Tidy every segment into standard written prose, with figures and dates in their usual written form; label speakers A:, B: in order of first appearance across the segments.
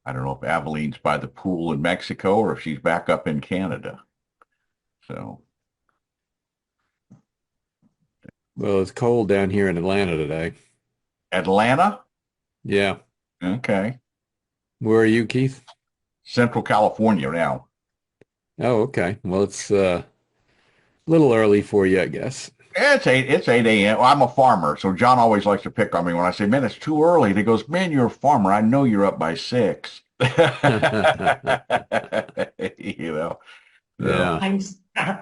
A: I don't know if Aveline's by the pool in Mexico or if she's back up in Canada. So,
B: Well, it's cold down here in Atlanta today.
A: Atlanta?
B: Yeah.
A: Okay.
B: Where are you, Keith?
A: Central California now.
B: Oh, okay. Well, it's a little early for you, I guess.
A: It's 8 a.m. Well, I'm a farmer, so John always likes to pick on me when I say, man, it's too early. And he goes, man, you're a farmer. I know you're up by 6. You know, so
B: Yeah.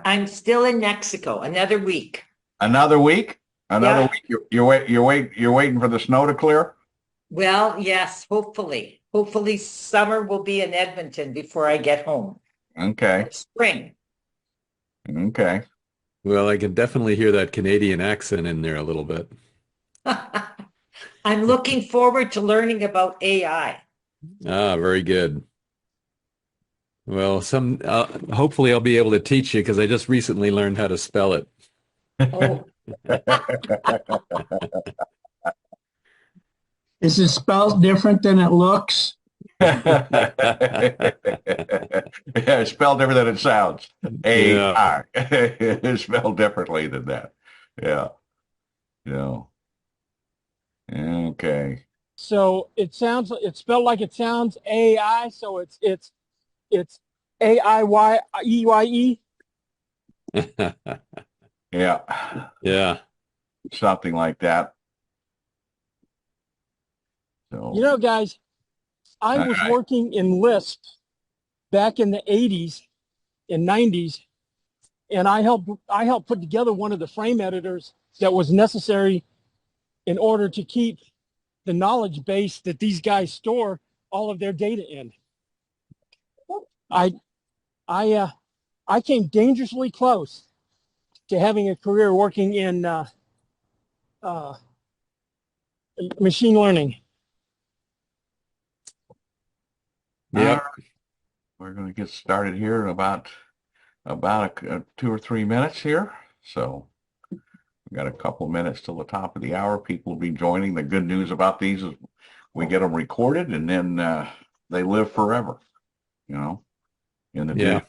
C: I'm still in Mexico. Another week.
A: another week, another
C: Yeah.
A: week. You're waiting for the snow to clear.
C: Well, yes, hopefully. Hopefully summer will be in Edmonton before I get home.
A: Okay,
C: Or spring.
A: okay.
B: Well, I can definitely hear that Canadian accent in there a little bit.
C: I'm looking forward to learning about AI.
B: Ah, very good. Well, hopefully I'll be able to teach you because I just recently learned how to spell it.
C: Oh,
D: Is it spelled different than it looks?
A: Yeah, it's spelled different than it sounds.
B: Yeah.
A: AI. It's spelled differently than that. Yeah. Yeah. Okay.
E: So it's spelled like it sounds AI. So it's AIYEYE.
A: Yeah.
B: Yeah.
A: Something like that.
E: You
A: So,
E: know, guys, I
A: all
E: was
A: right.
E: working in Lisp back in the 80s and 90s, and I helped put together one of the frame editors that was necessary in order to keep the knowledge base that these guys store all of their data in. I I I came dangerously close to having a career working in uh, machine learning.
A: All right.
B: Yep.
A: We're going to get started here in about 2 or 3 minutes here. So we got a couple minutes till the top of the hour. People will be joining. The good news about these is we get them recorded and then they live forever, you know,
B: Yeah.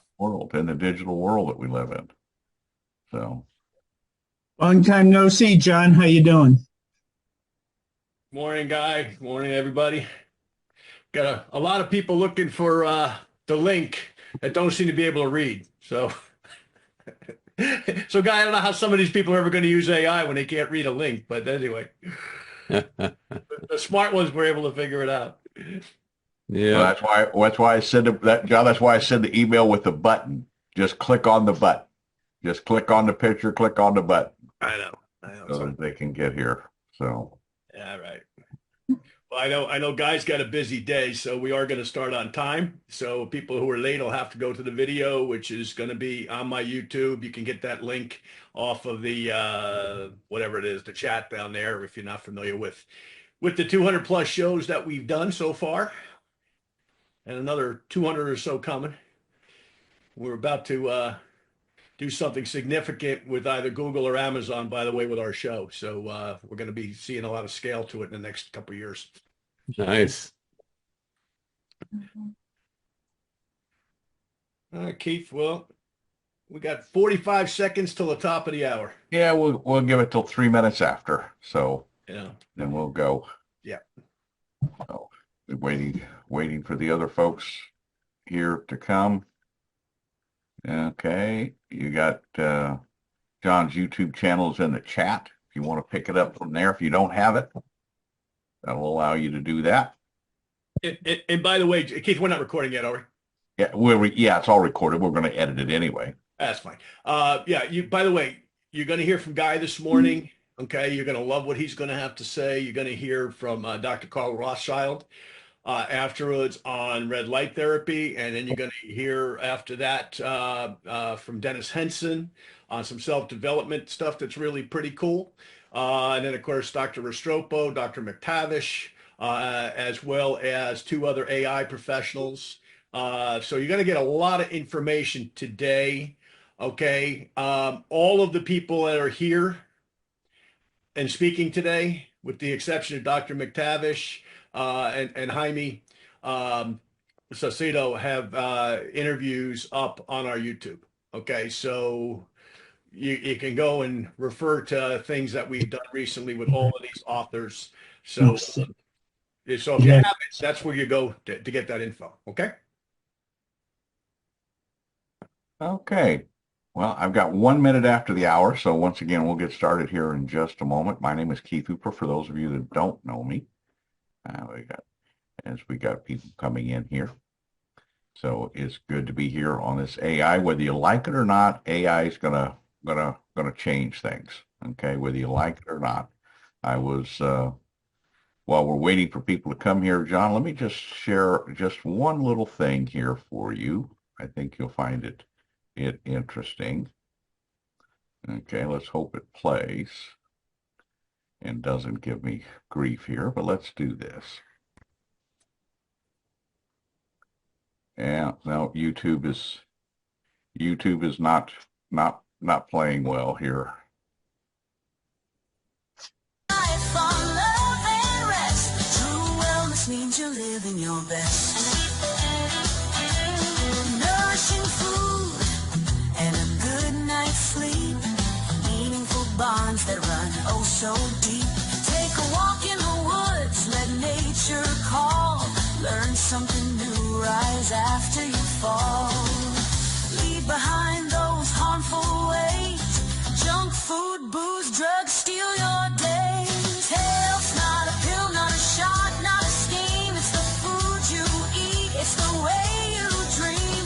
A: in the digital world that we live in. So,
D: Long time no see, John. How you doing?
F: Morning, Guy. Morning, everybody. Got a lot of people looking for the link that don't seem to be able to read. So, so Guy, I don't know how some of these people are ever going to use AI when they can't read a link. But anyway, the smart ones were able to figure it out.
A: well,
B: Yeah.
A: that's why I said that, John. That's why I said the email with the button. Just click on the button. Just click on the picture. Click on the button
F: I know. I know.
A: so that they can get here. So,
F: Yeah, right. Well, I know Guy's got a busy day, so we are going to start on time. So people who are late will have to go to the video, which is going to be on my YouTube. You can get that link off of the whatever it is, the chat down there if you're not familiar with the 200 plus shows that we've done so far, and another 200 or so coming. We're about to do something significant with either Google or Amazon, by the way, with our show. So we're going to be seeing a lot of scale to it in the next couple of years.
B: Nice.
F: All right, Keith. Well, we got 45 seconds till the top of the hour.
A: yeah, we'll give it till 3 minutes after. So
F: Yeah.
A: then we'll go.
F: Yeah.
A: So, waiting for the other folks here to come. Okay, you got John's YouTube channel is in the chat. If you want to pick it up from there, if you don't have it, that'll allow you to do that.
F: And by the way, Keith, we're not recording yet, are we?
A: Yeah, it's all recorded. We're going to edit it anyway.
F: That's fine. Yeah, by the way, you're going to hear from Guy this morning. Okay. You're going to love what he's going to have to say. You're going to hear from Dr. Carl Rothschild afterwards on red light therapy. And then you're going to hear after that from Dennis Henson on some self-development stuff that's really pretty cool. And then, of course, Dr. Restrepo, Dr. McTavish, as well as two other AI professionals. So you're going to get a lot of information today. Okay. All of the people that are here and speaking today, with the exception of Dr. McTavish and Jaime, Caicedo have interviews up on our YouTube. Okay, so you can go and refer to things that we've done recently with all of these authors. So so if you
D: Yeah.
F: have it, that's where you go to get that info. Okay.
A: Okay. Well, I've got 1 minute after the hour, so once again, we'll get started here in just a moment. My name is Keith Hooper, for those of you that don't know me. We got people coming in here. So it's good to be here on this AI. Whether you like it or not, AI is gonna change things. Okay, whether you like it or not. I was while we're waiting for people to come here, John, let me just share just one little thing here for you. I think you'll find it interesting. Okay, let's hope it plays and doesn't give me grief here, but let's do this. Yeah, no, YouTube is not playing well here.
G: Life on love and rest. True wellness means you're living your best. Nourishing food and a good night's sleep. Meaningful bonds that run oh so deep. Take a walk in the woods, let nature call. Learn something new, rise after you fall. Leave behind those harmful ways. Junk food, booze, drugs steal your day. Health's not a pill, not a shot, not a scheme. It's the food you eat, it's the way you dream.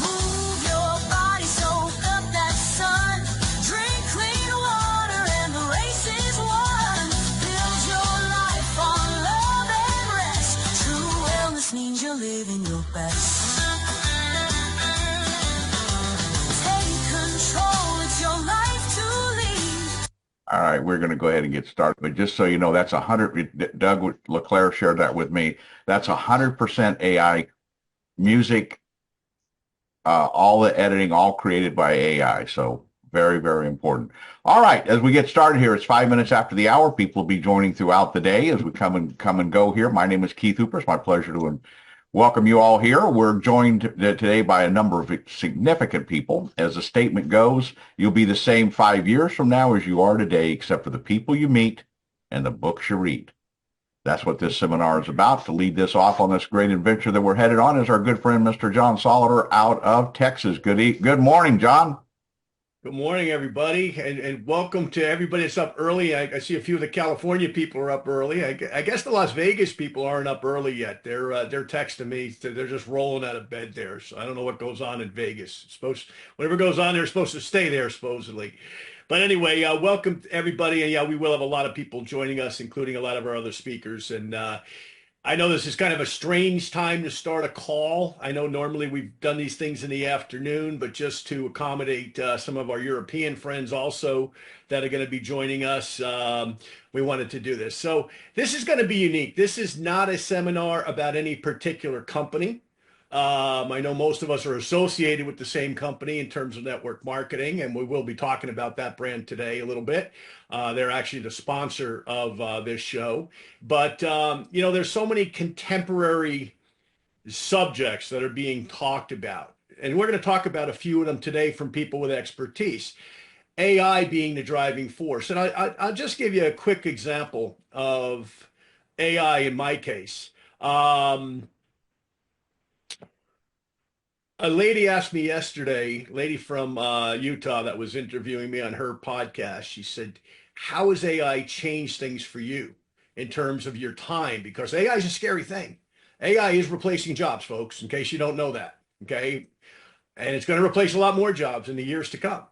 G: Move your body, soak up that sun. Drink clean water and the race is won. Build your life on love and rest. True wellness means you're living your best. Take control, it's your life to lead.
A: All right, we're going to go ahead and get started. But just so you know, that's 100. Doug LeClaire shared that with me. That's 100% AI music, all the editing, all created by AI. So very, very important. All right, as we get started here, it's 5 minutes after the hour. People will be joining throughout the day as we come and go here. My name is Keith Hooper. It's my pleasure to welcome you all here. We're joined today by a number of significant people. As the statement goes, you'll be the same 5 years from now as you are today, except for the people you meet and the books you read. That's what this seminar is about. To lead this off on this great adventure that we're headed on is our good friend, Mr. John Solider out of Texas. Good morning, John.
F: Good morning, everybody, and welcome to everybody that's up early. I see a few of the California people are up early. I guess the Las Vegas people aren't up early yet. They're texting me. They're just rolling out of bed there. So I don't know what goes on in Vegas. Whatever goes on, they're supposed to stay there, supposedly. But anyway, welcome everybody, and yeah, we will have a lot of people joining us, including a lot of our other speakers. And I know this is kind of a strange time to start a call. I know normally we've done these things in the afternoon, but just to accommodate some of our European friends also that are going to be joining us, we wanted to do this. So this is going to be unique. This is not a seminar about any particular company. I know most of us are associated with the same company in terms of network marketing, and we will be talking about that brand today a little bit. They're actually the sponsor of this show. But, there's so many contemporary subjects that are being talked about. And we're going to talk about a few of them today from people with expertise. AI being the driving force. And I'll just give you a quick example of AI in my case. A lady asked me yesterday, lady from Utah that was interviewing me on her podcast, she said, how has AI changed things for you in terms of your time? Because AI is a scary thing. AI is replacing jobs, folks, in case you don't know that, okay? And it's going to replace a lot more jobs in the years to come.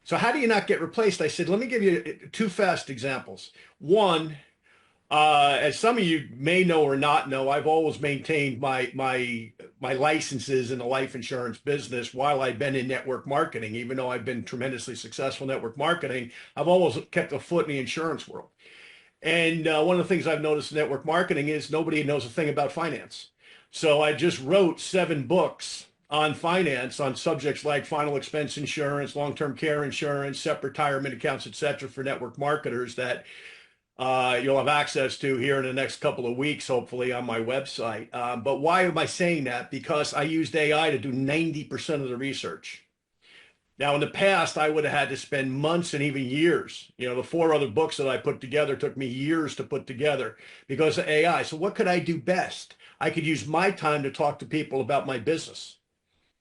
F: So how do you not get replaced? I said, let me give you two fast examples. One, as some of you may know or not know, I've always maintained my licenses in the life insurance business while I've been in network marketing. Even though I've been tremendously successful in network marketing, I've always kept a foot in the insurance world. And one of the things I've noticed in network marketing is nobody knows a thing about finance. So I just wrote 7 books on finance on subjects like final expense insurance, long-term care insurance, SEP retirement accounts, et cetera, for network marketers that you'll have access to here in the next couple of weeks, hopefully on my website. But why am I saying that? Because I used AI to do 90% of the research. Now, in the past, I would have had to spend months and even years. You know, the 4 other books that I put together took me years to put together because of AI. So what could I do best? I could use my time to talk to people about my business,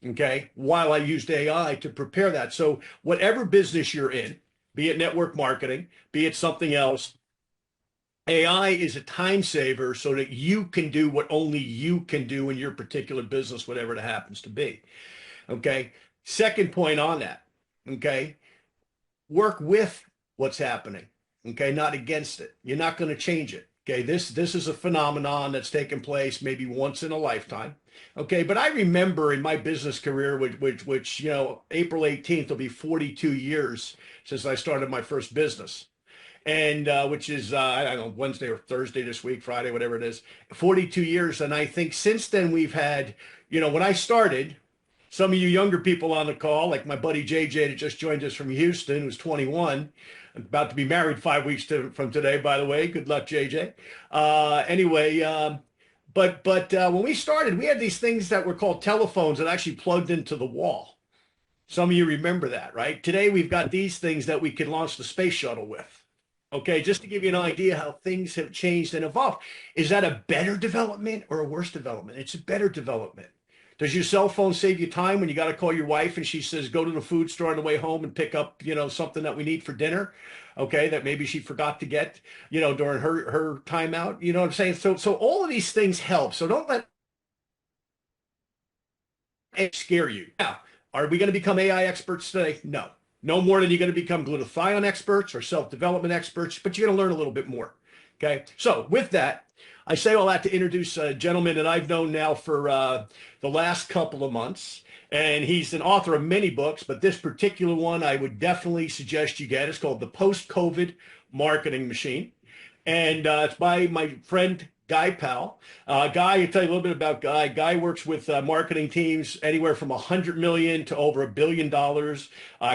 F: okay, while I used AI to prepare that. So whatever business you're in, be it network marketing, be it something else, AI is a time saver so that you can do what only you can do in your particular business, whatever it happens to be. Okay. Second point on that. Okay. Work with what's happening. Okay. Not against it. You're not going to change it. Okay. This is a phenomenon that's taken place maybe once in a lifetime. Okay. But I remember in my business career, which, you know, April 18th will be 42 years since I started my first business. And which is, I don't know, Wednesday or Thursday this week, Friday, whatever it is, 42 years. And I think since then we've had, you know, when I started, some of you younger people on the call, like my buddy JJ that just joined us from Houston, who's 21, about to be married 5 weeks from today, by the way. Good luck, JJ. But when we started, we had these things that were called telephones that actually plugged into the wall. Some of you remember that, right? Today, we've got these things that we can launch the space shuttle with. Okay, just to give you an idea how things have changed and evolved. Is that a better development or a worse development? It's a better development. Does your cell phone save you time when you got to call your wife and she says, go to the food store on the way home and pick up, you know, something that we need for dinner? Okay, that maybe she forgot to get, you know, during her timeout. You know what I'm saying? So all of these things help. So don't let it scare you. Now, are we going to become AI experts today? No. No more than you're going to become glutathione experts or self-development experts, but you're going to learn a little bit more. Okay. So with that, I say all that to introduce a gentleman that I've known now for the last couple of months. And he's an author of many books, but this particular one I would definitely suggest you get. It's called The Post-COVID Marketing Machine. And it's by my friend, Guy Powell. Guy, I'll tell you a little bit about Guy. Guy works with marketing teams anywhere from 100 million to over $1 billion.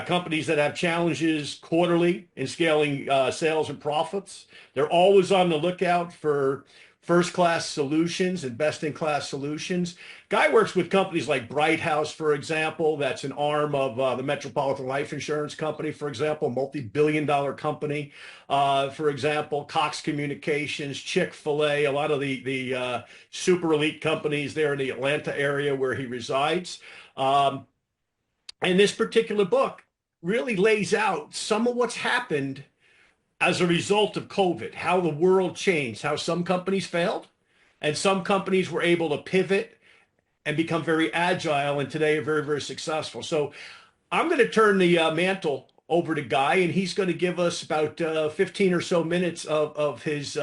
F: Companies that have challenges quarterly in scaling sales and profits. They're always on the lookout for first-class solutions and best-in-class solutions. Guy works with companies like Bright House, for example. That's an arm of the Metropolitan Life Insurance Company, for example, multi-billion-dollar company. For example, Cox Communications, Chick-fil-A, a lot of the super elite companies there in the Atlanta area where he resides. And this particular book really lays out some of what's happened as a result of COVID, how the world changed, how some companies failed and some companies were able to pivot and become very agile and today are very, very successful. So I'm going to turn the mantle over to Guy and he's going to give us about 15 or so minutes of his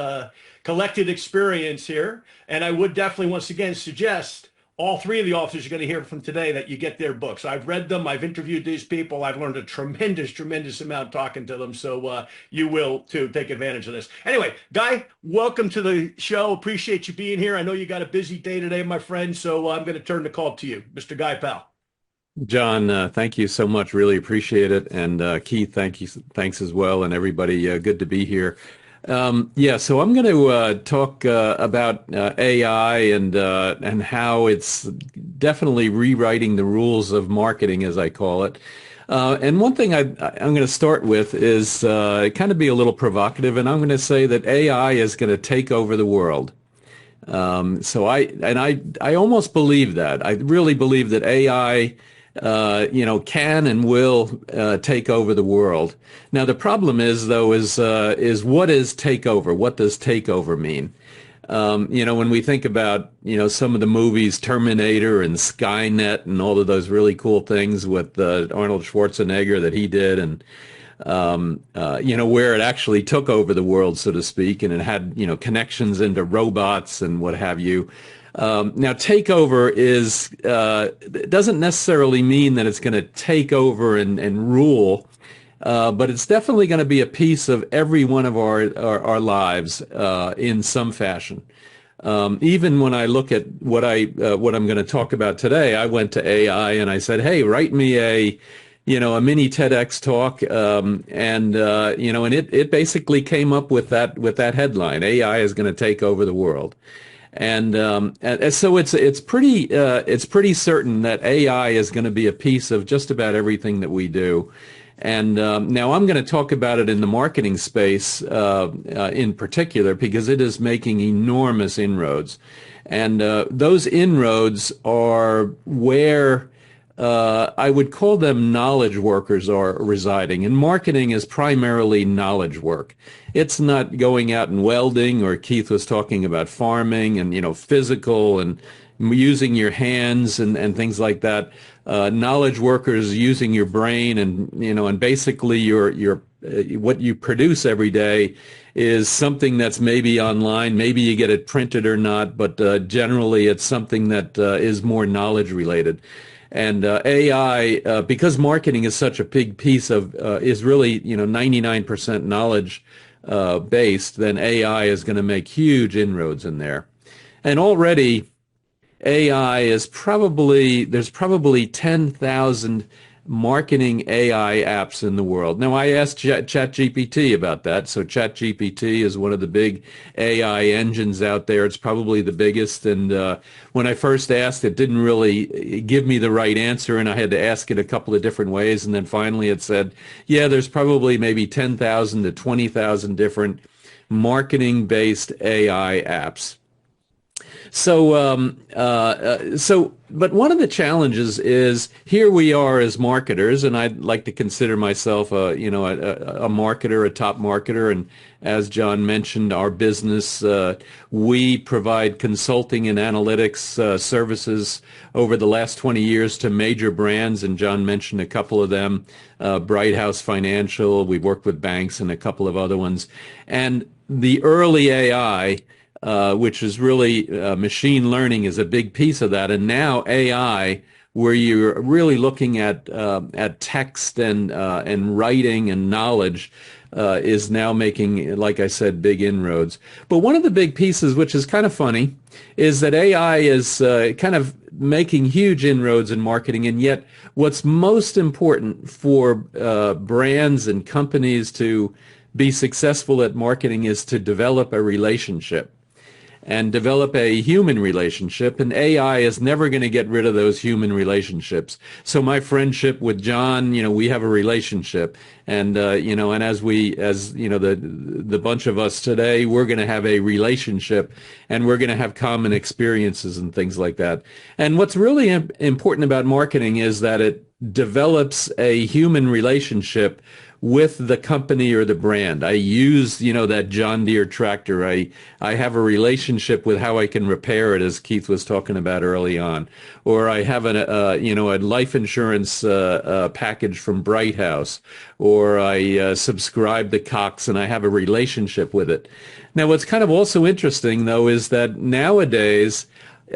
F: collected experience here. And I would definitely once again suggest all 3 of the authors you're going to hear from today that you get their books. I've read them. I've interviewed these people. I've learned a tremendous amount talking to them. So you will too take advantage of this. Anyway, Guy, welcome to the show. Appreciate you being here. I know you got a busy day today, my friend. So I'm going to turn the call to you, Mr. Guy Powell.
B: John, thank you so much. Really appreciate it. And Keith, thanks as well. And everybody, good to be here. So I'm going to talk about AI and how it's definitely rewriting the rules of marketing, as I call it. And one thing I'm going to start with is kind of be a little provocative, and I'm going to say that AI is going to take over the world. I almost believe that. I really believe that AI can and will take over the world. Now, the problem is, though, is what is takeover? What does takeover mean? When we think about, some of the movies, Terminator and Skynet and all of those really cool things with Arnold Schwarzenegger that he did and, where it actually took over the world, so to speak, and it had, connections into robots and what have you. Now, takeover doesn't necessarily mean that it's going to take over and rule, but it's definitely going to be a piece of every one of our lives in some fashion. Even when I look at what I'm going to talk about today, I went to AI and I said, "Hey, write me a a mini TEDx talk, and it basically came up with that headline: AI is going to take over the world. And so it's pretty certain that AI is going to be a piece of just about everything that we do. And now I'm going to talk about it in the marketing space in particular because it is making enormous inroads. And those inroads are where I would call them knowledge workers are residing. And marketing is primarily knowledge work. It's not going out and welding, or Keith was talking about farming and, physical and using your hands and things like that. Knowledge workers using your brain and basically your what you produce every day is something that's maybe online. Maybe you get it printed or not, but generally it's something that is more knowledge related. And AI, because marketing is such a big piece of, is really, 99% knowledge based, then AI is going to make huge inroads in there. And already there's probably 10,000 marketing AI apps in the world. Now, I asked ChatGPT about that. So ChatGPT is one of the big AI engines out there. It's probably the biggest. And when I first asked, it didn't really give me the right answer, and I had to ask it a couple of different ways. And then finally it said, yeah, there's probably maybe 10,000 to 20,000 different marketing-based AI apps. But one of the challenges is here we are as marketers, and I'd like to consider myself a marketer, a top marketer. And as John mentioned, our business, we provide consulting and analytics services over the last 20 years to major brands, and John mentioned a couple of them, Bright House Financial. We've worked with banks and a couple of other ones. And the early AI, which is really machine learning, is a big piece of that. And now AI, where you're really looking at text and writing and knowledge, is now making, like I said, big inroads. But one of the big pieces, which is kind of funny, is that AI is kind of making huge inroads in marketing. And yet what's most important for brands and companies to be successful at marketing is to develop a relationship and develop a human relationship. And AI is never going to get rid of those human relationships. So my friendship with John, we have a relationship. And, and as the bunch of us today, we're going to have a relationship, and we're going to have common experiences and things like that. And what's really important about marketing is that it develops a human relationship with the company or the brand. I use, that John Deere tractor. I have a relationship with how I can repair it, as Keith was talking about early on. Or I have a life insurance package from Bright House. Or I subscribe to Cox, and I have a relationship with it. Now, what's kind of also interesting, though, is that nowadays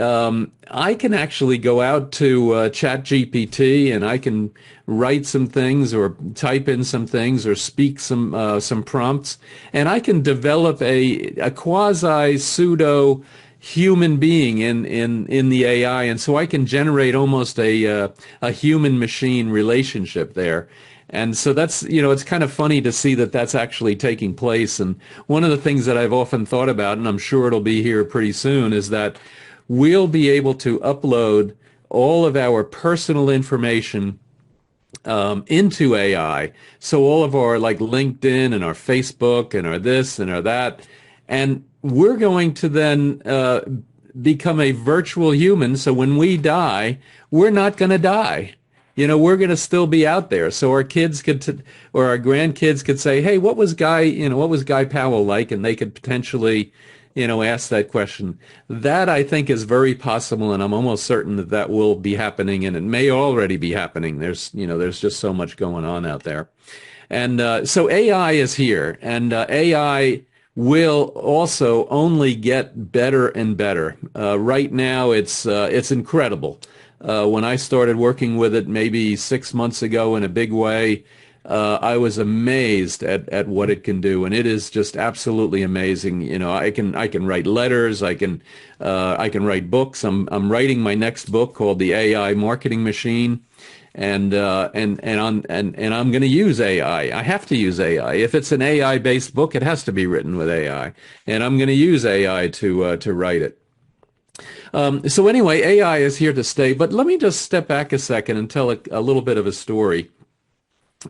B: I can actually go out to ChatGPT, and I can write some things or type in some things or speak some prompts, and I can develop a quasi pseudo human being in the AI, and so I can generate almost a human machine relationship there. And so that's, it's kind of funny to see that that's actually taking place. And one of the things that I've often thought about, and I'm sure it'll be here pretty soon, is that we'll be able to upload all of our personal information into AI. So all of our like LinkedIn and our Facebook and our this and our that, and we're going to then become a virtual human. So when we die, we're not going to die. We're going to still be out there. So our kids or our grandkids could say, hey, what was Guy Powell like? And they could potentially, ask that question. That, I think, is very possible, and I'm almost certain that will be happening, and it may already be happening. There's just so much going on out there. And so AI is here, and AI will also only get better and better. Right now, it's incredible. When I started working with it maybe 6 months ago in a big way, I was amazed at what it can do, and it is just absolutely amazing. I can write letters, I can write books. I'm writing my next book called The AI Marketing Machine, and I'm going to use AI. I have to use AI. If it's an AI based book, it has to be written with AI, and I'm going to use AI to write it. So anyway, AI is here to stay. But let me just step back a second and tell a little bit of a story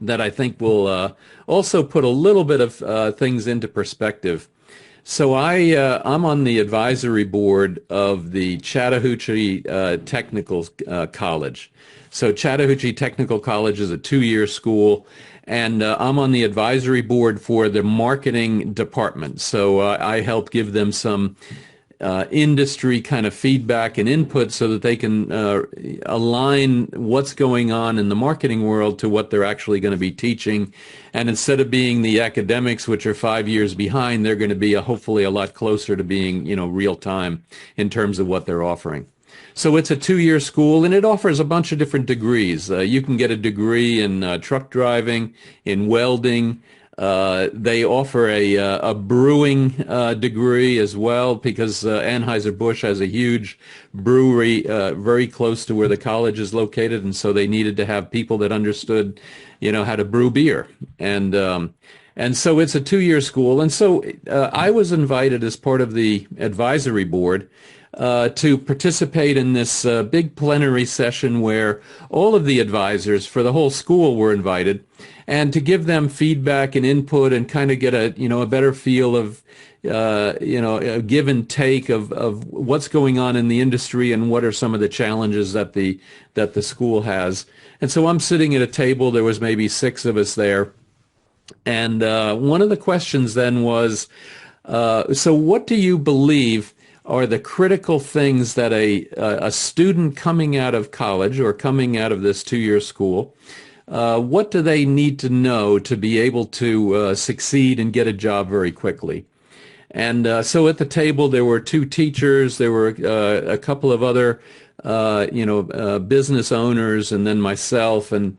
B: that I think will also put a little bit of things into perspective. So I'm on the advisory board of the Chattahoochee Technical College. So Chattahoochee Technical College is a 2-year school, and I'm on the advisory board for the marketing department. So I help give them some industry kind of feedback and input so that they can align what's going on in the marketing world to what they're actually going to be teaching. And instead of being the academics, which are 5 years behind, they're going to be hopefully a lot closer to being, real time in terms of what they're offering. So it's a 2-year school, and it offers a bunch of different degrees. You can get a degree in truck driving, in welding. They offer a brewing degree as well, because Anheuser-Busch has a huge brewery very close to where the college is located, and so they needed to have people that understood, how to brew beer. And so it's a 2-year school. And so I was invited as part of the advisory board to participate in this big plenary session where all of the advisors for the whole school were invited, and to give them feedback and input and kind of get a better feel of a give and take of what's going on in the industry and what are some of the challenges that the school has. And so I'm sitting at a table. There was maybe 6 of us there, and one of the questions then was, so what do you believe are the critical things that a student coming out of college or coming out of this 2-year school, what do they need to know to be able to succeed and get a job very quickly? And so at the table there were 2 teachers, there were a couple of other business owners, and then myself, and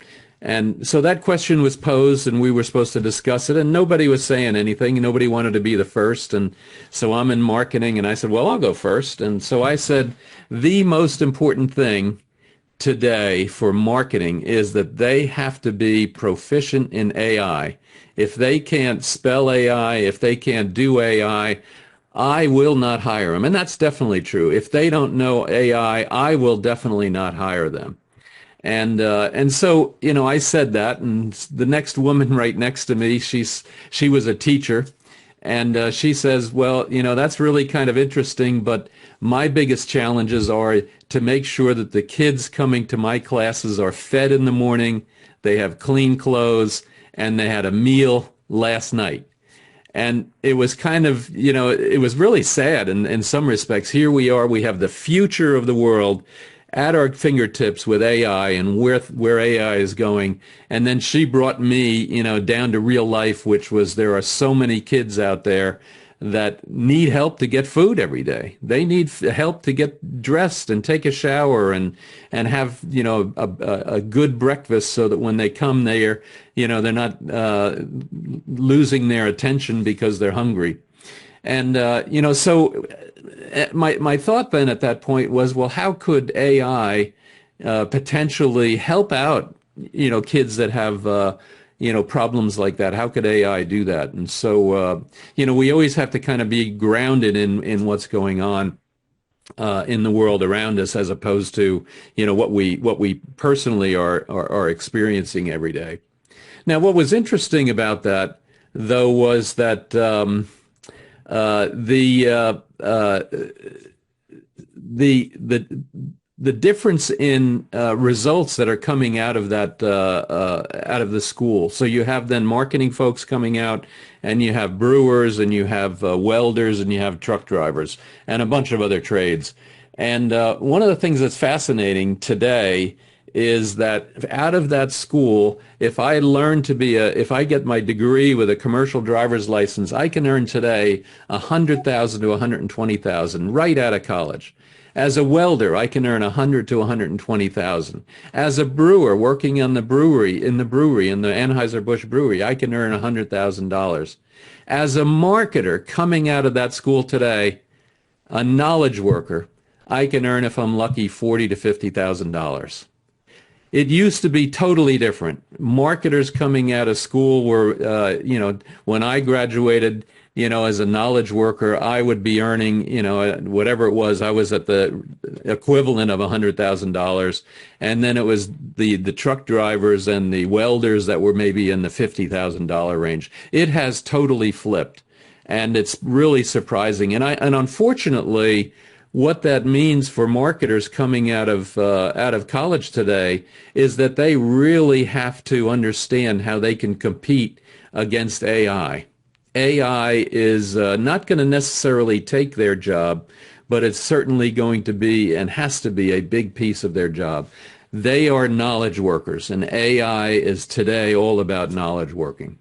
B: so that question was posed, and we were supposed to discuss it, and nobody was saying anything. Nobody wanted to be the first. And so I'm in marketing, and I said, well, I'll go first. And so I said, the most important thing today for marketing is that they have to be proficient in AI. If they can't spell AI, if they can't do AI, I will not hire them. And that's definitely true. If they don't know AI, I will definitely not hire them. And so, I said that, and the next woman right next to me, she was a teacher, and she says, well, that's really kind of interesting, but my biggest challenges are to make sure that the kids coming to my classes are fed in the morning, they have clean clothes, and they had a meal last night. And it was kind of, it was really sad in some respects. Here we are, we have the future of the world at our fingertips with AI and where AI is going. And then she brought me, down to real life, which was there are so many kids out there that need help to get food every day. They need help to get dressed and take a shower and have, a good breakfast so that when they come there, they're not losing their attention because they're hungry. And, so my thought then at that point was, well, how could AI potentially help out, kids that have, problems like that? How could AI do that? And so, we always have to kind of be grounded in what's going on in the world around us, as opposed to, what we personally are experiencing every day. Now, what was interesting about that, though, was that the difference in results that are coming out of that out of the school. So you have then marketing folks coming out, and you have brewers, and you have welders, and you have truck drivers, and a bunch of other trades. And one of the things that's fascinating today is that out of that school, if I get my degree with a commercial driver's license, I can earn today $100,000 to $120,000 right out of college. As a welder, I can earn $100,000 to $120,000. As a brewer working in the Anheuser-Busch brewery, I can earn $100,000. As a marketer coming out of that school today, a knowledge worker, I can earn, if I'm lucky, $40,000 to $50,000. It used to be totally different. Marketers coming out of school were, when I graduated, as a knowledge worker, I would be earning, whatever it was. I was at the equivalent of $100,000, and then it was the truck drivers and the welders that were maybe in the $50,000 range. It has totally flipped, and it's really surprising. And unfortunately, what that means for marketers coming out of college today is that they really have to understand how they can compete against AI. AI is not going to necessarily take their job, but it's certainly going to be and has to be a big piece of their job. They are knowledge workers, and AI is today all about knowledge working.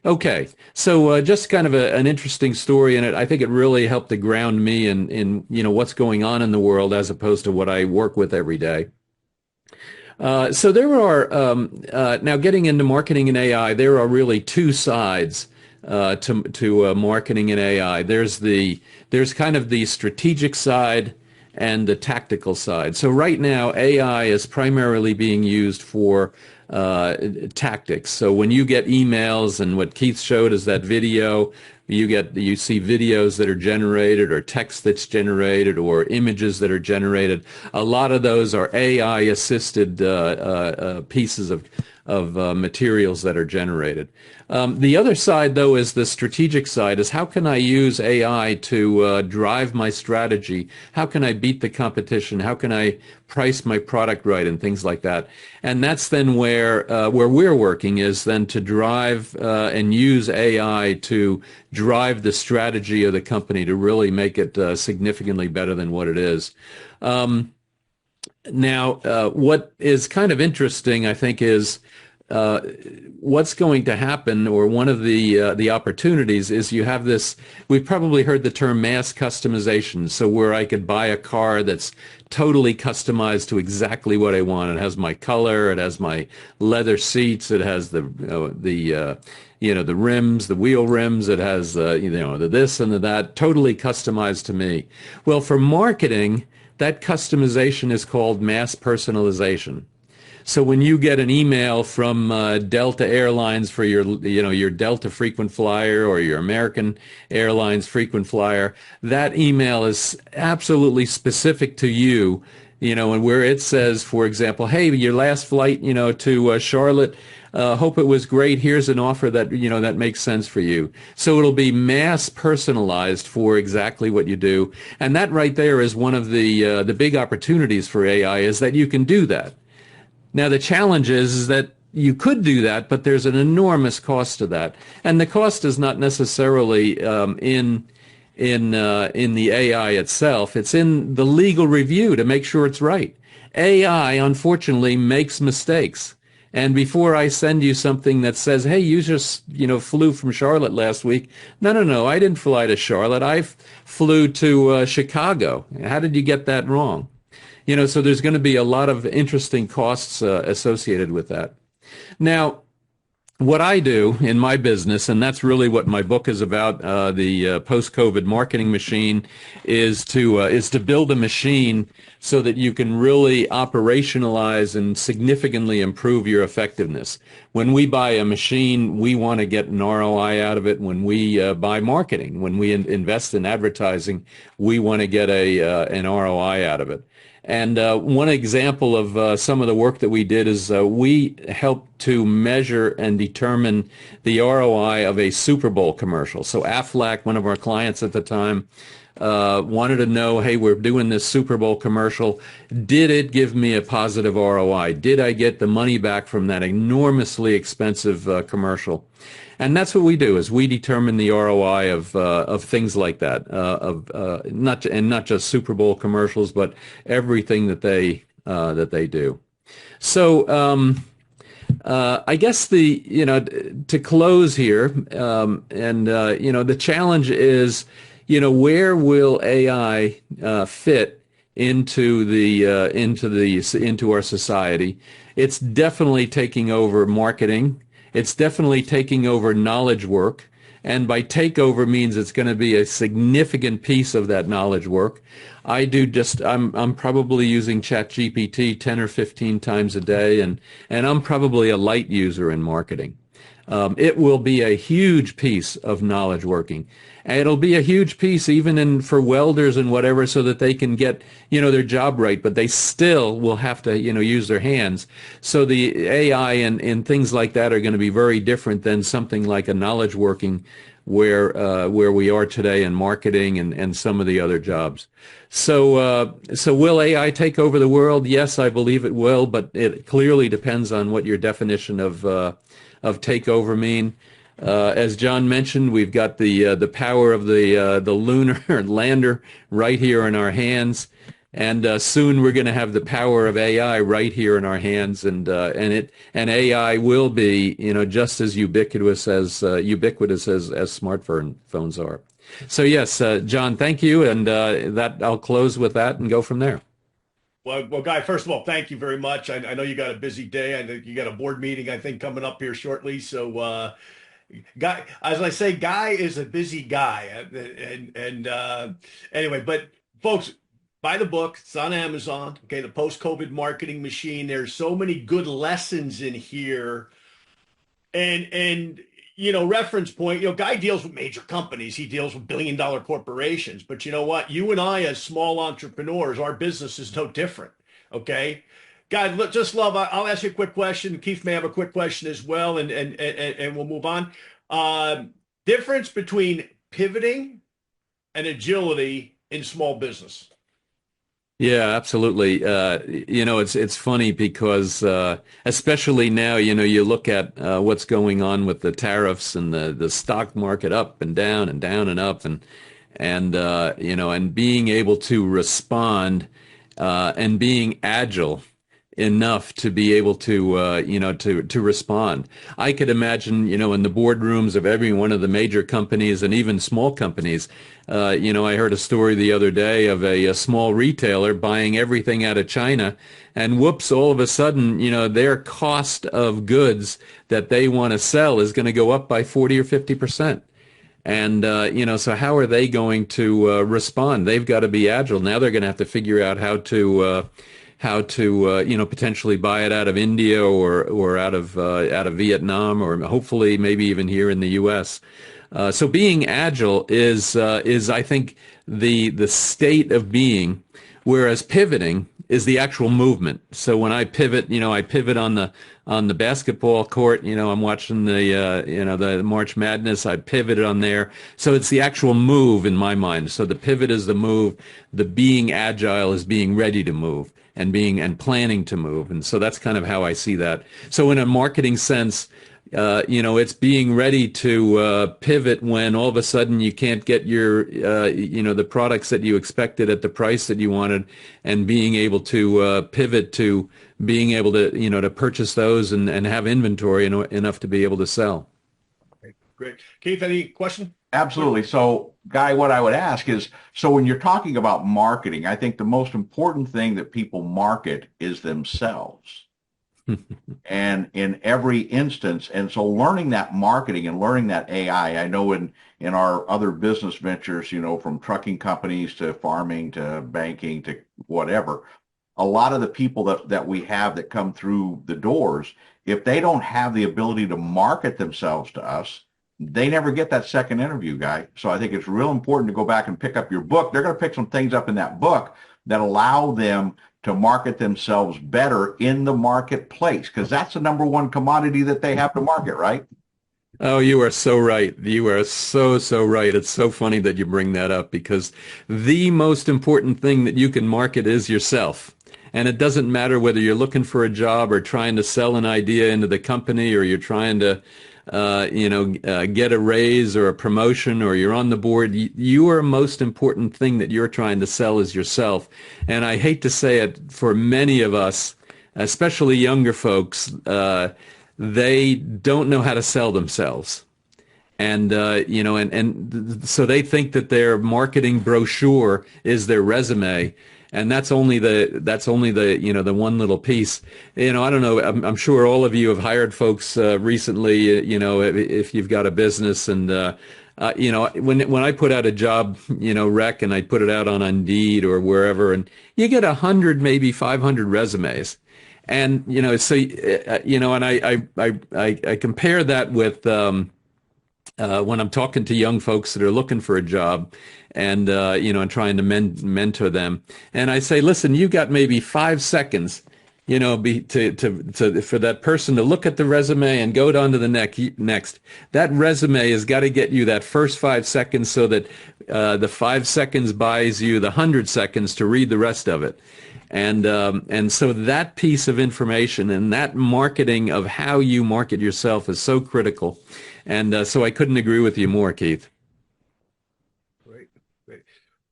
B: Okay, so just kind of an interesting story, and I think it really helped to ground me in what's going on in the world as opposed to what I work with every day. So there are now getting into marketing and AI. There are really two sides to marketing and AI. There's kind of the strategic side and the tactical side. So right now, AI is primarily being used for tactics. So when you get emails, and what Keith showed is that video, you see videos that are generated, or text that's generated, or images that are generated. A lot of those are AI assisted pieces of materials that are generated. The other side, though, is the strategic side, is how can I use AI to drive my strategy? How can I beat the competition? How can I price my product right, and things like that? And that's then where we're working, is then to drive and use AI to drive the strategy of the company to really make it significantly better than what it is. Now, what is kind of interesting, I think, is what's going to happen, or one of the opportunities is you have this. We've probably heard the term mass customization. So where I could buy a car that's totally customized to exactly what I want. It has my color, it has my leather seats, it has the rims, the wheel rims, it has the this and the that, totally customized to me. Well, for marketing, that customization is called mass personalization. So when you get an email from Delta Airlines for your Delta frequent flyer, or your American Airlines frequent flyer, that email is absolutely specific to you, and where it says, for example, hey, your last flight, to Charlotte, hope it was great. Here's an offer that, that makes sense for you. So it'll be mass personalized for exactly what you do. And that right there is one of the big opportunities for AI, is that you can do that. Now, the challenge is that you could do that, but there's an enormous cost to that. And the cost is not necessarily in the AI itself. It's in the legal review to make sure it's right. AI, unfortunately, makes mistakes. And before I send you something that says, hey, you just, flew from Charlotte last week. No, I didn't fly to Charlotte. I flew to Chicago. How did you get that wrong? So there's going to be a lot of interesting costs associated with that. Now, what I do in my business, and that's really what my book is about, the post-COVID marketing machine, is to build a machine so that you can really operationalize and significantly improve your effectiveness. When we buy a machine, we want to get an ROI out of it. When we buy marketing, when we invest in advertising, we want to get an ROI out of it. And one example of some of the work that we did is we helped to measure and determine the ROI of a Super Bowl commercial. So Aflac, one of our clients at the time, wanted to know, hey, we're doing this Super Bowl commercial. Did it give me a positive ROI? Did I get the money back from that enormously expensive commercial? And that's what we do, is we determine the ROI of things like that, not just Super Bowl commercials, but everything that they do. So I guess to close here, the challenge is, where will AI fit into our society? It's definitely taking over marketing. It's definitely taking over knowledge work. And by takeover means it's going to be a significant piece of that knowledge work. I'm probably using ChatGPT 10 or 15 times a day, and I'm probably a light user in marketing. It will be a huge piece of knowledge working. And it'll be a huge piece even for welders and whatever, so that they can get, their job right, but they still will have to, use their hands. So the AI and things like that are going to be very different than something like a knowledge working where we are today in marketing and some of the other jobs. So will AI take over the world? Yes, I believe it will, but it clearly depends on what your definition of takeover mean. As John mentioned, we've got the power of the lunar lander right here in our hands, and soon we're going to have the power of AI right here in our hands, and AI will be just as ubiquitous as smartphones are. So yes, John, thank you, and that I'll close with that and go from there.
F: Well, Guy, first of all, thank you very much. I know you got a busy day. I know you got a board meeting, I think, coming up here shortly. So, Guy, as I say, Guy is a busy guy. Anyway, but folks, buy the book. It's on Amazon. Okay, the Post-COVID Marketing Machine. There's so many good lessons in here. And reference point, Guy deals with major companies. He deals with billion-dollar corporations. But you know what? You and I, as small entrepreneurs, our business is no different. Okay? Guy, I'll ask you a quick question. Keith may have a quick question as well, and we'll move on. Difference between pivoting and agility in small business.
B: Yeah, absolutely. It's funny because especially now, you look at what's going on with the tariffs and the stock market up and down and down and up, and being able to respond and being agile enough to be able to to respond. I could imagine in the boardrooms of every one of the major companies and even small companies. I heard a story the other day of a small retailer buying everything out of China, and whoops, all of a sudden their cost of goods that they want to sell is going to go up by 40 or 50%. And, so how are they going to respond? They've got to be agile. Now they're going to have to figure out how to potentially buy it out of India or out of Vietnam, or hopefully maybe even here in the U.S. So being agile is I think the state of being, whereas pivoting is the actual movement. So when I pivot, I pivot on the basketball court. I'm watching the March Madness. I pivoted on there. So it's the actual move in my mind. So the pivot is the move. The being agile is being ready to move and planning to move. And so that's kind of how I see that. So in a marketing sense, it's being ready to pivot when all of a sudden you can't get your, the products that you expected at the price that you wanted, and being able to pivot to being able to, to purchase those and have inventory enough to be able to sell.
F: Great. Keith, any question?
A: Absolutely. So, Guy, what I would ask is, so when you're talking about marketing, I think the most important thing that people market is themselves. And in every instance, and so learning that marketing and learning that AI, I know in our other business ventures, from trucking companies to farming to banking to whatever, a lot of the people that we have that come through the doors, if they don't have the ability to market themselves to us, they never get that second interview, Guy. So I think it's real important to go back and pick up your book. They're going to pick some things up in that book that allow them to market themselves better in the marketplace, because that's the number one commodity that they have to market, right?
B: Oh, you are so right. You are so right. It's so funny that you bring that up, because the most important thing that you can market is yourself. And it doesn't matter whether you're looking for a job or trying to sell an idea into the company, or you're trying to get a raise or a promotion, or you're on the board. Your most important thing that you're trying to sell is yourself. And I hate to say it, for many of us, especially younger folks, they don't know how to sell themselves. And so they think that their marketing brochure is their resume, and that's only the the one little piece. I don't know. I'm sure all of you have hired folks recently. If you've got a business, and when I put out a job rec, and I put it out on Indeed or wherever, and you get 100, maybe 500 resumes. And and I compare that with when I'm talking to young folks that are looking for a job, and and trying to mentor them, and I say, listen, you got maybe 5 seconds, for that person to look at the resume and go on to the next. That resume has got to get you that first 5 seconds, so that the 5 seconds buys you the 100 seconds to read the rest of it. And so that piece of information and that marketing of how you market yourself is so critical. And so I couldn't agree with you more, Keith.
F: Great, great.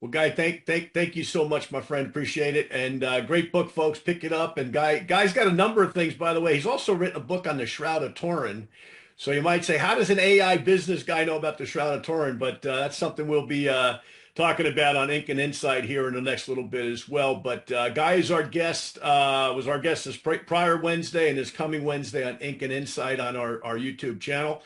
F: Well, Guy, thank you so much, my friend. Appreciate it. And great book, folks. Pick it up. And Guy's got a number of things, by the way. He's also written a book on the Shroud of Turin. So you might say, how does an AI business guy know about the Shroud of Turin? But that's something we'll be talking about on Ink and Insight here in the next little bit as well. But Guy is our guest, was our guest this prior Wednesday and is coming Wednesday on Ink and Insight on our YouTube channel.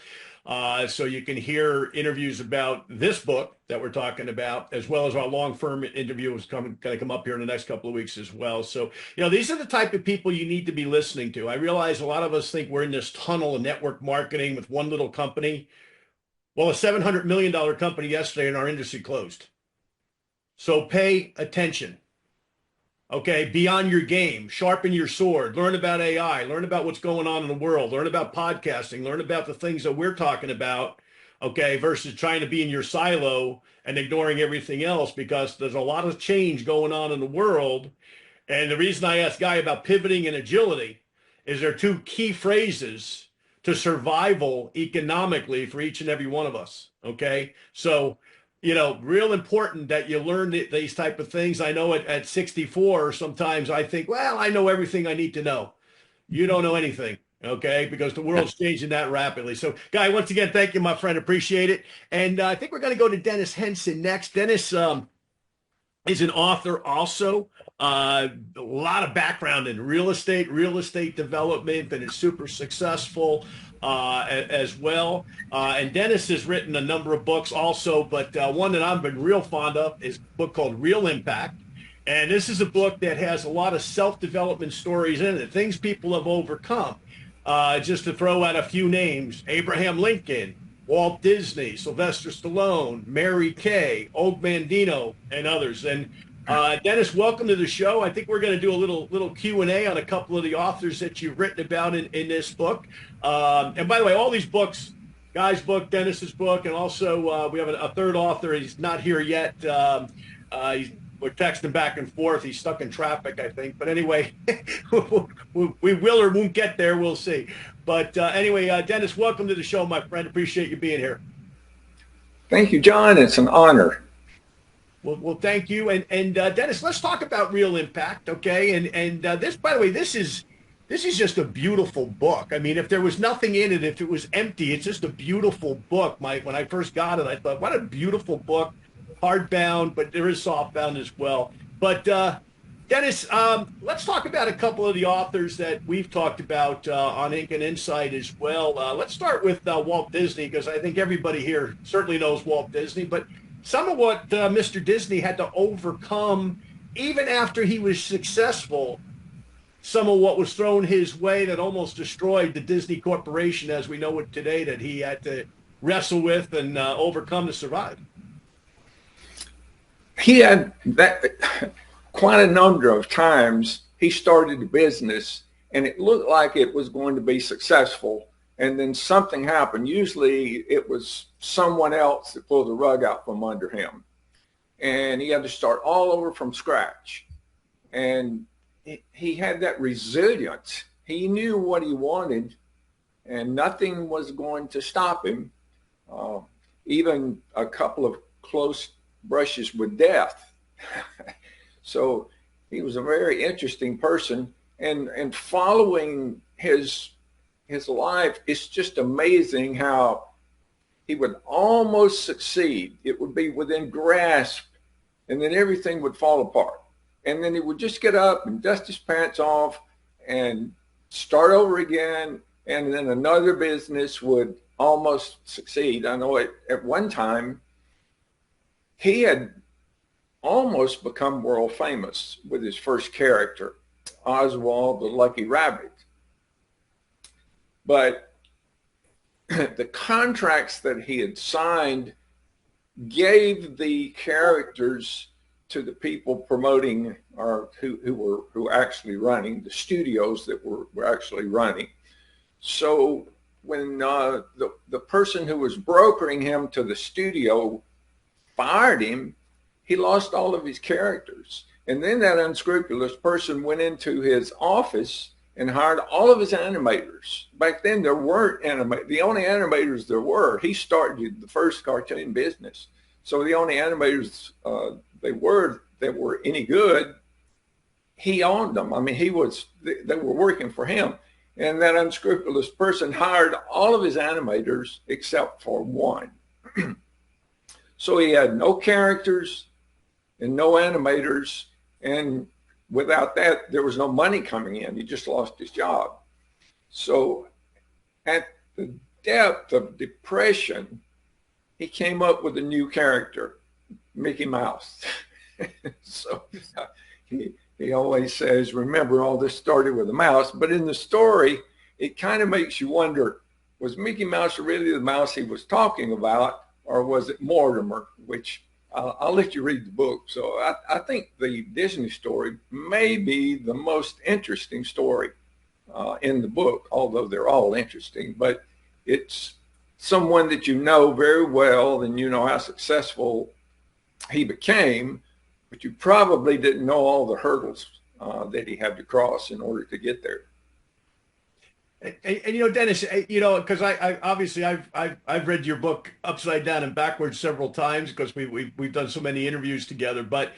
F: So you can hear interviews about this book that we're talking about, as well as our long-form interview is going to come up here in the next couple of weeks as well. So, these are the type of people you need to be listening to. I realize a lot of us think we're in this tunnel of network marketing with one little company. Well, a $700 million company yesterday in our industry closed. So pay attention. Okay, be on your game, sharpen your sword, learn about AI, learn about what's going on in the world, learn about podcasting, learn about the things that we're talking about, okay, versus trying to be in your silo and ignoring everything else, because there's a lot of change going on in the world. And the reason I asked Guy about pivoting and agility is there are two key phrases to survival economically for each and every one of us, okay? So, real important that you learn these type of things. I know at 64, sometimes I think, well, I know everything I need to know. You don't know anything, okay? Because the world's changing that rapidly. So, Guy, once again, thank you, my friend. Appreciate it. And I think we're going to go to Dennis Henson next. Dennis is an author also. A lot of background in real estate development, and is super successful as well. And Dennis has written a number of books also, but one that I've been real fond of is a book called Real Impact. And this is a book that has a lot of self-development stories in it, things people have overcome. Just to throw out a few names: Abraham Lincoln, Walt Disney, Sylvester Stallone, Mary Kay, Og Mandino, and others. And Dennis, welcome to the show. I think we're going to do a little Q&A on a couple of the authors that you've written about in this book. And by the way, all these books, Guy's book, Dennis's book, and also we have a third author. He's not here yet. We're texting back and forth. He's stuck in traffic, I think. But anyway, we will or won't get there. We'll see. But anyway, Dennis, welcome to the show, my friend. Appreciate you being here.
H: Thank you, John. It's an honor.
F: Well, thank you. And Dennis, let's talk about Real Impact, okay? And this, by the way, this is just a beautiful book. I mean, if there was nothing in it, if it was empty, it's just a beautiful book. When I first got it, I thought, what a beautiful book, hardbound, but there is softbound as well. But Dennis, let's talk about a couple of the authors that we've talked about on Ink and Insight as well. Let's start with Walt Disney, because I think everybody here certainly knows Walt Disney, but some of what Mr. Disney had to overcome, even after he was successful, some of what was thrown his way that almost destroyed the Disney Corporation as we know it today, that he had to wrestle with and overcome to survive.
H: He had that quite a number of times. He started a business and it looked like it was going to be successful, and then something happened. Usually it was someone else that pulled the rug out from under him, and he had to start all over from scratch. And he had that resilience. He knew what he wanted, and nothing was going to stop him. Even a couple of close brushes with death. So he was a very interesting person, and following his life, it's just amazing how he would almost succeed. It would be within grasp, and then everything would fall apart. And then he would just get up and dust his pants off and start over again. And then another business would almost succeed. I know at one time he had almost become world famous with his first character, Oswald the Lucky Rabbit. But the contracts that he had signed gave the characters to the people promoting, or who were actually running the studios that were actually running. So when the person who was brokering him to the studio fired him, he lost all of his characters. And then that unscrupulous person went into his office and hired all of his animators. Back then there weren't animators. The only animators there were, he started the first cartoon business. So the only animators that were any good, he owned them. I mean, they were working for him. And that unscrupulous person hired all of his animators except for one. So he had no characters and no animators. And without that, there was no money coming in. He just lost his job. So at the depth of depression, he came up with a new character, Mickey Mouse. So he always says, remember, all this started with a mouse. But in the story, it kind of makes you wonder, was Mickey Mouse really the mouse he was talking about, or was it Mortimer? Which I'll let you read the book. So I think the Disney story may be the most interesting story in the book, although they're all interesting. But it's someone that you know very well, and you know how successful he became, but you probably didn't know all the hurdles that he had to cross in order to get there.
F: And you know, Dennis, you know, because I obviously I've read your book upside down and backwards several times because we've done so many interviews together. But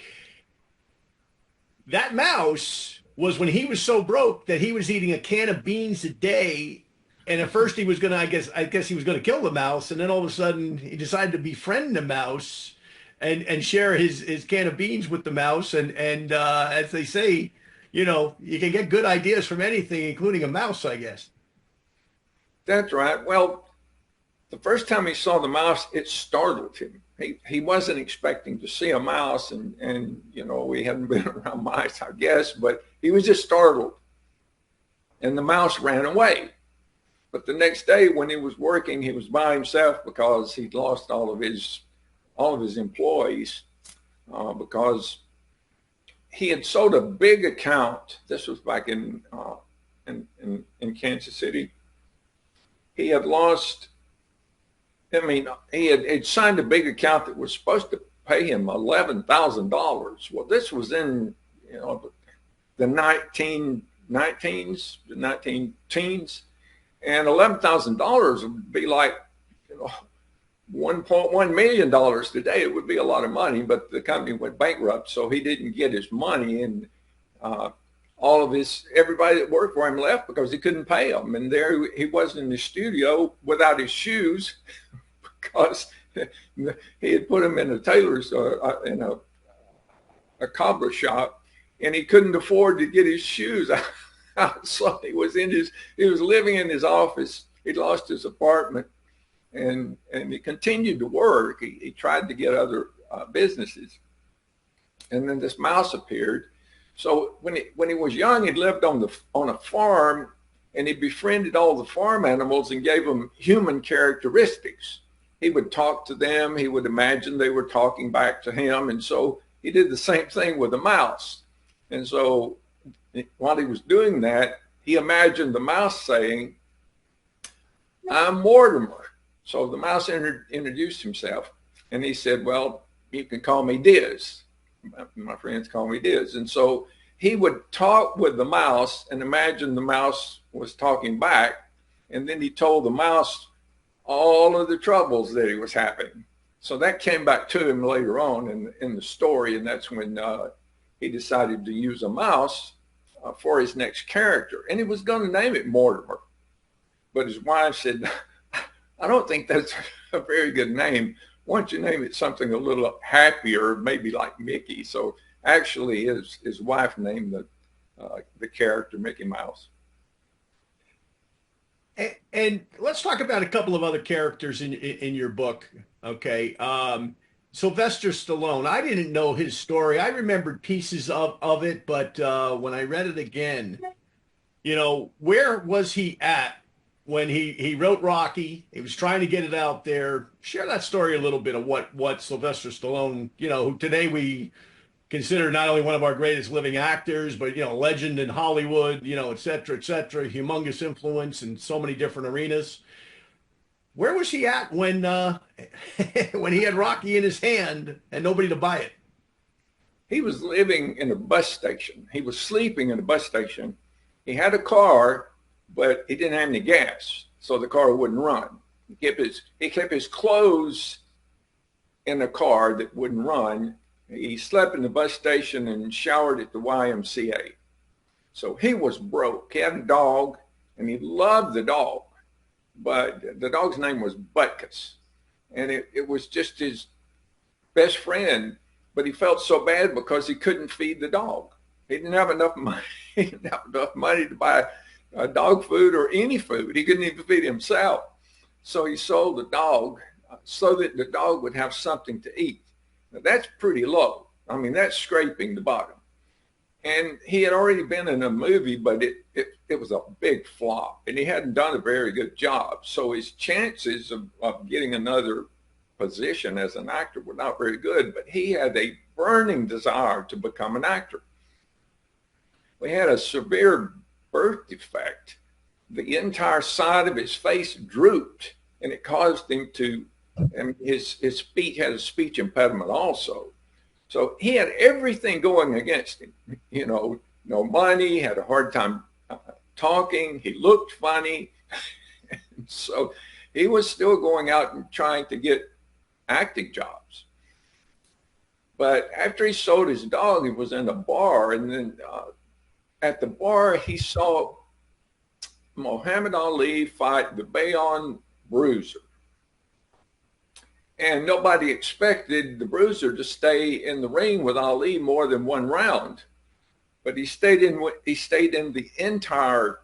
F: that mouse was when he was so broke that he was eating a can of beans a day. And at first he was gonna, I guess he was gonna kill the mouse, and then all of a sudden he decided to befriend the mouse and share his can of beans with the mouse. And as they say, you know, you can get good ideas from anything, including a mouse, I guess.
H: That's right. Well, the first time he saw the mouse, it startled him. He wasn't expecting to see a mouse, and you know, we hadn't been around mice, I guess, but he was just startled. And the mouse ran away. But the next day when he was working, he was by himself because he'd lost all of his employees because he had sold a big account. This was back in Kansas City. He had lost, I mean, he had signed a big account that was supposed to pay him $11,000. Well, this was in, you know, the 19 teens, and $11,000 would be like, you know, $1.1 million today. It would be a lot of money, but the company went bankrupt, so he didn't get his money, and everybody that worked for him left because he couldn't pay them. And there he was in the studio without his shoes because he had put him in a tailor's, in a cobbler shop, and he couldn't afford to get his shoes out. So he was living in his office. He'd lost his apartment, and he continued to work. He tried to get other businesses, and then this mouse appeared. So when he was young, he lived on a farm, and he befriended all the farm animals and gave them human characteristics. He would talk to them. He would imagine they were talking back to him, and so he did the same thing with the mouse. And so while he was doing that, he imagined the mouse saying, "I'm Mortimer." So the mouse introduced himself, and he said, "Well, you can call me Diz. My friends call me Diz." And so he would talk with the mouse and imagine the mouse was talking back. And then he told the mouse all of the troubles that he was having. So that came back to him later on in the story. And that's when he decided to use a mouse for his next character. And he was going to name it Mortimer. But his wife said, I don't think that's a very good name. Why don't you name it something a little happier, maybe like Mickey? So actually, his wife named the character Mickey Mouse.
F: And let's talk about a couple of other characters in your book. Okay. Sylvester Stallone. I didn't know his story. I remembered pieces of it, but when I read it again, you know, where was he at when he wrote Rocky? He was trying to get it out there. Share that story a little bit of what Sylvester Stallone, you know, who today we consider not only one of our greatest living actors, but, you know, legend in Hollywood, you know, et cetera, humongous influence in so many different arenas. Where was he at when when he had Rocky in his hand and nobody to buy it?
H: He was living in a bus station. He was sleeping in a bus station. He had a car, but he didn't have any gas, so the car wouldn't run. He kept his clothes in a car that wouldn't run. He slept in the bus station and showered at the YMCA. So he was broke. He had a dog, and he loved the dog, but the dog's name was Butkus, and it was just his best friend. But he felt so bad because he couldn't feed the dog. He didn't have enough money. He didn't have enough money to buy dog food or any food. He couldn't even feed himself. So he sold the dog so that the dog would have something to eat. Now, that's pretty low. I mean, that's scraping the bottom. And he had already been in a movie, but it was a big flop, and he hadn't done a very good job. So his chances of getting another position as an actor were not very good, but he had a burning desire to become an actor. He had a severe birth defect. The entire side of his face drooped, and it caused him to, and his speech had a speech impediment also. So he had everything going against him. You know, no money, had a hard time talking. He looked funny. So he was still going out and trying to get acting jobs. But after he sold his dog, he was in a bar, and then at the bar, he saw Muhammad Ali fight the Bayonne Bruiser. And nobody expected the Bruiser to stay in the ring with Ali more than one round. But he stayed in the entire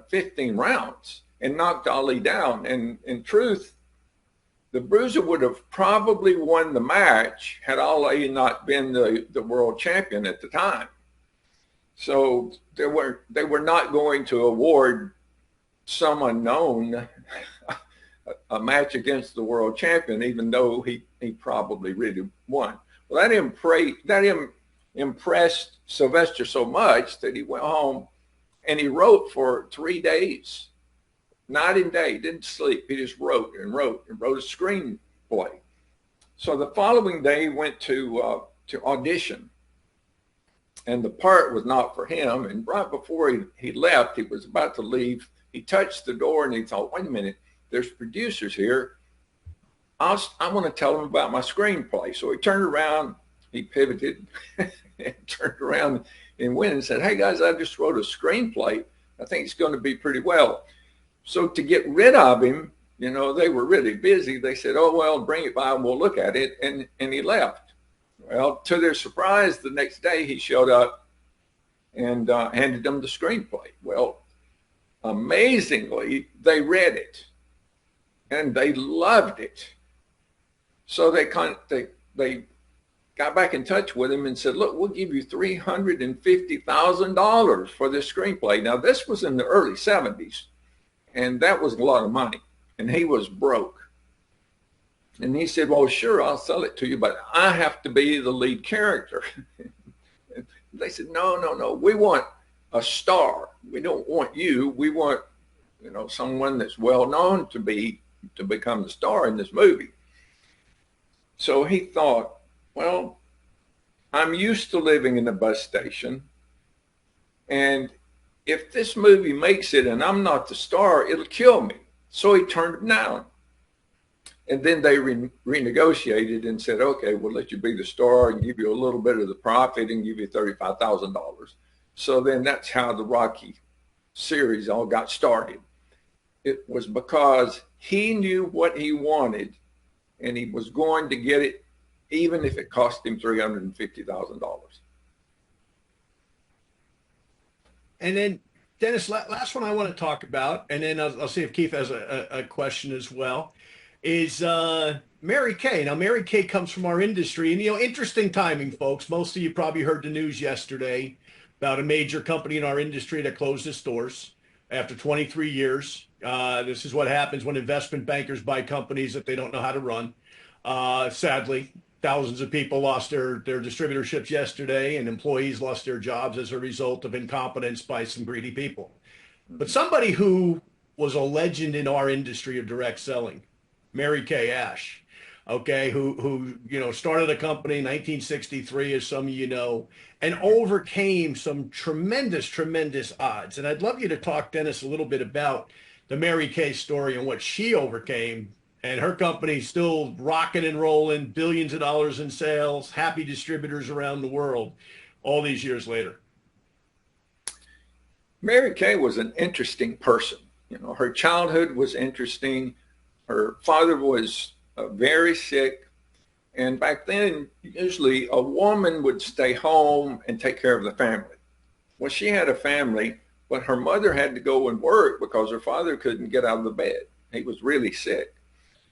H: 15 rounds and knocked Ali down. And in truth, the Bruiser would have probably won the match had Ali not been the world champion at the time. So they were not going to award some unknown a match against the world champion, even though he probably really won. Well, that impressed Sylvester so much that he went home and he wrote for 3 days, night and day, didn't sleep. He just wrote and wrote and wrote a screenplay. So the following day he went to audition, and the part was not for him. And right before he left, he was about to leave, he touched the door and he thought, wait a minute, there's producers here. I want to tell them about my screenplay. So he turned around, he pivoted, and turned around and went and said, hey guys, I just wrote a screenplay. I think it's going to be pretty well. So to get rid of him, you know, they were really busy. They said, oh, well, bring it by and we'll look at it. And he left. Well, to their surprise, the next day he showed up and handed them the screenplay. Well, amazingly, they read it and they loved it. So they got back in touch with him and said, look, we'll give you $350,000 for this screenplay. Now, this was in the early 70s, and that was a lot of money, and he was broke. And he said, well, sure, I'll sell it to you, but I have to be the lead character. They said, no, we want a star. We don't want you. We want, you know, someone that's well known to become the star in this movie. So he thought, well, I'm used to living in a bus station, and if this movie makes it and I'm not the star, it'll kill me. So he turned it down. And then they renegotiated and said, okay, we'll let you be the star and give you a little bit of the profit and give you $35,000. So then that's how the Rocky series all got started. it was because he knew what he wanted, and he was going to get it, even if it cost him $350,000.
F: And then, Dennis, last one I want to talk about, and then I'll see if Keith has a question as well, is Mary Kay. Now, Mary Kay comes from our industry, and interesting timing, folks. Most of you probably heard the news yesterday about a major company in our industry that closed its doors after 23 years. This is what happens when investment bankers buy companies that they don't know how to run. Sadly, thousands of people lost their distributorships yesterday, and employees lost their jobs as a result of incompetence by some greedy people. But somebody who was a legend in our industry of direct selling, Mary Kay Ash, okay, who started a company in 1963, as some of you know, and overcame some tremendous odds. And I'd love you to talk, Dennis, a little bit about the Mary Kay story and what she overcame. And her company's still rocking and rolling, billions of dollars in sales, happy distributors around the world, all these years later.
H: Mary Kay was an interesting person. Her childhood was interesting. Her father was very sick. And back then, usually a woman would stay home and take care of the family. Well, she had a family, but her mother had to go and work because her father couldn't get out of the bed. He was really sick.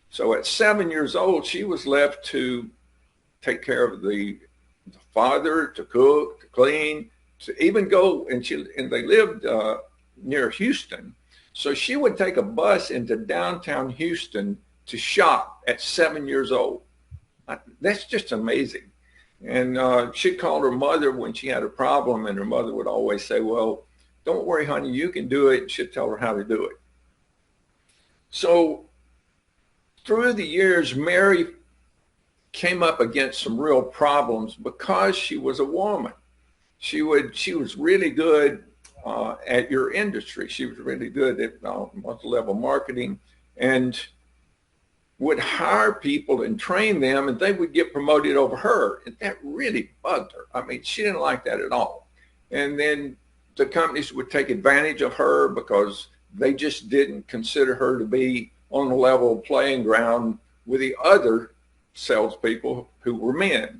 H: So at 7 years old, she was left to take care of the father, to cook, to clean, to even go, and they lived near Houston. So she would take a bus into downtown Houston to shop at 7 years old. That's just amazing. And she'd call her mother when she had a problem, and her mother would always say, well, don't worry, honey, you can do it. She'd tell her how to do it. So through the years, Mary came up against some real problems because she was a woman. She was really good at your industry. She was really good at multi-level marketing, and would hire people and train them, and they would get promoted over her. And that really bugged her. I mean, she didn't like that at all. And then the companies would take advantage of her because they just didn't consider her to be on a level playing ground with the other salespeople who were men.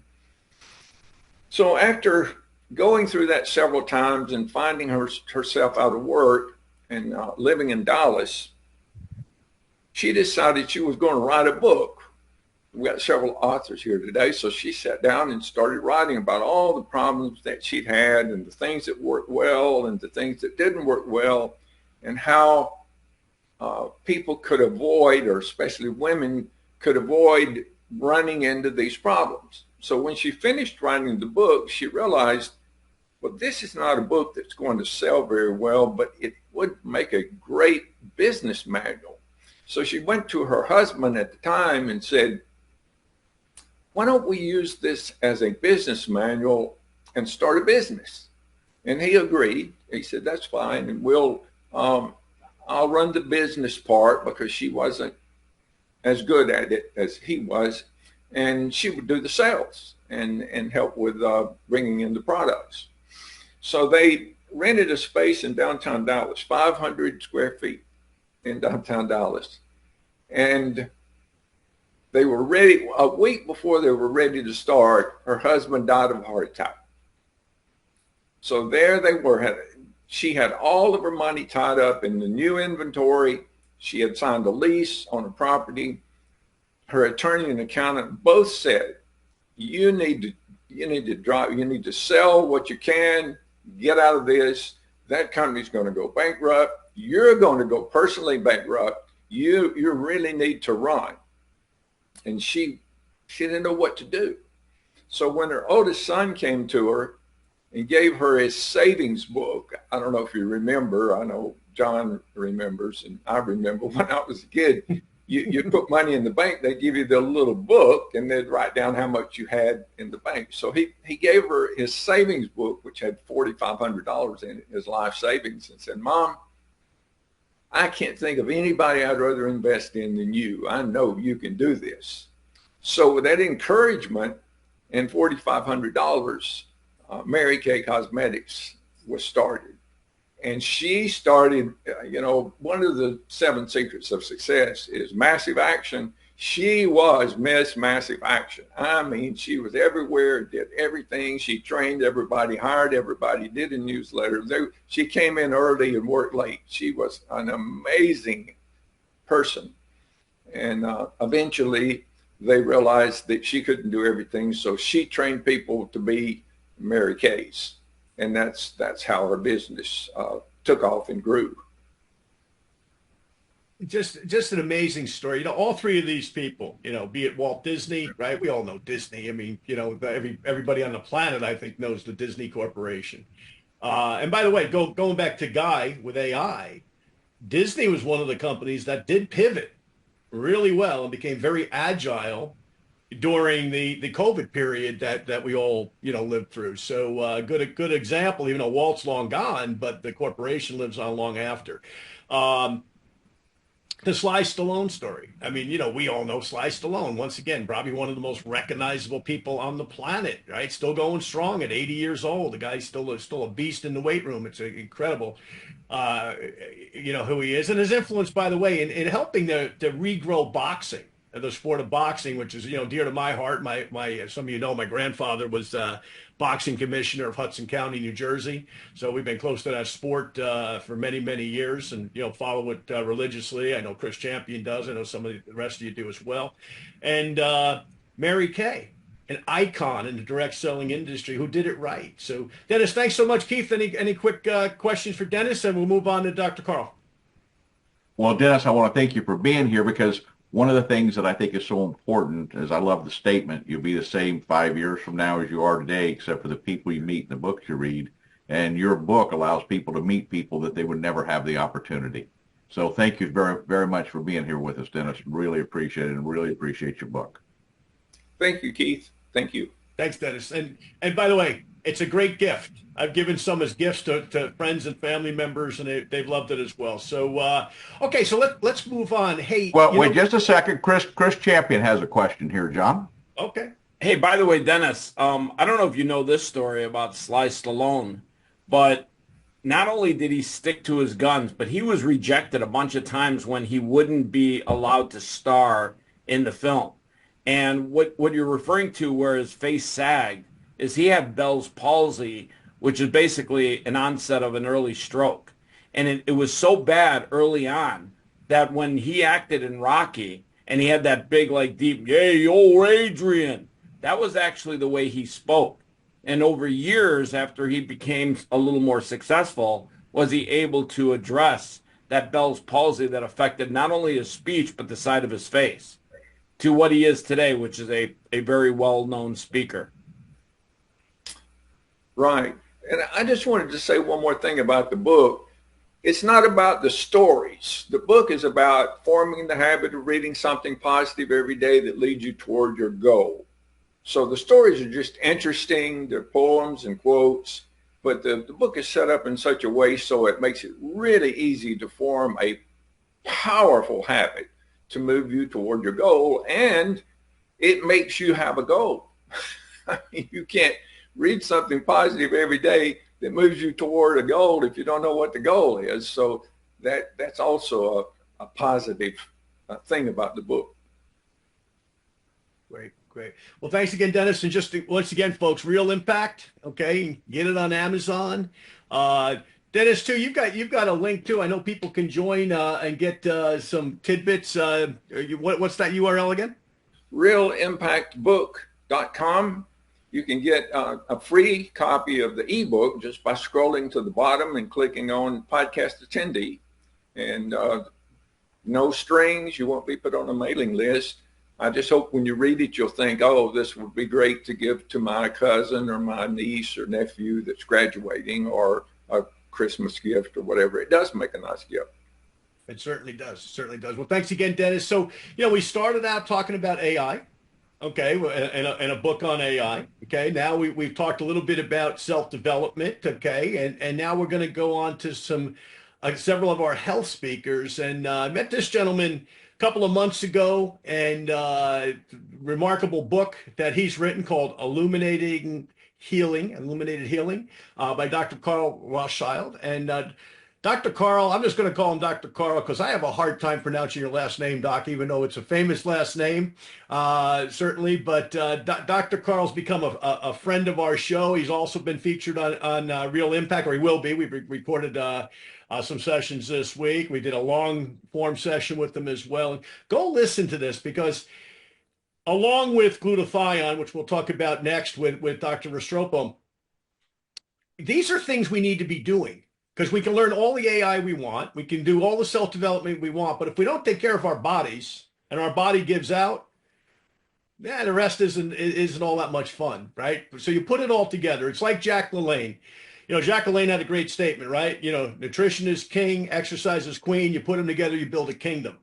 H: So after going through that several times and finding herself out of work and living in Dallas, she decided she was going to write a book. We got several authors here today, so she sat down and started writing about all the problems that she'd had and the things that worked well and the things that didn't work well, and how people could avoid, or especially women could avoid, running into these problems. So when she finished writing the book, she realized, well, this is not a book that's going to sell very well, but it would make a great business manual. So she went to her husband at the time and said, why don't we use this as a business manual and start a business? And he agreed. He said, that's fine. And I'll run the business part, because she wasn't as good at it as he was. And she would do the sales and help with bringing in the products. So they rented a space in downtown Dallas, 500 square feet in downtown Dallas. And they were ready. A week before they were ready to start, her husband died of a heart attack. So there they were. She had all of her money tied up in the new inventory. She had signed a lease on a property. Her attorney and accountant both said, you need to sell what you can, get out of this. That company's going to go bankrupt. You're going to go personally bankrupt. You really need to run. And she didn't know what to do. So when her oldest son came to her and gave her his savings book, I don't know if you remember, I know John remembers, and I remember when I was a kid, you put money in the bank, they give you the little book, and they'd write down how much you had in the bank. So he gave her his savings book, which had $4,500 in it, his life savings, and said, Mom, I can't think of anybody I'd rather invest in than you. I know you can do this. So with that encouragement and $4,500, Mary Kay Cosmetics was started. And she started, one of the 7 secrets of success is massive action. She was Miss Massive Action. I mean, she was everywhere, did everything. She trained everybody, hired everybody, did a newsletter. She came in early and worked late. She was an amazing person. And eventually they realized that she couldn't do everything. So she trained people to be Mary Kay's. And that's how her business took off and grew.
F: Just an amazing story. All 3 of these people, be it Walt Disney, right? We all know Disney. I mean, everybody on the planet, I think, knows the Disney Corporation. And by the way, going back to Guy with AI, Disney was one of the companies that did pivot really well and became very agile during the COVID period that we all lived through. So good example. Even though Walt's long gone, but the corporation lives on long after. The Sly Stallone story. I mean, we all know Sly Stallone. Once again, probably one of the most recognizable people on the planet, right? Still going strong at 80 years old. The guy's still a beast in the weight room. It's incredible, who he is. And his influence, by the way, in helping to regrow boxing, the sport of boxing, which is, dear to my heart. My some of my grandfather was boxing commissioner of Hudson County, New Jersey. So we've been close to that sport for many, many years and, follow it religiously. I know Chris Champion does. I know some of the rest of you do as well. And Mary Kay, an icon in the direct selling industry who did it right. So Dennis, thanks so much. Keith, any quick questions for Dennis? And we'll move on to Dr. Carl.
A: Well, Dennis, I want to thank you for being here, because one of the things that I think is so important is, I love the statement, you'll be the same 5 years from now as you are today, except for the people you meet and the books you read. And your book allows people to meet people that they would never have the opportunity. So thank you very, very much for being here with us, Dennis. Really appreciate it, and really appreciate your book.
H: Thank you, Keith. Thank you.
F: Thanks, Dennis. And by the way, it's a great gift. I've given some as gifts to friends and family members, and they've loved it as well. So, okay, so let's move on. Hey,
A: well, wait just a second. Chris Champion has a question here, John.
F: Okay.
I: Hey, by the way, Dennis, I don't know if you know this story about Sly Stallone, but not only did he stick to his guns, but he was rejected a bunch of times when he wouldn't be allowed to star in the film. And what you're referring to where his face sagged is he had Bell's palsy, which is basically an onset of an early stroke. And it was so bad early on that when he acted in Rocky and he had that big, deep, "Yay, old Adrian," that was actually the way he spoke. And over years after he became a little more successful, was he able to address that Bell's palsy that affected not only his speech, but the side of his face, to what he is today, which is a very well-known speaker.
H: Right. And I just wanted to say one more thing about the book. It's not about the stories. The book is about forming the habit of reading something positive every day that leads you toward your goal. So the stories are just interesting. They're poems and quotes, but the book is set up in such a way so it makes it really easy to form a powerful habit to move you toward your goal, and it makes you have a goal. I mean, you can't read something positive every day that moves you toward a goal if you don't know what the goal is. So that's also a positive thing about the book.
F: Great. Well, thanks again, Dennis. And just once again, folks, Real Impact. Okay, get it on Amazon. Dennis, too, you've got a link too. I know people can join and get some tidbits. What's that URL again?
H: RealImpactBook.com. You can get a free copy of the ebook just by scrolling to the bottom and clicking on podcast attendee. And no strings. You won't be put on a mailing list. I just hope when you read it, you'll think, oh, this would be great to give to my cousin or my niece or nephew that's graduating, or a Christmas gift or whatever. It does make a nice gift.
F: It certainly does. It certainly does. Well, thanks again, Dennis. So, we started out talking about AI. Okay, and a book on AI. Okay, now we've talked a little bit about self-development. Okay, and now we're going to go on to some several of our health speakers. And I met this gentleman a couple of months ago, and remarkable book that he's written called Illuminating Healing, Illuminated Healing, by Dr. Carl Rothschild. And Dr. Carl, I'm just going to call him Dr. Carl because I have a hard time pronouncing your last name, Doc, even though it's a famous last name, certainly. But Dr. Carl's become a friend of our show. He's also been featured on Real Impact, or he will be. We've recorded some sessions this week. We did a long form session with them as well. And go listen to this because along with glutathione, which we'll talk about next with Dr. Restrepo, these are things we need to be doing because we can learn all the AI we want. We can do all the self-development we want. But if we don't take care of our bodies and our body gives out, yeah, the rest isn't all that much fun, right? So you put it all together. It's like Jack LaLanne. You know, Jack LaLanne had a great statement, right? You know, nutrition is king, exercise is queen. You put them together, you build a kingdom.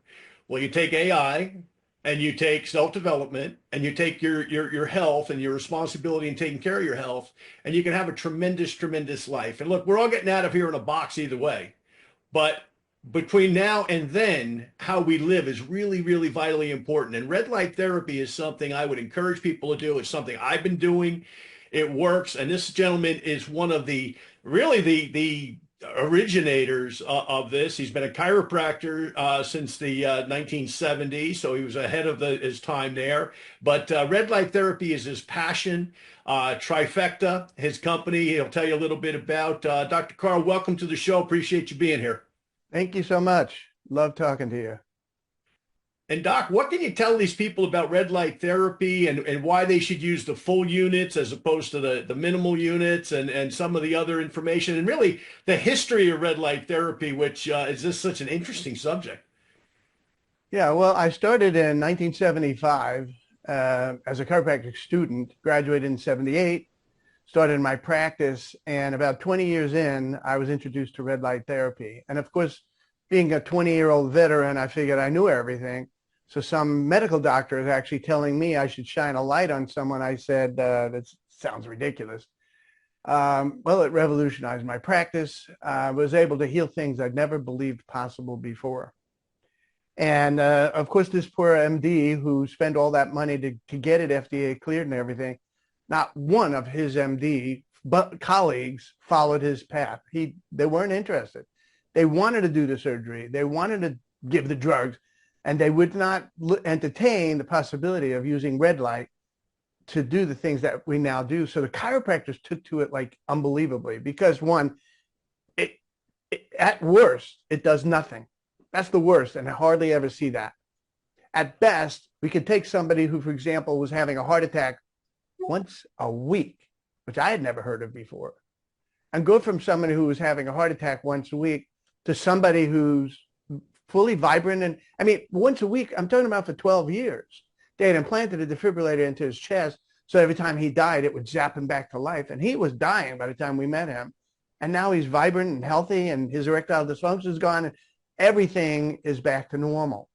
F: Well, you take AI and you take self-development and you take your health and your responsibility in taking care of your health, and you can have a tremendous, tremendous life. And look, we're all getting out of here in a box either way. But between now and then, how we live is really, really vitally important. And red light therapy is something I would encourage people to do. It's something I've been doing. It works. And this gentleman is one of the originators of this. He's been a chiropractor since the 1970s, so he was ahead of his time there. But red light therapy is his passion. Trifecta, his company, he'll tell you a little bit about. Dr. Carl, welcome to the show. Appreciate you being here.
J: Thank you so much. Love talking to you.
F: And Doc, what can you tell these people about red light therapy and why they should use the full units as opposed to the minimal units and some of the other information and really the history of red light therapy, which is just such an interesting subject?
J: Yeah, well, I started in 1975 as a chiropractic student, graduated in 78, started my practice, and about 20 years in, I was introduced to red light therapy. And of course, being a 20-year-old veteran, I figured I knew everything. So some medical doctor is actually telling me I should shine a light on someone. I said, that sounds ridiculous. Well, it revolutionized my practice. I was able to heal things I'd never believed possible before. And of course, this poor MD who spent all that money to get it FDA cleared and everything, not one of his MD colleagues followed his path. They weren't interested. They wanted to do the surgery. They wanted to give the drugs. And they would not entertain the possibility of using red light to do the things that we now do. So the chiropractors took to it like unbelievably because one, at worst, it does nothing. That's the worst. And I hardly ever see that. At best, we could take somebody who, for example, was having a heart attack once a week, which I had never heard of before, and go from somebody who was having a heart attack once a week to somebody who's fully vibrant. And I mean, once a week, I'm talking about for 12 years. They had implanted a defibrillator into his chest. So every time he died, it would zap him back to life. And he was dying by the time we met him. And now he's vibrant and healthy and his erectile dysfunction is gone. And everything is back to normal.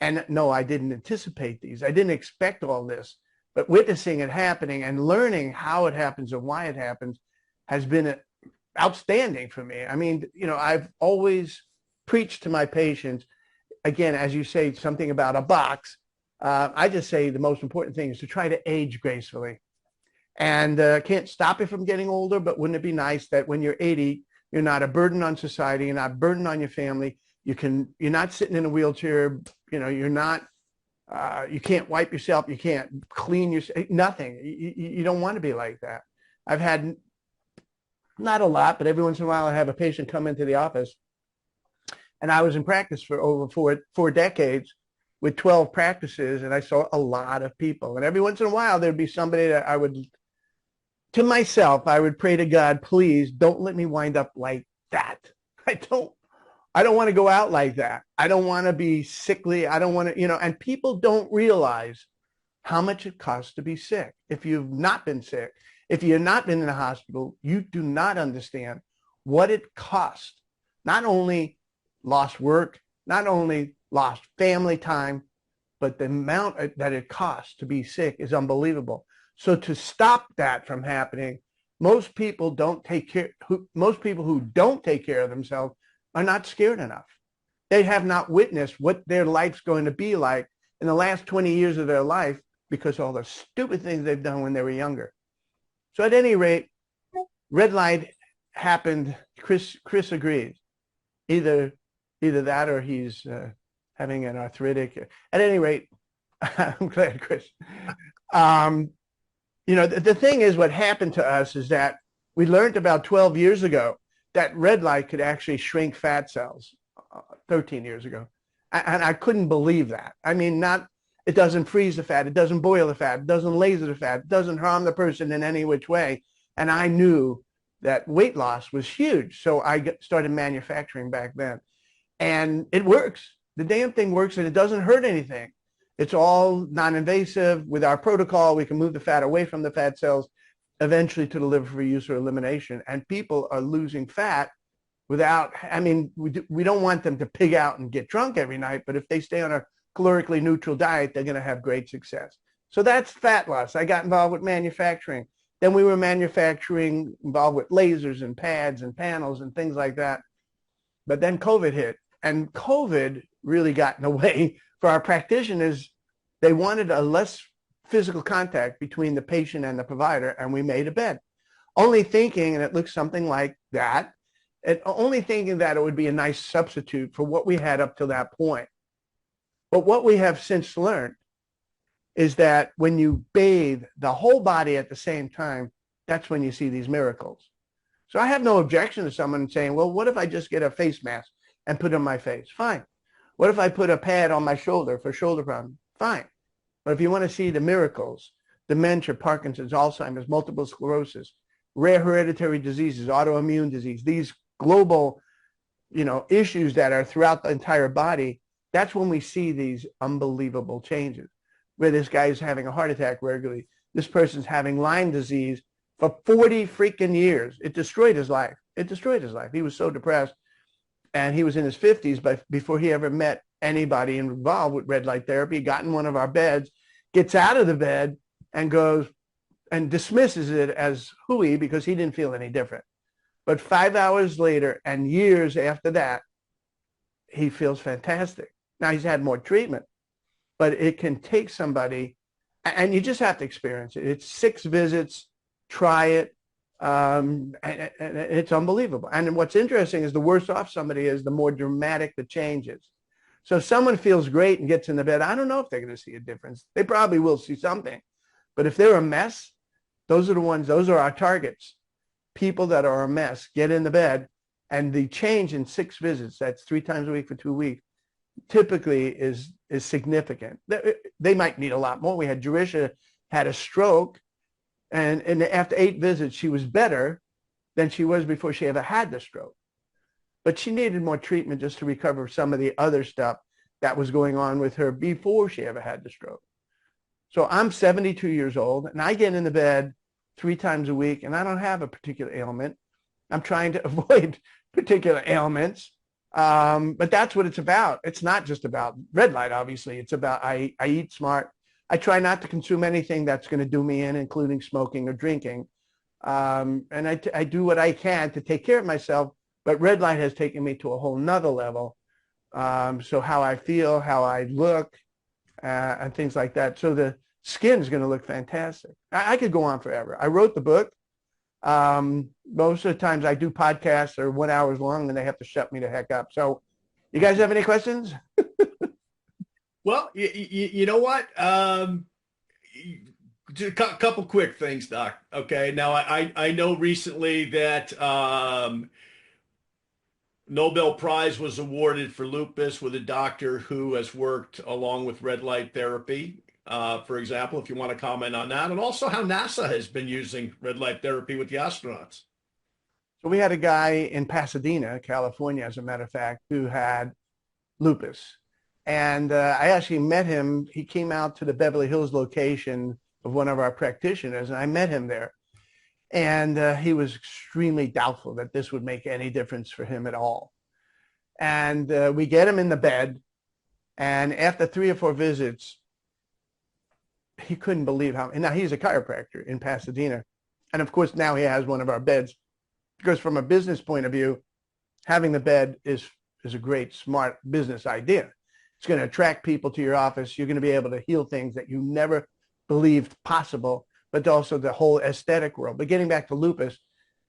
J: And no, I didn't anticipate these. I didn't expect all this. But witnessing it happening and learning how it happens and why it happens has been outstanding for me. I mean, you know, I've always preached to my patients, again, as you say, something about a box. I just say the most important thing is to try to age gracefully. And can't stop you from getting older, but wouldn't it be nice that when you're 80, you're not a burden on society, you're not a burden on your family, you're not sitting in a wheelchair, you know, you're not, you can't wipe yourself, you can't clean yourself, nothing. You don't want to be like that. I've had, not a lot, but every once in a while I have a patient come into the office. And I was in practice for over four decades with 12 practices, and I saw a lot of people. And every once in a while, there'd be somebody that I would, to myself, I would pray to God, please don't let me wind up like that. I don't want to go out like that. I don't want to be sickly. I don't want to, you know, and people don't realize how much it costs to be sick. If you've not been sick, if you've not been in a hospital, you do not understand what it costs. Not only lost work, not only lost family time, but the amount that it costs to be sick is unbelievable. So to stop that from happening, most people who don't take care of themselves are not scared enough. They have not witnessed what their life's going to be like in the last 20 years of their life because of all the stupid things they've done when they were younger. So at any rate, red light happened. Chris agrees. Either that or he's having an arthritic. At any rate, I'm glad, Chris. The thing is, what happened to us is that we learned about 12 years ago that red light could actually shrink fat cells, 13 years ago. And I couldn't believe that. I mean, it doesn't freeze the fat, it doesn't boil the fat, it doesn't laser the fat, it doesn't harm the person in any which way. And I knew that weight loss was huge. So I started manufacturing back then. And it works. The damn thing works, and it doesn't hurt anything. It's all non-invasive. With our protocol, we can move the fat away from the fat cells, eventually to the liver for use or elimination. And people are losing fat without, I mean, we don't want them to pig out and get drunk every night, but if they stay on a calorically neutral diet, they're going to have great success. So that's fat loss. I got involved with manufacturing. Then we were manufacturing, involved with lasers and pads and panels and things like that. But then COVID hit, and COVID really got in the way for our practitioners. They wanted a less physical contact between the patient and the provider, and we made a bed. Only thinking, and it looks something like that, only thinking that it would be a nice substitute for what we had up to that point. But what we have since learned is that when you bathe the whole body at the same time, that's when you see these miracles. So I have no objection to someone saying, well, what if I just get a face mask and put it on my face? Fine. What if I put a pad on my shoulder for shoulder problem? Fine. But if you want to see the miracles, dementia, Parkinson's, Alzheimer's, multiple sclerosis, rare hereditary diseases, autoimmune disease, these global, issues that are throughout the entire body, that's when we see these unbelievable changes. Where this guy is having a heart attack regularly. This person's having Lyme disease for 40 freaking years. It destroyed his life. He was so depressed. And he was in his 50s before he ever met anybody involved with red light therapy. He got in one of our beds, gets out of the bed, and goes and dismisses it as hooey because he didn't feel any different. But 5 hours later and years after that, he feels fantastic. Now he's had more treatment, but it can take somebody, and you just have to experience it. It's 6 visits. Try it. And it's unbelievable. And what's interesting is the worse off somebody is, the more dramatic the change is. So if someone feels great and gets in the bed, I don't know if they're going to see a difference. They probably will see something. But if they're a mess, those are our targets. People that are a mess get in the bed, and the change in 6 visits, that's 3 times a week for 2 weeks, typically is significant. They might need a lot more. We had Jerisha had a stroke, and after 8 visits, she was better than she was before she ever had the stroke. But she needed more treatment just to recover some of the other stuff that was going on with her before she ever had the stroke. So I'm 72 years old, and I get in the bed 3 times a week, and I don't have a particular ailment. I'm trying to avoid particular ailments. But that's what it's about. It's not just about red light, obviously. It's about I eat smart. I try not to consume anything that's going to do me in, including smoking or drinking. And I do what I can to take care of myself. But red light has taken me to a whole nother level. So how I feel, how I look, and things like that. So the skin is going to look fantastic. I could go on forever. I wrote the book. Most of the times I do podcasts that are 1 hour long, and they have to shut me the heck up. So you guys have any questions?
F: Well, you know what? Just a couple quick things, Doc. Okay. Now, I know recently that Nobel Prize was awarded for lupus with a doctor who has worked along with red light therapy. For example, if you want to comment on that, and also how NASA has been using red light therapy with the astronauts.
J: So we had a guy in Pasadena, California, as a matter of fact, who had lupus. And I actually met him. He came out to the Beverly Hills location of one of our practitioners, and I met him there. And he was extremely doubtful that this would make any difference for him at all. And we get him in the bed, and after 3 or 4 visits, he couldn't believe how, and now he's a chiropractor in Pasadena. And of course, now he has one of our beds, because from a business point of view, having the bed is a great, smart business idea. It's going to attract people to your office. You're going to be able to heal things that you never believed possible. but also the whole aesthetic world. But getting back to lupus,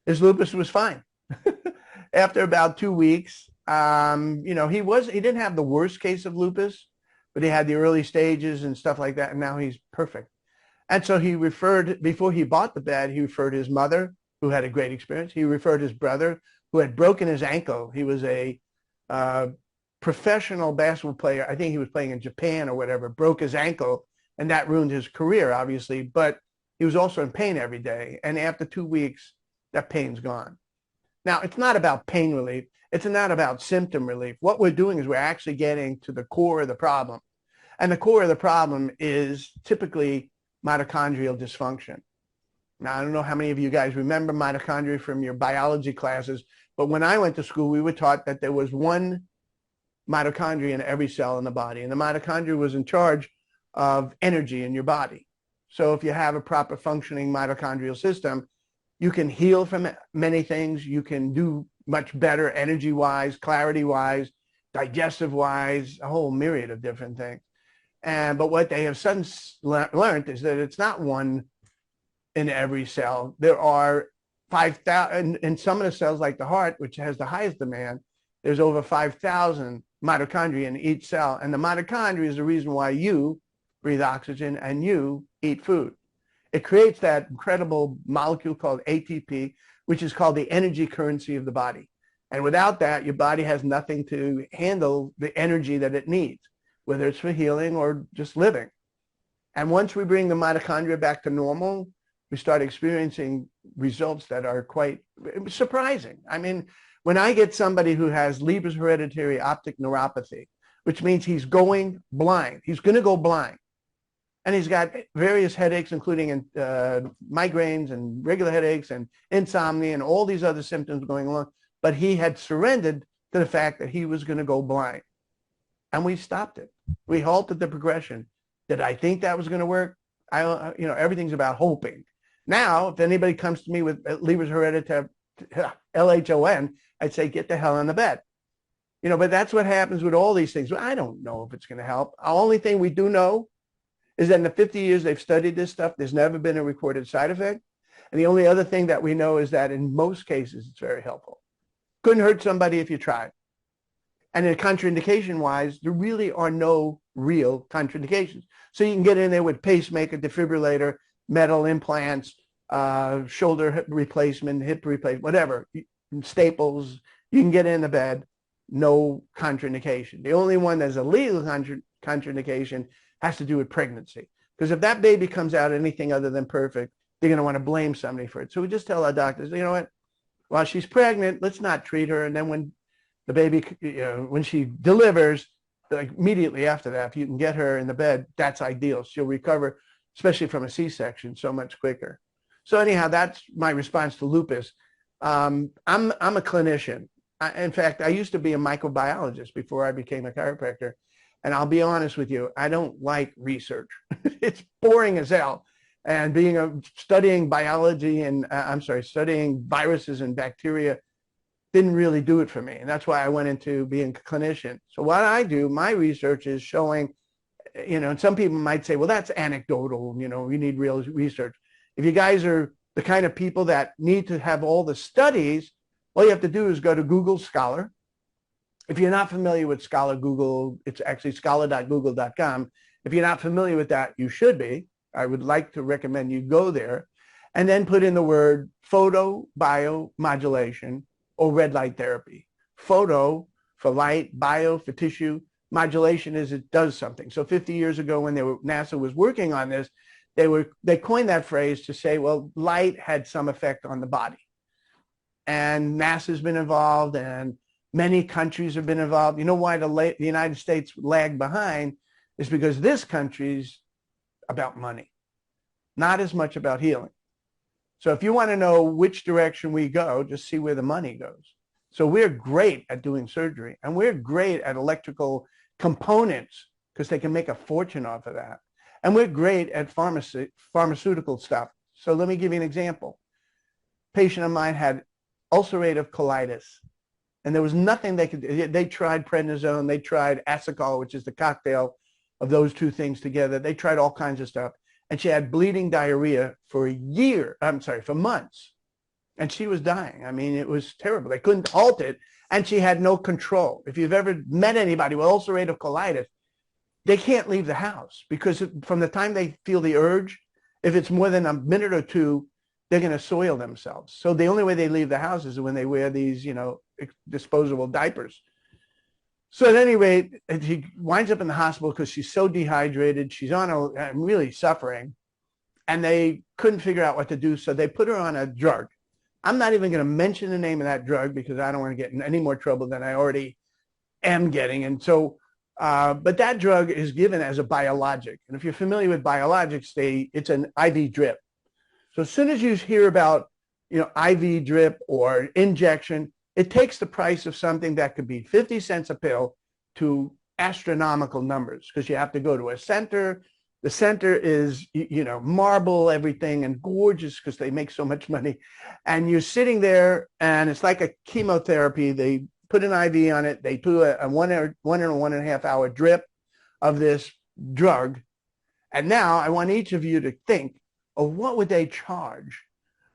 J: his lupus was fine. After about 2 weeks, he didn't have the worst case of lupus, but he had the early stages and stuff like that. And now he's perfect. And so he referred, before he bought the bed, he referred his mother, who had a great experience. He referred his brother, who had broken his ankle. He was a professional basketball player. I think he was playing in Japan or whatever, broke his ankle, and that ruined his career, obviously. But he was also in pain every day. And after 2 weeks, that pain's gone. Now, it's not about pain relief. It's not about symptom relief. What we're doing is we're actually getting to the core of the problem. And the core of the problem is typically mitochondrial dysfunction. Now, I don't know how many of you guys remember mitochondria from your biology classes, but when I went to school, we were taught that there was one mitochondria in every cell in the body, and the mitochondria was in charge of energy in your body. So if you have a proper functioning mitochondrial system, you can heal from many things. You can do much better energy-wise, clarity-wise, digestive-wise, a whole myriad of different things. But what they have since learned is that it's not one in every cell. There are 5,000, in some of the cells like the heart, which has the highest demand, there's over 5,000 mitochondria in each cell. And the mitochondria is the reason why you breathe oxygen and you eat food. It creates that incredible molecule called ATP, which is called the energy currency of the body. And without that, your body has nothing to handle the energy that it needs, whether it's for healing or just living. And once we bring the mitochondria back to normal, we start experiencing results that are quite surprising. I mean, when I get somebody who has Leber's hereditary optic neuropathy, which means he's going blind, he's going to go blind. And he's got various headaches, including migraines and regular headaches and insomnia and all these other symptoms going along. But he had surrendered to the fact that he was going to go blind. And we stopped it. We halted the progression. Did I think that was going to work? Everything's about hoping. Now, if anybody comes to me with Leber's hereditary, LHON, I'd say, get the hell in the bed. But that's what happens with all these things. I don't know if it's going to help. The only thing we do know is that in the 50 years they've studied this stuff, there's never been a recorded side effect. And the only other thing that we know is that in most cases, it's very helpful. Couldn't hurt somebody if you tried. And in contraindication-wise, there really are no real contraindications. So you can get in there with pacemaker, defibrillator, metal implants, shoulder hip replacement, hip replacement, whatever, staples. You can get in the bed, no contraindication. The only one that's a legal contraindication has to do with pregnancy. Because if that baby comes out anything other than perfect, they're going to want to blame somebody for it. So we just tell our doctors, you know what, while she's pregnant, let's not treat her. And then when the baby, when she delivers, like immediately after that, if you can get her in the bed, that's ideal. She'll recover, especially from a C-section, so much quicker. So anyhow, that's my response to lupus. I'm a clinician. In fact, I used to be a microbiologist before I became a chiropractor. And I'll be honest with you, I don't like research. It's boring as hell. And studying biology and studying viruses and bacteria didn't really do it for me. And that's why I went into being a clinician. So what I do, my research is showing, and some people might say, well, that's anecdotal. You need real research. If you guys are the kind of people that need to have all the studies, all you have to do is go to Google Scholar. If you're not familiar with Scholar Google, it's actually scholar.google.com. If you're not familiar with that, you should be. I would like to recommend you go there and then put in the word photobiomodulation or red light therapy. Photo for light, bio for tissue. Modulation is it does something. So 50 years ago when NASA was working on this, they coined that phrase to say, well, light had some effect on the body. And NASA's been involved and many countries have been involved. You know why the United States lagged behind is because this country's about money, not as much about healing. So if you want to know which direction we go, just see where the money goes. So we're great at doing surgery and we're great at electrical components because they can make a fortune off of that. And we're great at pharmaceutical stuff. So let me give you an example. A patient of mine had ulcerative colitis. And there was nothing they could do. They tried prednisone. They tried Asacol, which is the cocktail of those two things together. They tried all kinds of stuff. and she had bleeding diarrhea for a year. I'm sorry, for months. And she was dying. I mean, it was terrible. They couldn't halt it, and she had no control. If you've ever met anybody with ulcerative colitis, they can't leave the house because from the time they feel the urge, if it's more than a minute or two, they're going to soil themselves. So the only way they leave the house is when they wear these, disposable diapers. So at any rate, she winds up in the hospital because she's so dehydrated. She's really suffering, and they couldn't figure out what to do. So they put her on a drug. I'm not even going to mention the name of that drug because I don't want to get in any more trouble than I already am getting. And so, but that drug is given as a biologic. And if you're familiar with biologics, it's an IV drip. So as soon as you hear about, IV drip or injection, it takes the price of something that could be 50 cents a pill to astronomical numbers because you have to go to a center. The center is, marble, everything, and gorgeous because they make so much money. And you're sitting there, and it's like a chemotherapy. They put an IV on it. They do a 1 and 1.5 hour drip of this drug. And now I want each of you to think of what would they charge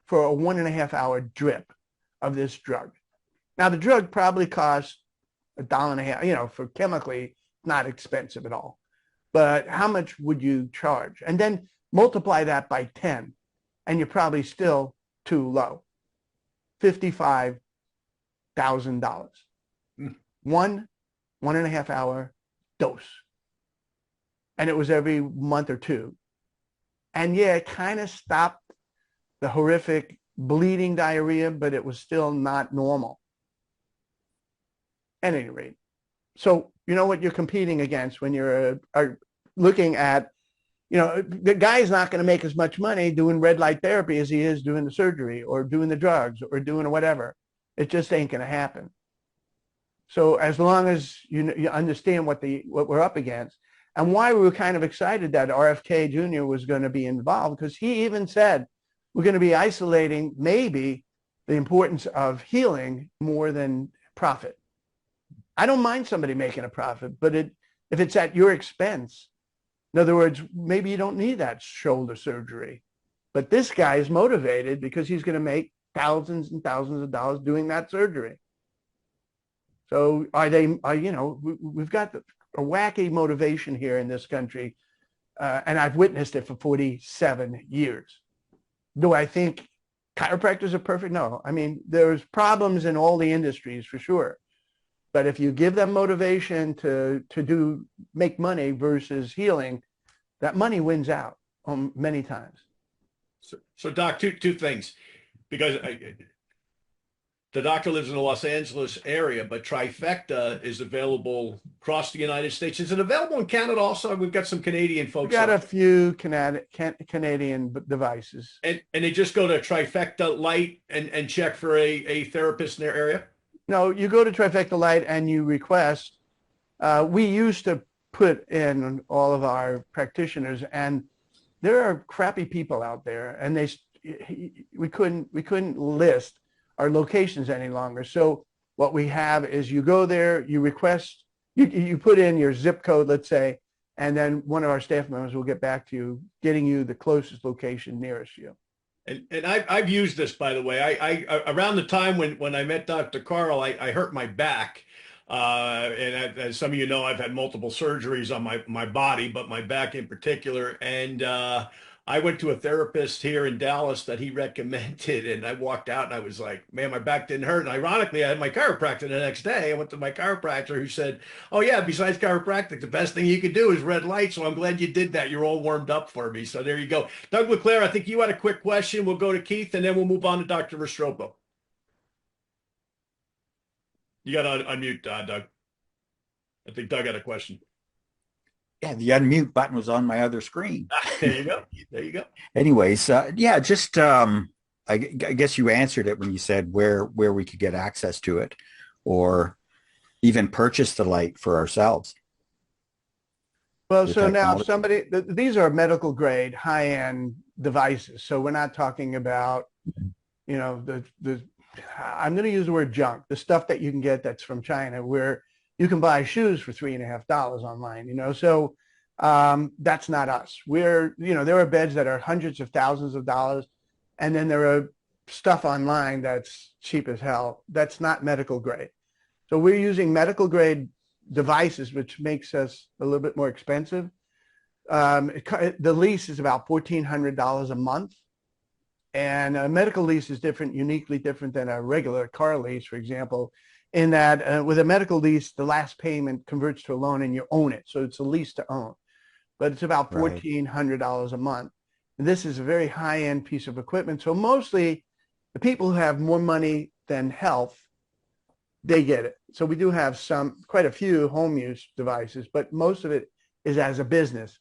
J: for a 1.5 hour drip of this drug. Now, the drug probably costs $1.50, for chemically, not expensive at all. But how much would you charge? And then multiply that by 10, and you're probably still too low. $55,000. 1.5 hour dose. And it was every month or two. And yeah, it kind of stopped the horrific bleeding diarrhea, but it was still not normal. At any rate. So you know what you're competing against when you're looking at, the guy's not going to make as much money doing red light therapy as he is doing the surgery or doing the drugs or doing whatever. It just ain't going to happen. So as long as you understand what we're up against and why we were kind of excited that RFK Jr. was going to be involved, because he even said we're going to be isolating maybe the importance of healing more than profit. I don't mind somebody making a profit, but if it's at your expense, in other words, maybe you don't need that shoulder surgery, but this guy is motivated because he's going to make thousands and thousands of dollars doing that surgery. So we've got a wacky motivation here in this country, and I've witnessed it for 47 years. Do I think chiropractors are perfect? No. I mean, there's problems in all the industries for sure. But if you give them motivation to make money versus healing, that money wins out many times.
F: So Doc, two things, because the doctor lives in the Los Angeles area, but Trifecta is available across the United States. Is it available in Canada also? We've got some Canadian folks.
J: We've got a few Canadian devices.
F: And they just go to Trifecta Light and check for a therapist in their area?
J: No, you go to Trifecta Light and you request. We used to put in all of our practitioners, and there are crappy people out there, and we couldn't list our locations any longer. So what we have is you go there, you request, you put in your zip code, let's say, and then one of our staff members will get back to you, getting you the closest location nearest you.
F: And I've used this, by the way. I around the time when I met Dr. Carl, I hurt my back. And as some of you know, I've had multiple surgeries on my body, but my back in particular. And I went to a therapist here in Dallas that he recommended, and I walked out and I was like, man, my back didn't hurt. And ironically, I had my chiropractor the next day. I went to my chiropractor who said, oh yeah, besides chiropractic, the best thing you could do is red light. So I'm glad you did that. You're all warmed up for me. So there you go. Doug LeClaire, I think you had a quick question. We'll go to Keith and then we'll move on to Dr. Restrepo. You got to unmute, Doug. I think Doug had a question.
K: Yeah, the unmute button was on my other screen.
F: There you go. There you go.
K: Anyways, just I guess you answered it when you said where we could get access to it or even purchase the light for ourselves.
J: Well, so now these are medical grade high-end devices. So we're not talking about, I'm going to use the word junk, the stuff that you can get that's from China, where you can buy shoes for $3.50 online, So That's not us. There are beds that are hundreds of thousands of dollars, and then there are stuff online that's cheap as hell. That's not medical grade. So we're using medical grade devices, which makes us a little bit more expensive. The lease is about $1,400 a month. And a medical lease is different, uniquely different than a regular car lease, for example, in that with a medical lease, the last payment converts to a loan and you own it. So it's a lease to own. But it's about $1,400 a month. And this is a very high-end piece of equipment. So mostly the people who have more money than health, they get it. So we do have quite a few home use devices, but most of it is as a business.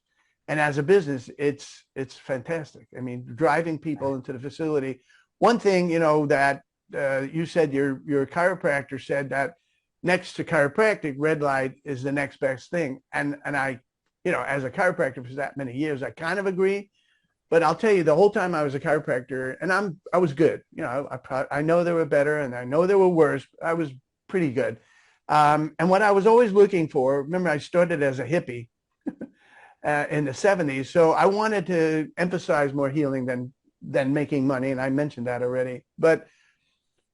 J: And as a business, it's fantastic. I mean, driving people into the facility. One thing, that you said your chiropractor said that next to chiropractic, red light is the next best thing. And I, as a chiropractor for that many years, I kind of agree. But I'll tell you, the whole time I was a chiropractor, and I was good. I know there were better, and I know there were worse. I was pretty good. And what I was always looking for, remember, I started as a hippie. In the 70s. So I wanted to emphasize more healing than making money. And I mentioned that already. But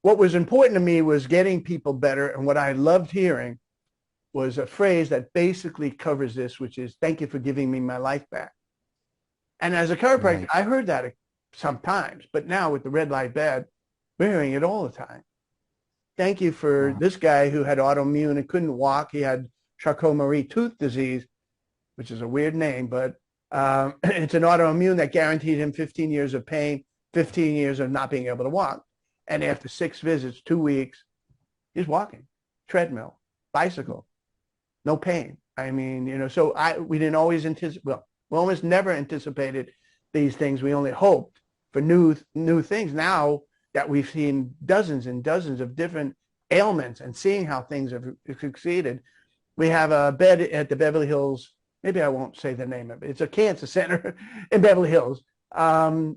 J: what was important to me was getting people better. And what I loved hearing was a phrase that basically covers this, which is, thank you for giving me my life back. And as a chiropractor, I heard that sometimes. But now with the red light bed, we're hearing it all the time. Thank you for this guy who had autoimmune and couldn't walk. He had Charcot-Marie tooth disease, which is a weird name, but it's an autoimmune that guaranteed him 15 years of pain, 15 years of not being able to walk. And after 6 visits, 2 weeks, he's walking, treadmill, bicycle, no pain. I mean, so we didn't always we almost never anticipated these things. We only hoped for new things. Now that we've seen dozens and dozens of different ailments and seeing how things have succeeded, we have a bed at the Beverly Hills. Maybe I won't say the name of it. It's a cancer center in Beverly Hills. And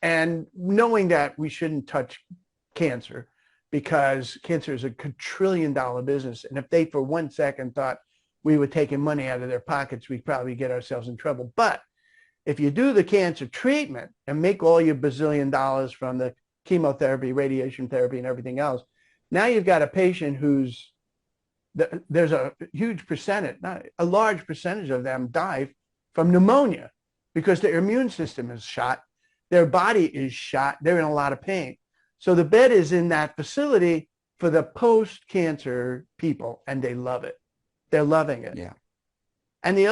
J: knowing that we shouldn't touch cancer because cancer is a quadrillion-dollar business. And if they for 1 second thought we were taking money out of their pockets, we'd probably get ourselves in trouble. But if you do the cancer treatment and make all your bazillion dollars from the chemotherapy, radiation therapy, and everything else, now you've got a patient who's there's a huge percentage, not a large percentage of them die from pneumonia because their immune system is shot, their body is shot, they're in a lot of pain. So the bed is in that facility for the post-cancer people, and they love it. They're loving it.
K: Yeah.
J: And the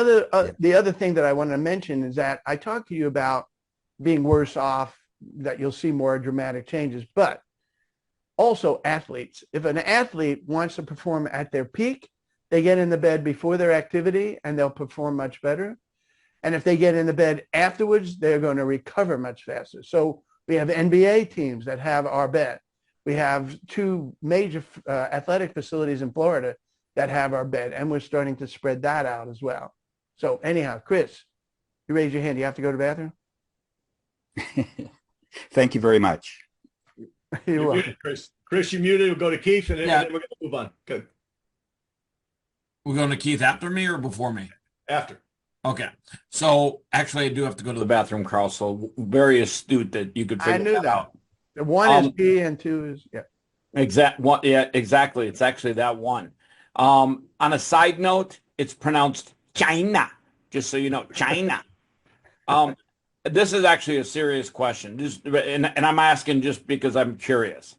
J: other thing that I want to mention is that I talked to you about being worse off, that you'll see more dramatic changes, but also athletes. If an athlete wants to perform at their peak, they get in the bed before their activity and they'll perform much better. And if they get in the bed afterwards, they're going to recover much faster. So we have NBA teams that have our bed. We have 2 major athletic facilities in Florida that have our bed, and we're starting to spread that out as well. So anyhow, Chris, you raise your hand. You have to go to the bathroom?
K: Thank you very much.
J: You're welcome.
F: Muted, Chris. Chris, you muted. We'll go to Keith, and then we're going to move on. Good.
I: We're going to Keith after me or before me?
F: After.
I: Okay. So actually, I do have to go to the bathroom, Carl. So very astute that you could figure that out.
J: The 1 is P and 2 is
I: exactly. It's actually that one. On a side note, it's pronounced China. Just so you know, China. This is actually a serious question, and I'm asking just because I'm curious.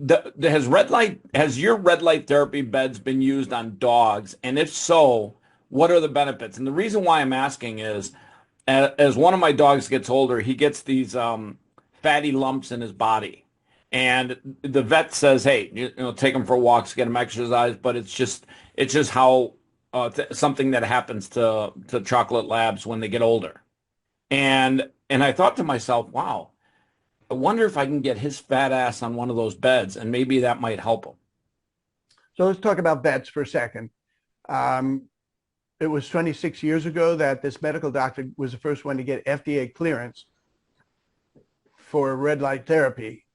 I: Has your red light therapy beds been used on dogs? And if so, what are the benefits? And the reason why I'm asking is, as one of my dogs gets older, he gets these fatty lumps in his body. And the vet says, hey, take him for walks, get him exercise, but it's just how something that happens to chocolate labs when they get older. And I thought to myself, wow, I wonder if I can get his fat ass on one of those beds, and maybe that might help him.
J: So let's talk about vets for a second. It was 26 years ago that this medical doctor was the first one to get FDA clearance for red light therapy,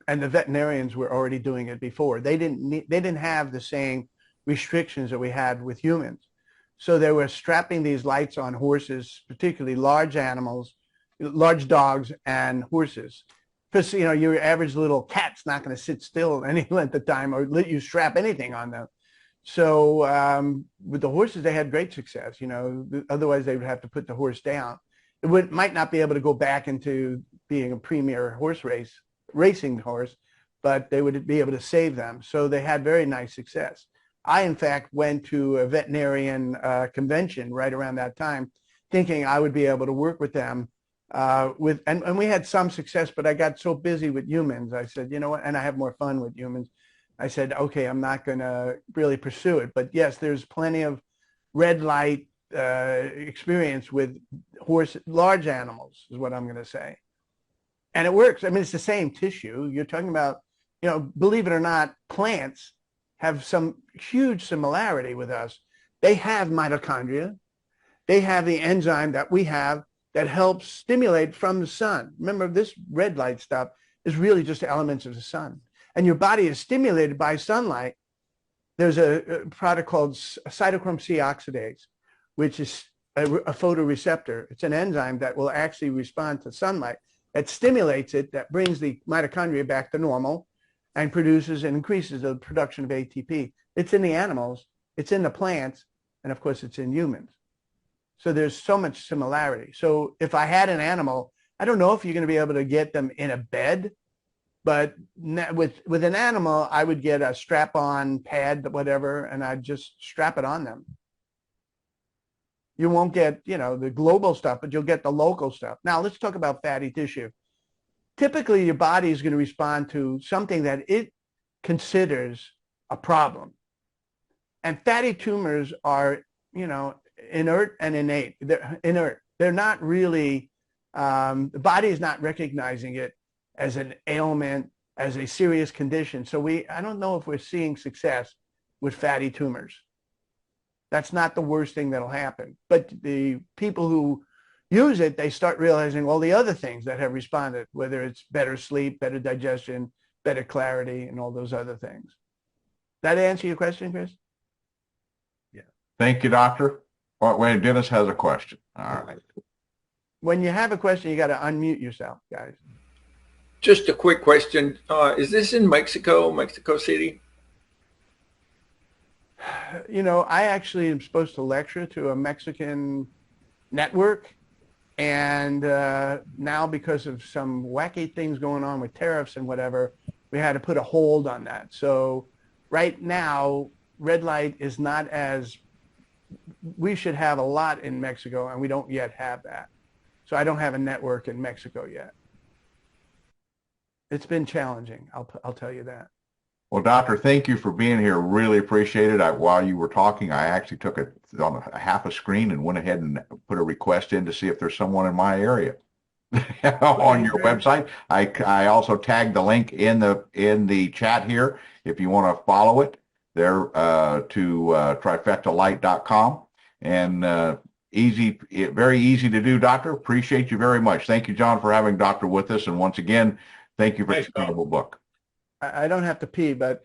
J: and the veterinarians were already doing it before. They didn't have the same restrictions that we had with humans. So they were strapping these lights on horses, particularly large animals, large dogs and horses. Because, you know, your average little cat's not going to sit still any length of time or let you strap anything on them. So with the horses, they had great success. You know, otherwise they would have to put the horse down. Might not be able to go back into being a premier racing horse, but they would be able to save them. So they had very nice success. I, in fact, went to a veterinarian convention right around that time, thinking I would be able to work with them. And we had some success, but I got so busy with humans. I said, you know what? And I have more fun with humans. I said, okay, I'm not going to really pursue it. But yes, there's plenty of red light experience with large animals is what I'm going to say. And it works. I mean, it's the same tissue. You're talking about, you know, believe it or not, plants have some huge similarity with us. They have mitochondria. They have the enzyme that we have that helps stimulate from the sun. Remember, this red light stuff is really just elements of the sun. And your body is stimulated by sunlight. There's a product called cytochrome C oxidase, which is a photoreceptor. It's an enzyme that will actually respond to sunlight, that stimulates it, that brings the mitochondria back to normal and produces and increases the production of ATP. It's in the animals, it's in the plants, and of course it's in humans. So there's so much similarity. So if I had an animal, I don't know if you're going to be able to get them in a bed, but with an animal, I would get a strap-on pad, whatever, and I'd just strap it on them. You won't get, you know, the global stuff, but you'll get the local stuff. Now let's talk about fatty tissue. Typically, your body is going to respond to something that it considers a problem. And fatty tumors are, you know, inert and innate. They're inert. They're not really, the body is not recognizing it as an ailment, as a serious condition. So I don't know if we're seeing success with fatty tumors. That's not the worst thing that'll happen. But the people who use it, they start realizing all the other things that have responded, whether it's better sleep, better digestion, better clarity, and all those other things. That answer your question, Chris?
A: Yeah. Thank you, Doctor. Oh, wait, Dennis has a question. All right.
J: When you have a question, you got to unmute yourself, guys.
H: Just a quick question. Is this in Mexico City?
J: You know, I actually am supposed to lecture to a Mexican network. And now because of some wacky things going on with tariffs and whatever, we had to put a hold on that. So right now, red light is not as, we should have a lot in Mexico, and we don't yet have that. So I don't have a network in Mexico yet. It's been challenging, I'll tell you that.
A: Well, Doctor, thank you for being here. Really appreciate it. While you were talking, I actually took it on half a screen and went ahead and put a request in to see if there's someone in my area on your website. I also tagged the link in the chat here if you want to follow it there to trifectalight.com. And very easy to do, Doctor. Appreciate you very much. Thank you, John, for having Doctor with us. And once again, thank you for this incredible book.
J: I don't have to pee, but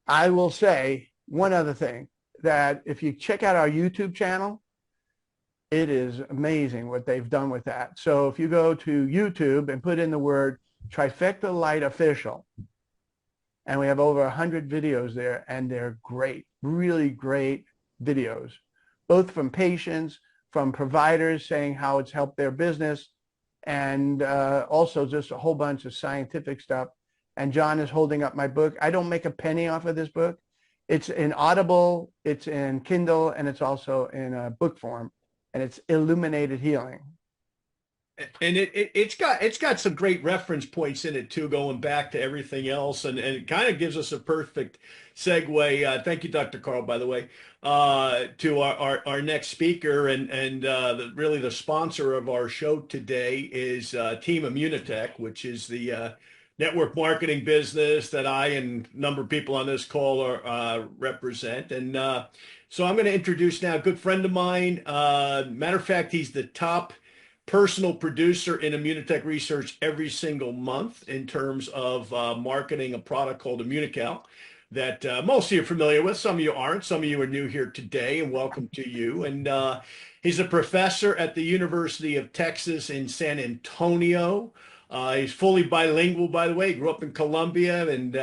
J: I will say one other thing, that if you check out our YouTube channel, it is amazing what they've done with that. So if you go to YouTube and put in the word Trifecta Light Official, and we have over 100 videos there, and they're great, really great videos, both from patients, from providers saying how it's helped their business, and also just a whole bunch of scientific stuff. And John is holding up my book. I don't make a penny off of this book. It's in Audible, it's in Kindle, and it's also in a book form. And it's Illuminated Healing.
F: And it's got some great reference points in it too, going back to everything else, and it kind of gives us a perfect segue. Thank you, Dr. Carl, by the way, to our next speaker, and really the sponsor of our show today is Team Immunotech, which is the network marketing business that I and a number of people on this call represent. And so I'm going to introduce now a good friend of mine. Matter of fact, he's the top personal producer in Immunotech research every single month in terms of marketing a product called Immunical. that most of you are familiar with. Some of you aren't. Some of you are new here today, and welcome to you. And he's a professor at the University of Texas in San Antonio. He's fully bilingual, by the way. He grew up in Colombia and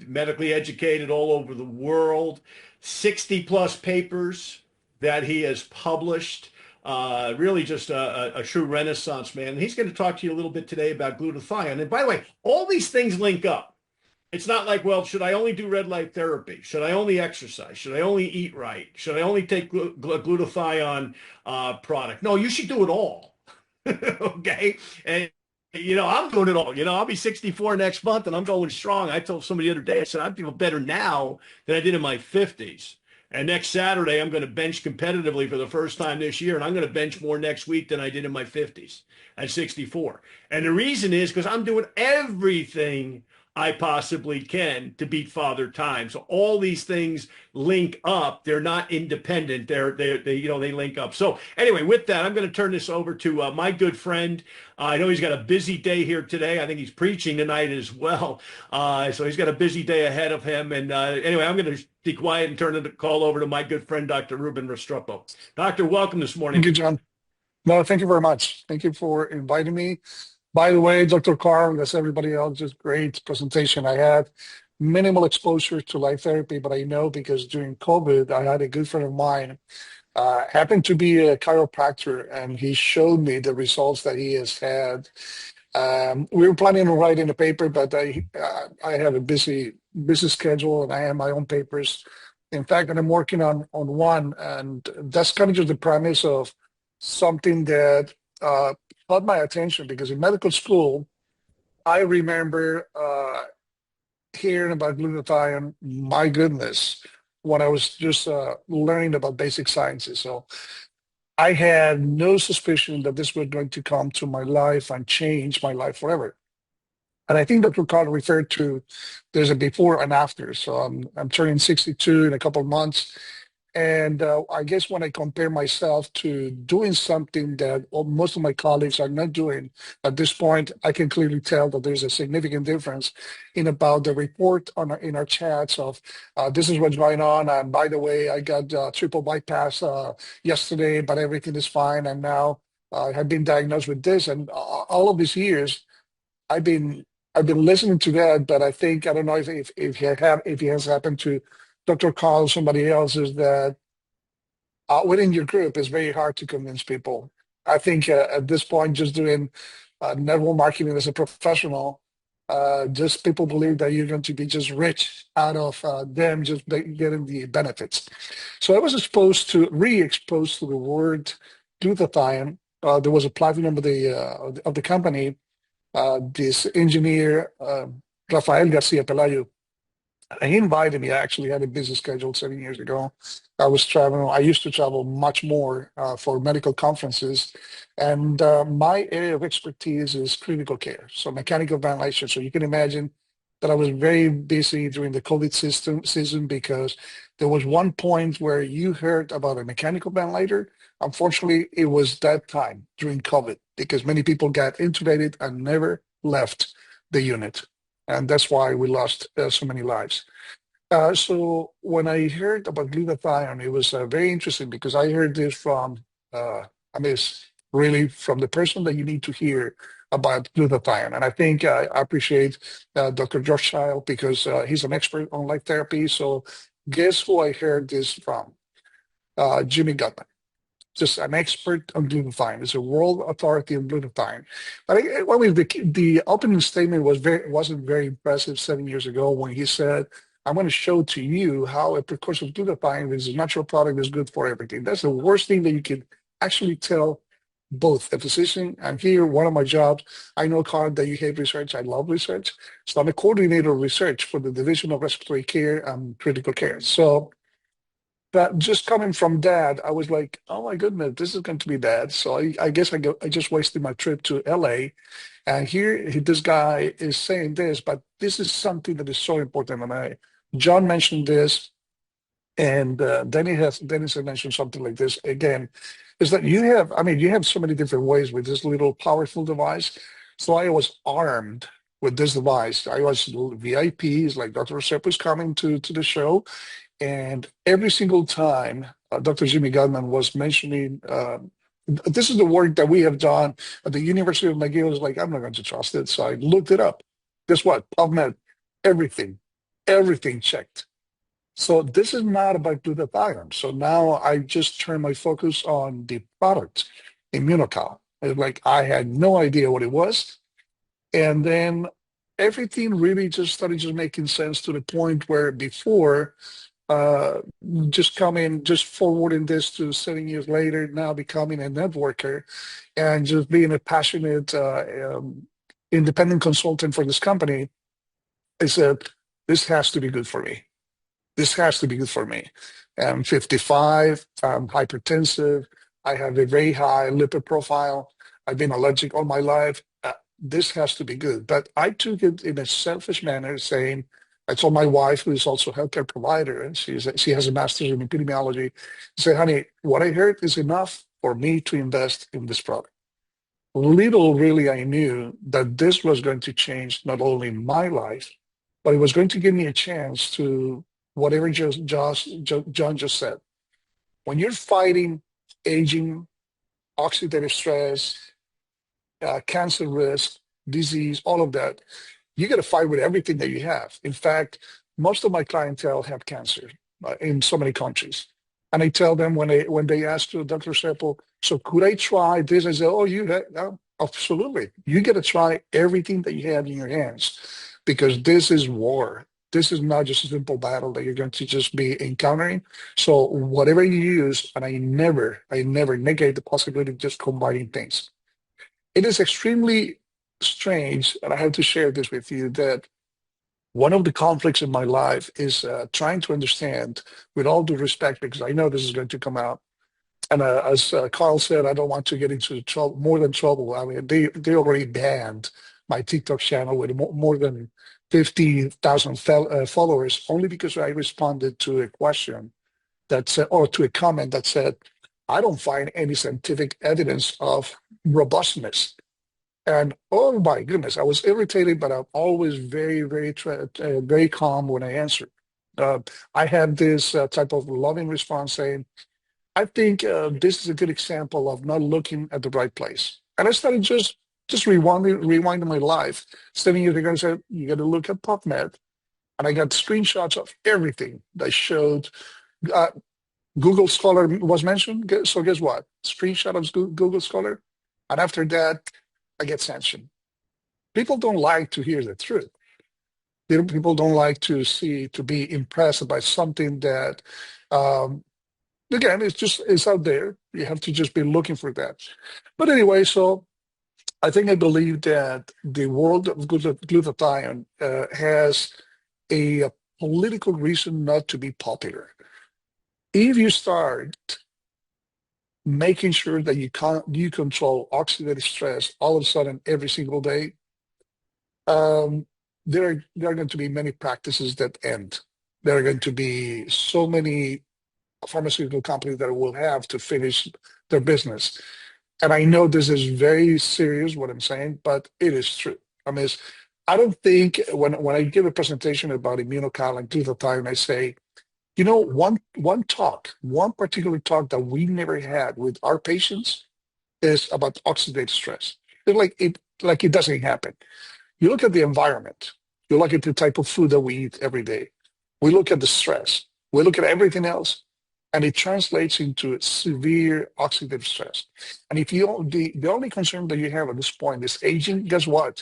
F: medically educated all over the world. 60 plus papers that he has published. Really just a true renaissance man. And he's going to talk to you a little bit today about glutathione. And by the way, all these things link up. It's not like, well, should I only do red light therapy? Should I only exercise? Should I only eat right? Should I only take glutathione product? No, you should do it all. Okay. And, I'm doing it all. I'll be 64 next month and I'm going strong. I told somebody the other day, I said, I feel better now than I did in my 50s. And next Saturday, I'm going to bench competitively for the first time this year. And I'm going to bench more next week than I did in my 50s at 64. And the reason is because I'm doing everything I possibly can to beat Father Time. So all these things link up. They're not independent. They link up. So anyway, with that, I'm going to turn this over to my good friend. I know he's got a busy day here today. I think he's preaching tonight as well. So he's got a busy day ahead of him. And anyway, I'm going to be quiet and turn the call over to my good friend, Dr. Ruben Restrepo. Doctor, welcome this morning.
L: Thank you, John. No, thank you very much. Thank you for inviting me. By the way, Dr. Carl, as everybody else, just great presentation. I had minimal exposure to light therapy, but I know because during COVID, I had a good friend of mine, happened to be a chiropractor, and he showed me the results that he has had. We were planning on writing a paper, but I have a busy schedule, and I have my own papers. In fact, I'm working on one, and that's kind of just the premise of something that caught my attention, because in medical school, I remember hearing about glutathione, my goodness, when I was just learning about basic sciences. So I had no suspicion that this was going to come to my life and change my life forever. And I think Dr. Carl referred to there's a before and after. So I'm turning 62 in a couple of months. And I guess when I compare myself to doing something that most of my colleagues are not doing at this point, I can clearly tell that there's a significant difference in about the report in our chats of this is what's going on. And by the way, I got triple bypass yesterday, but everything is fine. And now I have been diagnosed with this. And all of these years, I've been listening to that, but I don't know if it has happened to Dr. Carl, somebody else, is that within your group, it's very hard to convince people. I think at this point, just doing network marketing as a professional, just people believe that you're going to be just rich out of them just getting the benefits. So I was re-exposed to the word glutathione. There was a platinum of the company, this engineer, Rafael Garcia Pelayo. He invited me. I actually had a busy schedule 7 years ago. I was traveling. I used to travel much more for medical conferences. And my area of expertise is critical care, so mechanical ventilation. So you can imagine that I was very busy during the COVID season, because there was one point where you heard about a mechanical ventilator. Unfortunately, it was that time during COVID, because many people got intubated and never left the unit. And that's why we lost so many lives. So when I heard about glutathione, it was very interesting, because I heard this from, it's really from the person that you need to hear about glutathione. And I think I appreciate Dr. Rothschild, because he's an expert on light therapy. So guess who I heard this from? Jimmy Gutman. Just an expert on glutathione. It's a world authority on glutathione. But the opening statement wasn't very impressive 7 years ago, when he said, I'm going to show to you how a precursor of glutathione is a natural product that's good for everything. That's the worst thing that you can actually tell both a physician and here. One of my jobs, I know, Carl, that you hate research. I love research. So I'm a coordinator of research for the Division of Respiratory Care and Critical Care. So but just coming from that, I was like, oh my goodness, this is going to be bad. So I guess I just wasted my trip to LA. And here this guy is saying this, but this is something that is so important. And John mentioned this, and Dennis had mentioned something like this again, is that you have so many different ways with this little powerful device. So I was armed with this device. I was VIPs, like Dr. Restrepo is coming to the show. And every single time Dr. Jimmy Gutman was mentioning, this is the work that we have done at the University of McGill. I was like, I'm not going to trust it. So I looked it up. Guess what? PubMed, everything checked. So this is not about glutathione. So now I just turn my focus on the product, Immunocal. It's like I had no idea what it was. And then everything really just started just making sense to the point where before just forwarding this to 7 years later, now becoming a networker and just being a passionate independent consultant for this company, I said, this has to be good for me. This has to be good for me. I'm 55, I'm hypertensive, I have a very high lipid profile, I've been allergic all my life. This has to be good. But I took it in a selfish manner, saying, I told my wife, who is also a healthcare provider, and she has a master's in epidemiology, I said, honey, what I heard is enough for me to invest in this product. Little really I knew that this was going to change not only my life, but it was going to give me a chance to whatever John just said. When you're fighting aging, oxidative stress, cancer risk, disease, all of that, you got to fight with everything that you have. In fact, most of my clientele have cancer in so many countries. And I tell them when they ask Dr. Restrepo, so could I try this? I say, oh, absolutely. You got to try everything that you have in your hands, because this is war. This is not just a simple battle that you're going to just be encountering. So whatever you use, and I never negate the possibility of just combining things. It is extremely strange, and I have to share this with you, that one of the conflicts in my life is trying to understand, with all due respect, because I know this is going to come out, and as Carl said, I don't want to get into trouble, more than trouble. I mean, they already banned my TikTok channel with more than 50,000 followers, only because I responded to a question that said, or to a comment that said, I don't find any scientific evidence of robustness. And oh my goodness, I was irritated, but I'm always very calm when I answer. I have this type of loving response saying, I think this is a good example of not looking at the right place. And I started just rewinding my life. 7 years ago, I said, you got to look at PubMed. And I got screenshots of everything that showed. Google Scholar was mentioned. So guess what? Screenshot of Google Scholar. And after that, I get sanctioned. People don't like to hear the truth. People don't like to be impressed by something that, again, it's out there. You have to just be looking for that. But anyway, so I believe that the world of glutathione has a political reason not to be popular. If you start making sure that you control oxidative stress all of a sudden every single day, there are going to be many practices that end. There are going to be so many pharmaceutical companies that will have to finish their business. And I know this is very serious, what I'm saying, but it is true. I mean, I don't think when I give a presentation about Immunocal and glutathione, I say, one particular talk that we never had with our patients is about oxidative stress. It's like it doesn't happen. You look at the environment, you look at the type of food that we eat every day. We look at the stress, we look at everything else, and it translates into severe oxidative stress. And if the only concern that you have at this point is aging, guess what?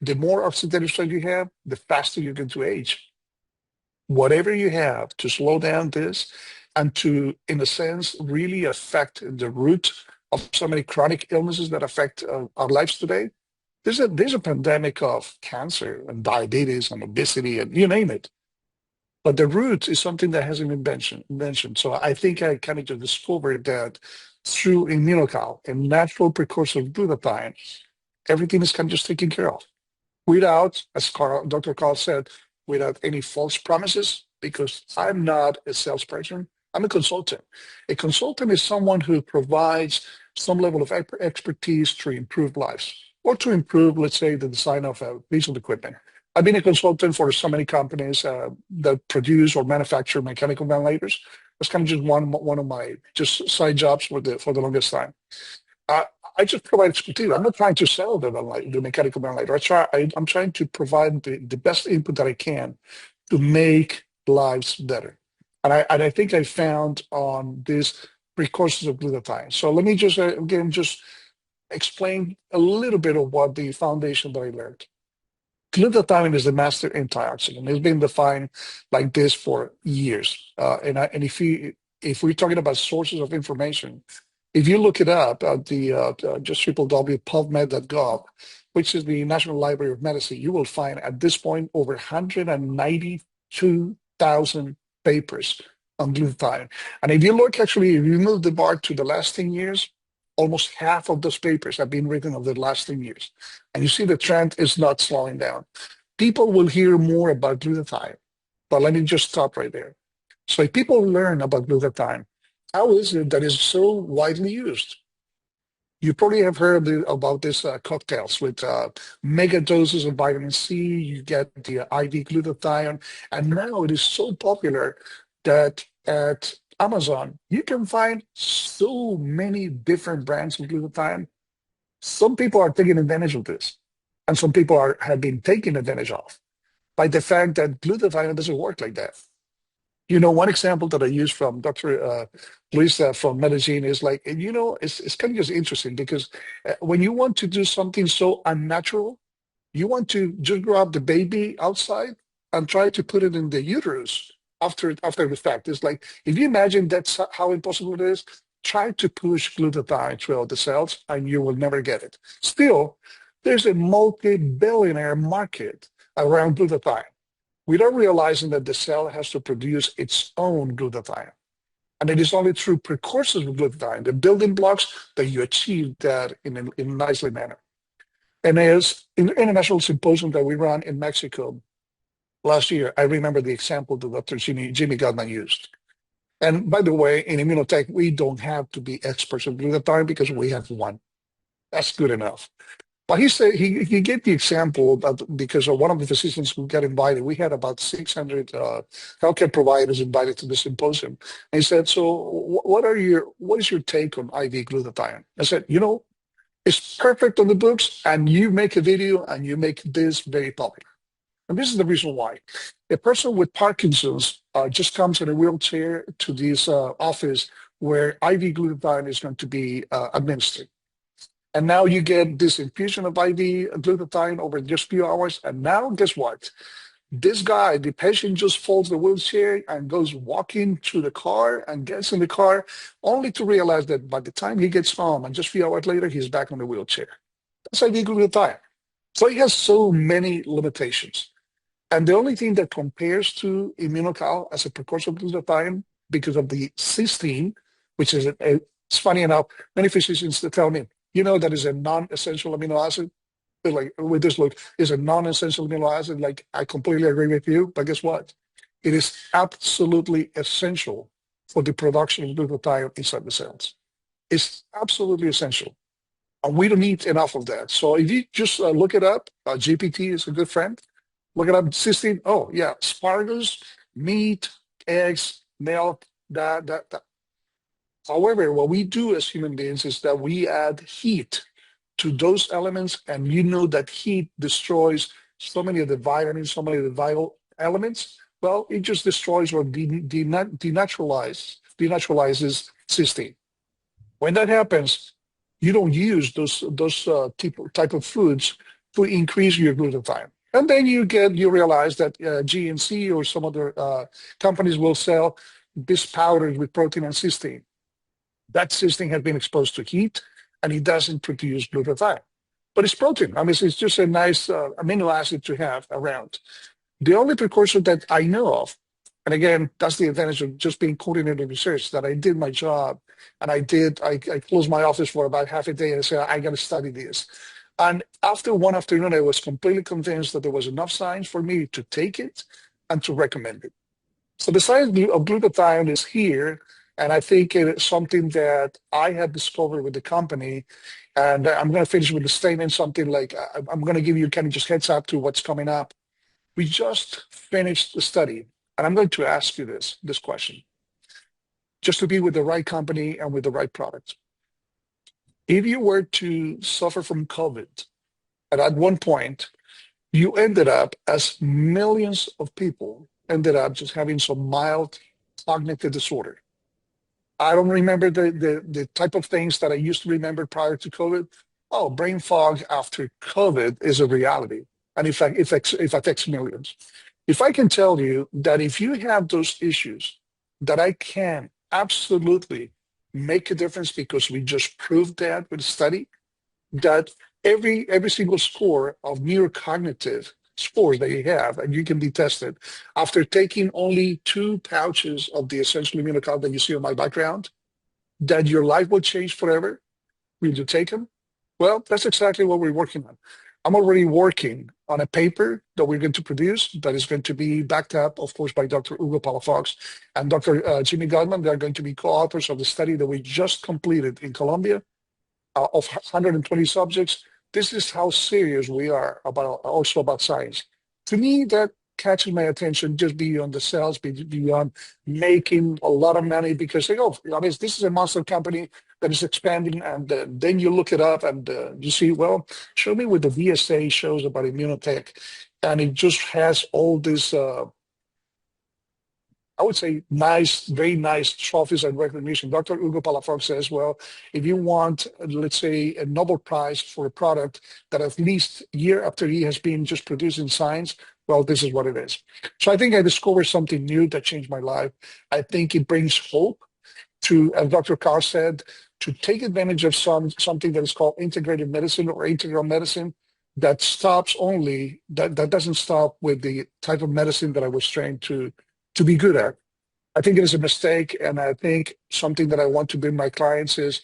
L: The more oxidative stress you have, the faster you're going to age. Whatever you have to slow down this and to, in a sense, really affect the root of so many chronic illnesses that affect our lives today. There's a pandemic of cancer and diabetes and obesity and you name it. But the root is something that hasn't been mentioned. So I think I kind of just discovered that through Immunocal, a natural precursor of glutathione, everything is kind of just taken care of. Without, as Dr. Carl said, without any false promises, because I'm not a salesperson, I'm a consultant. A consultant is someone who provides some level of expertise to improve lives. or to improve, let's say, the design of a piece of equipment. I've been a consultant for so many companies that produce or manufacture mechanical ventilators. It's kind of just one of my just side jobs for the longest time. I, I just provide expertise. I'm not trying to sell the mechanical ventilator. I'm trying to provide the best input that I can to make lives better. And I think I found on these precursors of glutathione. So let me just again just explain a little bit of what the foundation that I learned. Glutathione is the master antioxidant. It's been defined like this for years. And if we're talking about sources of information, if you look it up at the just www.pubmed.gov, which is the National Library of Medicine, you will find at this point over 192,000 papers on glutathione. And if you look, actually, if you move the bar to the last 10 years, almost half of those papers have been written over the last 10 years. And you see the trend is not slowing down. People will hear more about glutathione, but let me just stop right there. So if people learn about glutathione, how is it that it's so widely used? You probably have heard about these cocktails with mega doses of vitamin C. You get the IV glutathione, and now it is so popular that at Amazon you can find so many different brands of glutathione. Some people are taking advantage of this, and some people have been taken advantage of by the fact that glutathione doesn't work like that. You know, one example that I use from Dr. Luisa from Medellin is like, you know, it's kind of just interesting because when you want to do something so unnatural, you want to just grab the baby outside and try to put it in the uterus after the fact. It's like, if you imagine that's how impossible it is, try to push glutathione throughout the cells and you will never get it. Still, there's a multi-billionaire market around glutathione without realizing that the cell has to produce its own glutathione. And it is only through precursors of glutathione, the building blocks, that you achieve that in a nicely manner. And as in the international symposium that we ran in Mexico last year, I remember the example that Dr. Jimmy Gottman used. And by the way, in immunotech, we don't have to be experts in glutathione because we have one. That's good enough. But he said he gave the example that because of one of the physicians who got invited, we had about 600 healthcare providers invited to the symposium. And he said, "So, what is your take on IV glutathione?" I said, "You know, it's perfect on the books, and you make a video and you make this very popular." And this is the reason why. A person with Parkinson's just comes in a wheelchair to this office where IV glutathione is going to be administered. And now you get this infusion of IV glutathione over just a few hours. And now, guess what? This guy, the patient just folds the wheelchair and goes walking to the car and gets in the car, only to realize that by the time he gets home and just a few hours later, he's back on the wheelchair. That's IV glutathione. So it has so many limitations. And the only thing that compares to immunocal as a precursor of glutathione, because of the cysteine, which is, it's funny enough, many physicians tell me, you know, that is a non-essential amino acid. They're like, with this look, is a non-essential amino acid. Like, I completely agree with you, but guess what? It is absolutely essential for the production of glutathione inside the cells. It's absolutely essential. And we don't need enough of that. So if you just look it up, GPT is a good friend. Look it up, cysteine. Oh, yeah, asparagus, meat, eggs, milk, that. However, what we do as human beings is that we add heat to those elements, and you know that heat destroys so many of the vitamins, so many of the vital elements. Well, it just destroys or denaturalizes cysteine. When that happens, you don't use those type of foods to increase your glutathione. And then you realize that GNC or some other companies will sell this powder with protein and cysteine. That cysteine has been exposed to heat, and it doesn't produce glutathione. But it's protein. I mean, it's just a nice amino acid to have around. The only precursor that I know of, and again, that's the advantage of just being coordinator research, that I did my job, and I closed my office for about half a day and said, I got to study this. And after one afternoon, I was completely convinced that there was enough science for me to take it and to recommend it. So the science of glutathione is here, and I think it is something that I have discovered with the company And I'm going to finish with the statement, something like I'm going to give you kind of just heads up to what's coming up. We just finished the study, and I'm going to ask you this question, just to be with the right company and with the right product. If you were to suffer from COVID, and at one point you ended up, as millions of people ended up just having some mild cognitive disorder. I don't remember the type of things that I used to remember prior to COVID. Oh, brain fog after COVID is a reality. And in fact, it affects millions. If I can tell you that if you have those issues, that I can absolutely make a difference because we just proved that with a study, that every single score of neurocognitive scores that you have, and you can be tested after taking only 2 pouches of the essential immunocomp that you see on my background, that your life will change forever. Will you take them? Well, that's exactly what we're working on. I'm already working on a paper that we're going to produce that is going to be backed up, of course, by Dr. Hugo Palafox and Dr. Jimmy Gottman. They're going to be co-authors of the study that we just completed in Colombia of 120 subjects. This is how serious we are about science. To me, that catches my attention just beyond the sales, beyond making a lot of money, because they go, I mean, this is a monster company that is expanding, and then you look it up and you see, well, show me what the VSA shows about immunotech, and it just has all this I would say nice, very nice trophies and recognition. Dr. Hugo Palafox says, well, if you want, let's say, a Nobel Prize for a product that at least year after year has been just produced in science, well, this is what it is. So I think I discovered something new that changed my life. I think it brings hope to, as Dr. Carr said, to take advantage of something that is called integrated medicine or integral medicine that stops only, that doesn't stop with the type of medicine that I was trained to be good at. I think it is a mistake, and I think something that I want to bring my clients is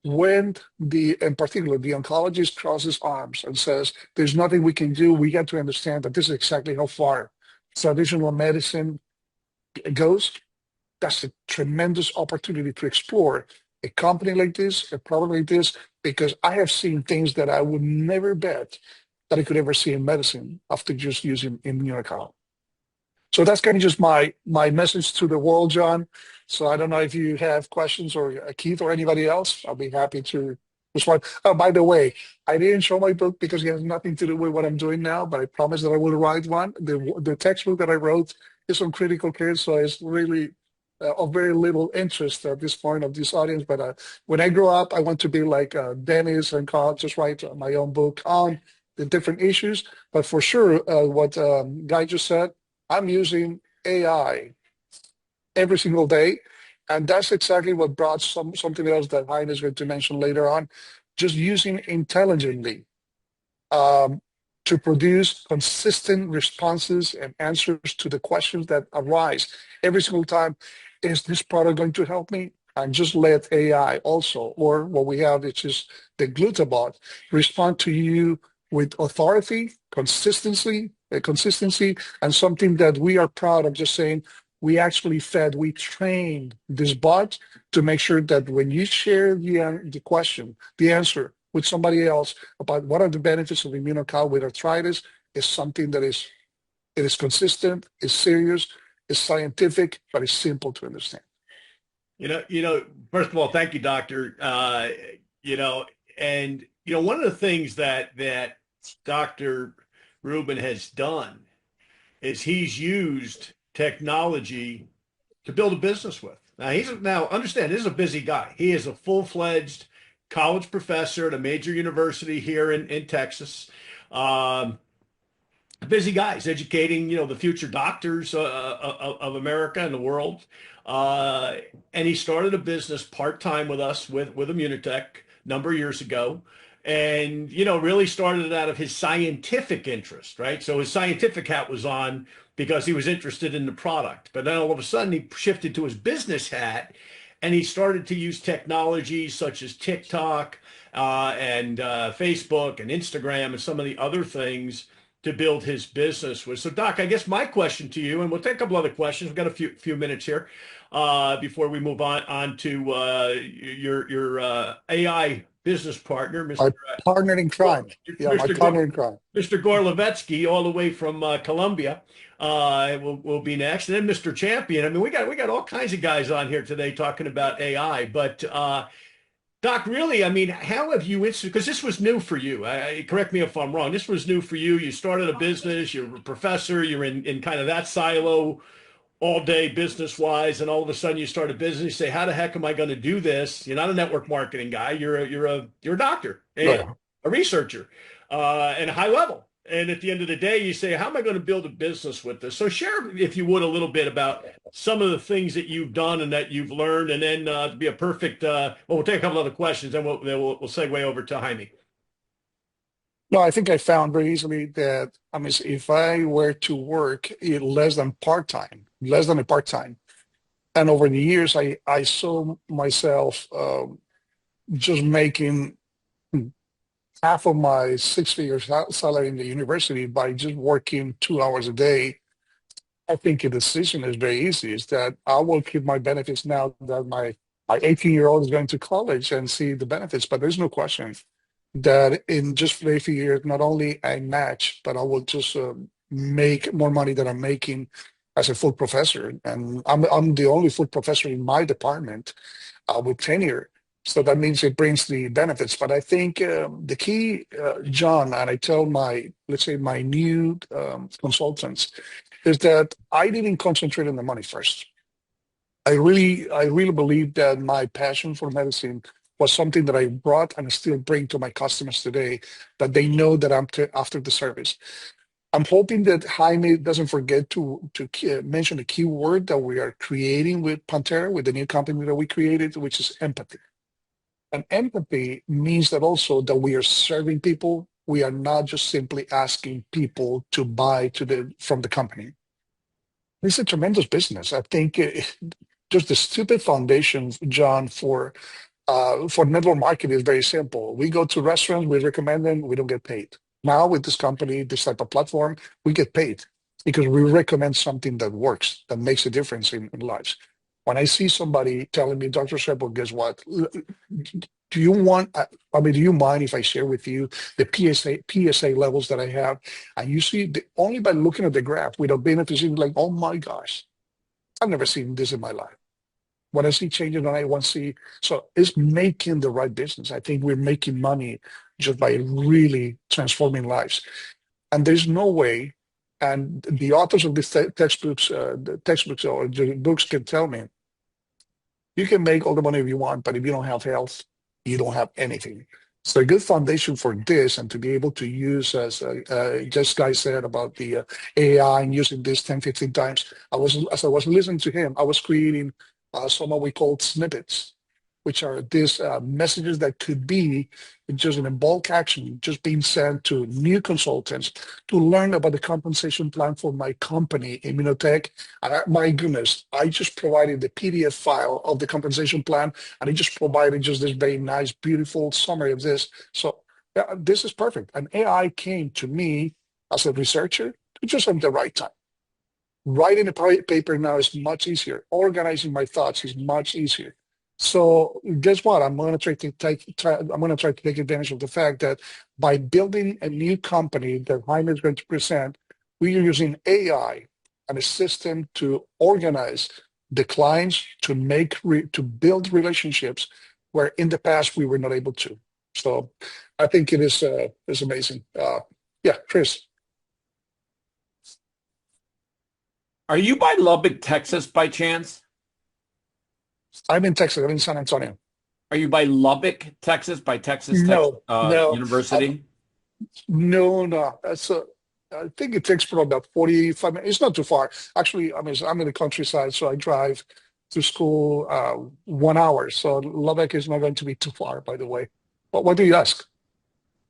L: when in particular, the oncologist crosses arms and says, there's nothing we can do, we got to understand that this is exactly how far traditional medicine goes. That's a tremendous opportunity to explore a company like this, a product like this, because I have seen things that I would never bet that I could ever see in medicine after just using immunoncology. So that's kind of just my message to the world, John. So I don't know if you have questions, or Keith or anybody else. I'll be happy to respond. Oh, by the way, I didn't show my book because it has nothing to do with what I'm doing now, but I promise that I will write one. The textbook that I wrote is on critical care, so it's really of very little interest at this point of this audience. But when I grow up, I want to be like Dennis and Carl, just write my own book on the different issues. But for sure, what Guy just said, I'm using AI every single day. And that's exactly what brought something else that Hein is going to mention later on, just using intelligently to produce consistent responses and answers to the questions that arise every single time. Is this product going to help me? And just let AI also, or what we have, which is the Glutabot, respond to you with authority, consistency, and something that we are proud of, just saying we trained this bot to make sure that when you share the question, the answer with somebody else about what are the benefits of immunocal with arthritis, is something that is consistent, is serious, is scientific, but it's simple to understand.
F: First of all, thank you, Doctor. One of the things that Dr. Ruben has done is he's used technology to build a business with. Now understand, this is a busy guy. He is a full-fledged college professor at a major university here in Texas. Busy guy. He's educating, the future doctors of America and the world. And he started a business part-time with us with Immunotech a number of years ago. And, really started it out of his scientific interest, right? So his scientific hat was on because he was interested in the product. But then all of a sudden he shifted to his business hat, and he started to use technologies such as TikTok and Facebook and Instagram and some of the other things to build his business with. So Doc, I guess my question to you, and we'll take a couple other questions. We've got a few minutes here before we move on to your AI business partner,
L: My partner in crime. Yeah, my partner in crime.
F: Mr. Gorlevetsky, all the way from Colombia, will be next, and then Mr. Champion. I mean, we got all kinds of guys on here today talking about AI, but Doc, really, I mean, how have you because this was new for you. Correct me if I'm wrong. This was new for you. You started a business. You're a professor. You're in kind of that silo all day business wise, and all of a sudden you start a business. You say, "How the heck am I going to do this?" You're not a network marketing guy. You're a doctor and a researcher, and a high level. And at the end of the day, you say, "How am I going to build a business with this?" So share, if you would, a little bit about some of the things that you've done and that you've learned, and then to be a perfect. Well, we'll take a couple other questions, and we'll segue over to Jaime.
L: No, I think I found very easily that, I mean, if I were to work less than part-time, less than a part-time, and over the years, I saw myself just making half of my six-figure salary in the university by just working 2 hours a day. I think a decision is very easy. Is that I will keep my benefits now that my 18-year-old is going to college and see the benefits. But there's no question that in just a few years, not only I match, but I will just make more money than I'm making as a full professor. And I'm the only full professor in my department with tenure. So that means it brings the benefits. But I think the key, John, and I tell let's say my new consultants, is that I didn't concentrate on the money first. I really believe that my passion for medicine was something that I brought and still bring to my customers today, that they know that I'm after the service. I'm hoping that Jaime doesn't forget to mention a key word that we are creating with Pantera, with the new company that we created, which is empathy. And empathy means that also that we are serving people. We are not just simply asking people to buy from the company. It's a tremendous business. I think just the stupid foundation, John, for network marketing is very simple. We go to restaurants, we recommend them, we don't get paid. Now with this company, this type of platform, we get paid because we recommend something that works, that makes a difference in lives. When I see somebody telling me, Dr. Restrepo, guess what? Do you mind if I share with you the PSA levels that I have? And you see, only by looking at the graph without benefits, you're like, oh my gosh, I've never seen this in my life. When I see changes on A1C, so it's making the right business. I think we're making money just by really transforming lives. And there's no way, and the authors of these textbooks or the books can tell me, you can make all the money you want, but if you don't have health, you don't have anything. So a good foundation for this, and to be able to use, as just Guy said about the AI and using this 10, 15 times, as I was listening to him, I was creating some what we call snippets, which are these messages that could be just in a bulk action, just being sent to new consultants to learn about the compensation plan for my company, Immunotech. And my goodness, I just provided the PDF file of the compensation plan, and it just provided just this very nice, beautiful summary of this. So this is perfect. And AI came to me as a researcher just at the right time. Writing a paper now is much easier. Organizing my thoughts is much easier. So guess what? I'm going to try to take advantage of the fact that by building a new company that Jaime is going to present, we are using AI and a system to organize the clients to build relationships where in the past we were not able to. So I think it is amazing. Yeah, Chris.
I: Are you by Lubbock, Texas, by chance?
L: I'm in Texas. I'm in San Antonio.
I: Are you by Lubbock, Texas, by Texas
L: No.
I: University?
L: No. I think it takes probably about 45 minutes. It's not too far. Actually, I mean, I'm in the countryside, so I drive to school 1 hour. So Lubbock is not going to be too far, by the way. But what do you ask?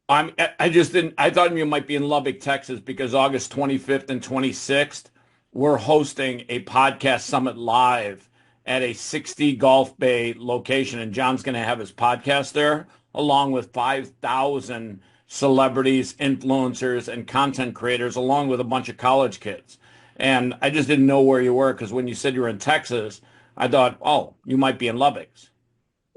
I: I just didn't. I thought you might be in Lubbock, Texas, because August 25th and 26th, we're hosting a podcast summit live at a 60 Gulf Bay location, and John's going to have his podcast there, along with 5,000 celebrities, influencers, and content creators, along with a bunch of college kids. And I just didn't know where you were, because when you said you were in Texas, I thought, oh, you might be in Lubbock.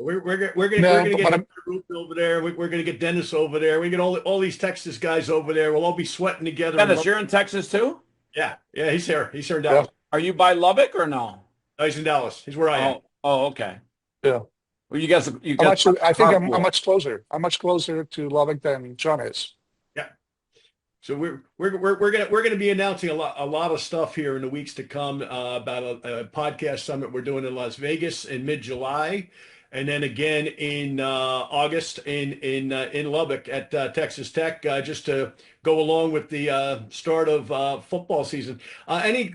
F: We're
L: No,
F: gonna
L: but
F: get Ruben over there. We're gonna get Dennis over there. We get all these Texas guys over there. We'll all be sweating together.
I: Dennis, you're in Texas too?
F: Yeah, he's here. He's here in
L: yeah,
F: Dallas.
I: Are you by Lubbock or no?
F: No, he's in Dallas. He's where I am.
I: Oh, okay.
L: yeah.
I: Well, you
L: I'm
I: guys
L: actually, I think I'm
I: carpool.
L: much closer. I'm much closer to Lubbock than John is.
F: Yeah. So we're gonna be announcing a lot of stuff here in the weeks to come about a podcast summit we're doing in Las Vegas in mid-July, and then again in August in Lubbock at Texas Tech, just to go along with the start of football season. Any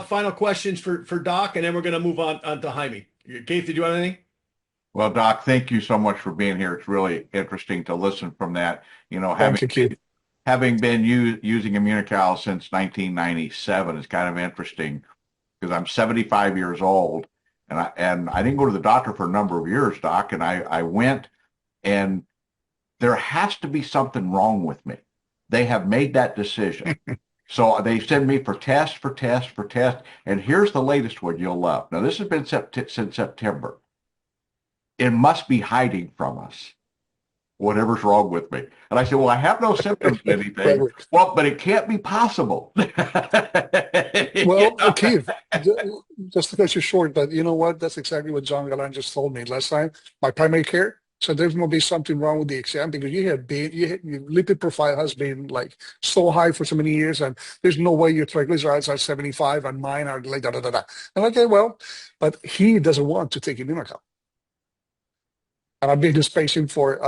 F: final questions for Doc, and then we're gonna move on to Jaime. Keith, did you have anything?
A: Well, Doc, thank you so much for being here. It's really interesting to listen from that. You know,
L: Thank you, Keith.
A: having been using Immunical since 1997 is kind of interesting because I'm 75 years old and I didn't go to the doctor for a number of years, Doc, and I went, and there has to be something wrong with me. They have made that decision. So they send me for test, and here's the latest one you'll love. Now, this has been since September. It must be hiding from us, whatever's wrong with me. And I said, well, I have no symptoms of anything. Well, but it can't be possible.
L: Well, Keith, just because you're short, but you know what? That's exactly what John Galan just told me last time. My primary care. So there's going to be something wrong with the exam because your lipid profile has been like so high for so many years, and there's no way your triglycerides are 75 and mine are like da da da da. And okay, well, but he doesn't want to take Immunocal. And I've been this patient for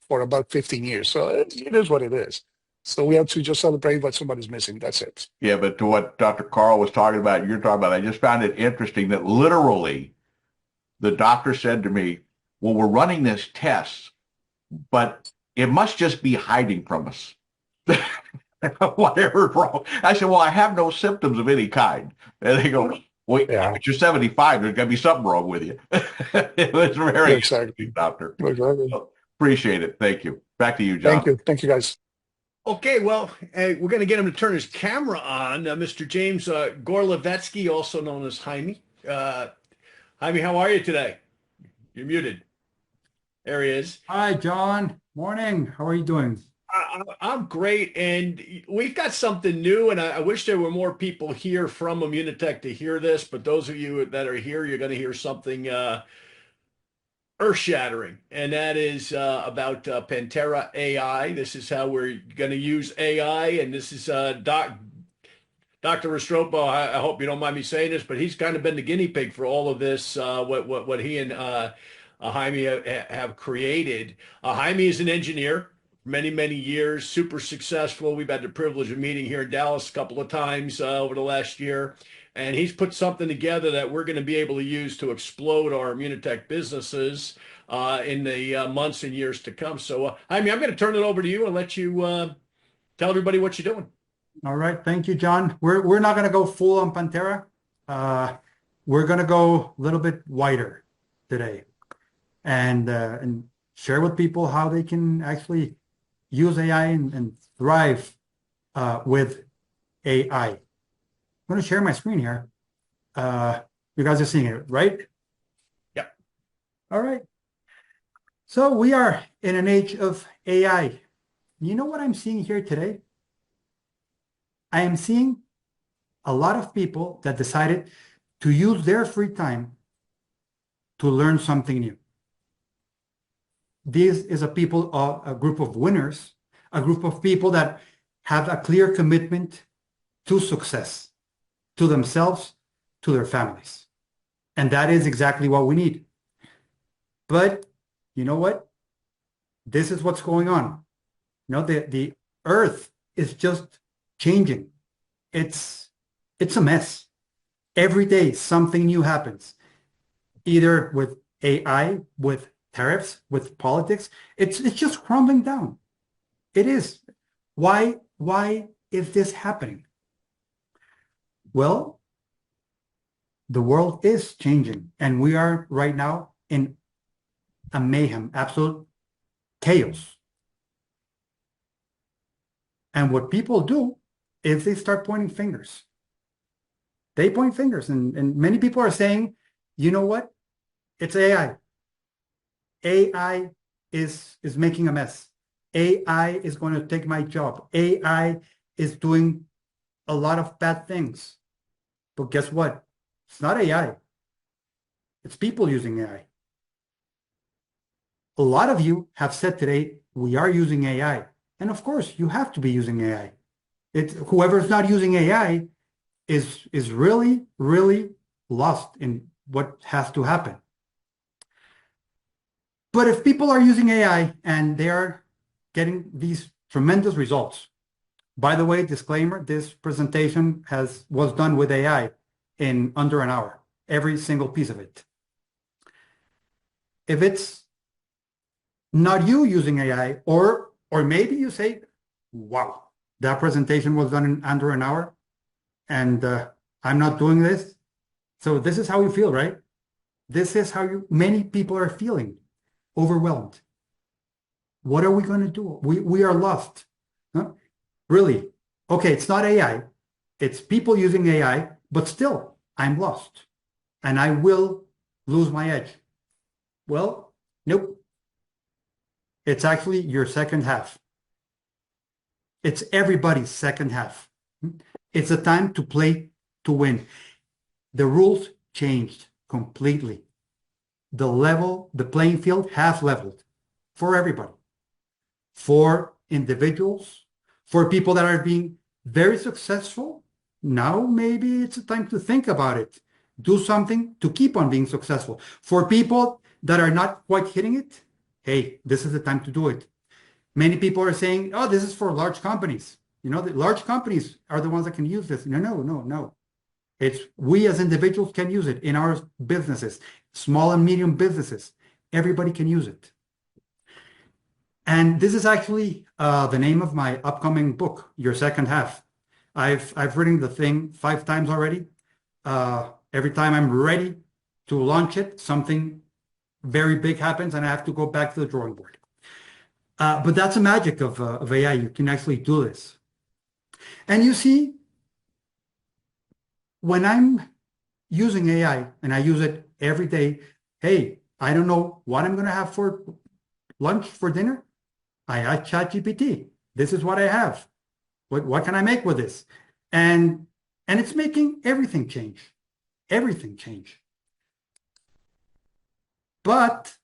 L: about 15 years. So it is what it is. So we have to just celebrate what somebody's missing. That's it.
A: Yeah, but to what Dr. Carl was talking about, you're talking about, I just found it interesting that literally the doctor said to me, well, we're running this test, but it must just be hiding from us. Whatever's wrong. I said, well, I have no symptoms of any kind. And they go, well,
L: Yeah.
A: but you're 75. There's got to be something wrong with you. It was very
L: Exactly.
A: interesting, doctor.
L: Exactly.
A: So, appreciate it. Thank you. Back to you, John.
L: Thank you. Thank you, guys.
F: Okay, well, we're going to get him to turn his camera on. Mr. James Gorlevetsky, also known as Jaime. Jaime, how are you today? You're muted. There he is.
M: Hi, John. Morning. How are you doing?
F: I'm great, and we've got something new, and I wish there were more people here from Immunotech to hear this, but those of you that are here, you're going to hear something earth-shattering, and that is about Pantera AI. This is how we're going to use AI, and this is Dr. Restrepo. I hope you don't mind me saying this, but he's kind of been the guinea pig for all of this, what he and Jaime have created. Jaime is an engineer, many years, super successful. We've had the privilege of meeting here in Dallas a couple of times over the last year. And he's put something together that we're going to be able to use to explode our Immunotech businesses in the months and years to come. So, Jaime, I'm going to turn it over to you and let you tell everybody what you're doing.
M: All right. Thank you, John. We're not going to go full on Pantera. We're going to go a little bit wider today and share with people how they can actually use AI and thrive with AI. I'm going to share my screen here. You guys are seeing it, right?
F: Yep.
M: All right. So we are in an age of AI. You know what I'm seeing here today? I am seeing a lot of people that decided to use their free time to learn something new. This is a group of winners, a group of people that have a clear commitment to success, to themselves, to their families. And that is exactly what we need. But you know what? This is what's going on. You know, the earth is just changing. It's a mess. Every day something new happens, either with AI, with tariffs, with politics. It's just crumbling down. It is. Why is this happening? Well, the world is changing, and we are right now in a mayhem, absolute chaos. And what people do is they start pointing fingers. They point fingers, and many people are saying, you know what? It's AI. AI is making a mess. AI is going to take my job. AI is doing a lot of bad things. But guess what? It's not AI. It's people using AI. A lot of you have said today, we are using AI. And of course, you have to be using AI. Whoever's not using AI is really, really lost in what has to happen. But if people are using AI and they are getting these tremendous results, by the way, disclaimer, this presentation was done with AI in under an hour, every single piece of it. If it's not you using AI, or maybe you say, wow, that presentation was done in under an hour, and I'm not doing this. So this is how you feel, right? This is how many people are feeling, overwhelmed. What are we going to do? We are lost. Huh? Really? Okay, it's not AI. It's people using AI, but still, I'm lost. And I will lose my edge. Well, nope. It's actually your second half. It's everybody's second half. It's a time to play to win. The rules changed completely. The playing field has leveled for everybody. For individuals, for people that are being very successful. Now maybe it's a time to think about it. Do something to keep on being successful. For people that are not quite hitting it, hey, this is the time to do it. Many people are saying, oh, this is for large companies. You know, the large companies are the ones that can use this. No. It's we as individuals can use it in our businesses, small and medium businesses. Everybody can use it. And this is actually the name of my upcoming book, Your Second Half. I've written the thing 5 times already. Every time I'm ready to launch it, something very big happens and I have to go back to the drawing board. But that's the magic of AI. You can actually do this. And you see, when I'm using AI and I use it every day, hey, I don't know what I'm going to have for lunch, for dinner. I ask ChatGPT. This is what I have. What can I make with this? And it's making everything change. Everything change. But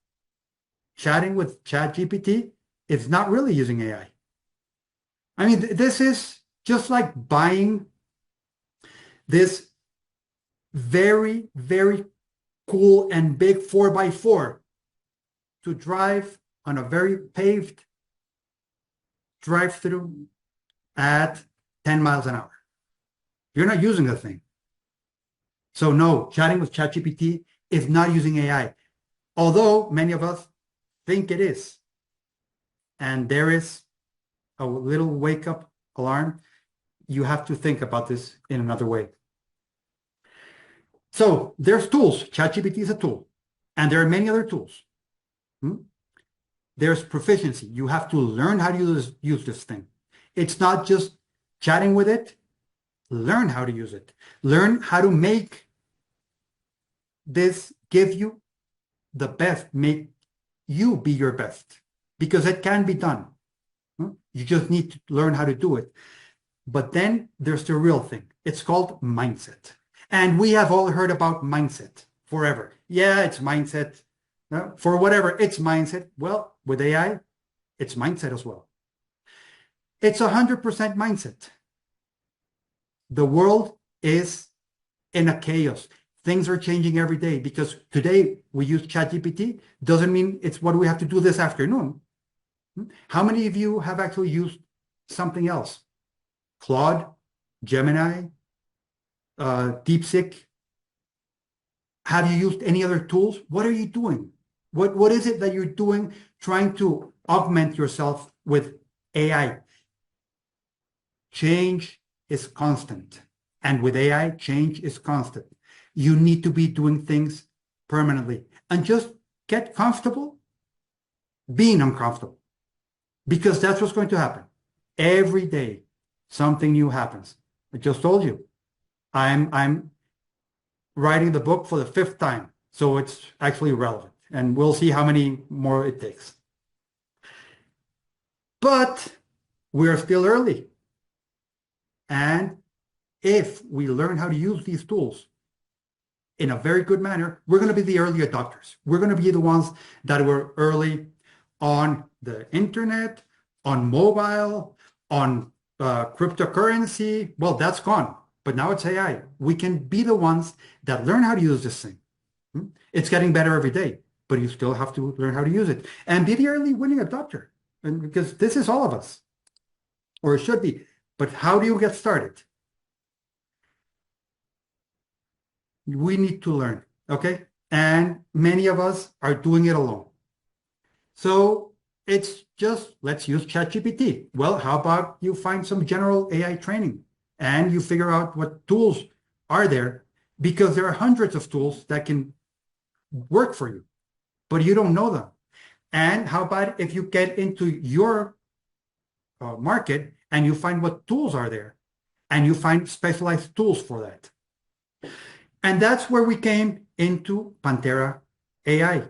M: chatting with ChatGPT is not really using AI. I mean, this is just like buying this very, very cool and big 4x4 to drive on a very paved drive-through at 10 miles an hour. You're not using the thing. So no, chatting with ChatGPT is not using AI, although many of us think it is. And there is a little wake-up alarm. You have to think about this in another way. So there's tools. ChatGPT is a tool. And there are many other tools. There's proficiency. You have to learn how to use this thing. It's not just chatting with it. Learn how to use it. Learn how to make this give you the best. Make you be your best. Because it can be done. You just need to learn how to do it. But then there's the real thing. It's called mindset. And we have all heard about mindset forever. Yeah, it's mindset. For whatever, it's mindset. Well, with AI, it's mindset as well. It's 100% mindset. The world is in a chaos. Things are changing every day because today we use ChatGPT. Doesn't mean it's what we have to do this afternoon. How many of you have actually used something else? Claude, Gemini, DeepSeek? Have you used any other tools? What are you doing? What is it that you're doing trying to augment yourself with AI? Change is constant. And with AI, change is constant. You need to be doing things permanently and just get comfortable being uncomfortable, because that's what's going to happen. Every day, something new happens. I just told you, I'm writing the book for the 5th time, so it's actually relevant. and we'll see how many more it takes. But we're still early. And if we learn how to use these tools in a very good manner, we're going to be the early adopters. We're going to be the ones that were early on the internet, on mobile, on cryptocurrency. Well, that's gone. But now it's AI. We can be the ones that learn how to use this thing. It's getting better every day, but you still have to learn how to use it and be the early winning adopter. And because this is all of us, or it should be. But how do you get started? We need to learn, okay? And many of us are doing it alone. So it's just, let's use ChatGPT. Well, how about you find some general AI training and you figure out what tools are there, because there are hundreds of tools that can work for you, but you don't know them. And how about if you get into your market and you find what tools are there and you find specialized tools for that. And that's where we came into Pantera AI,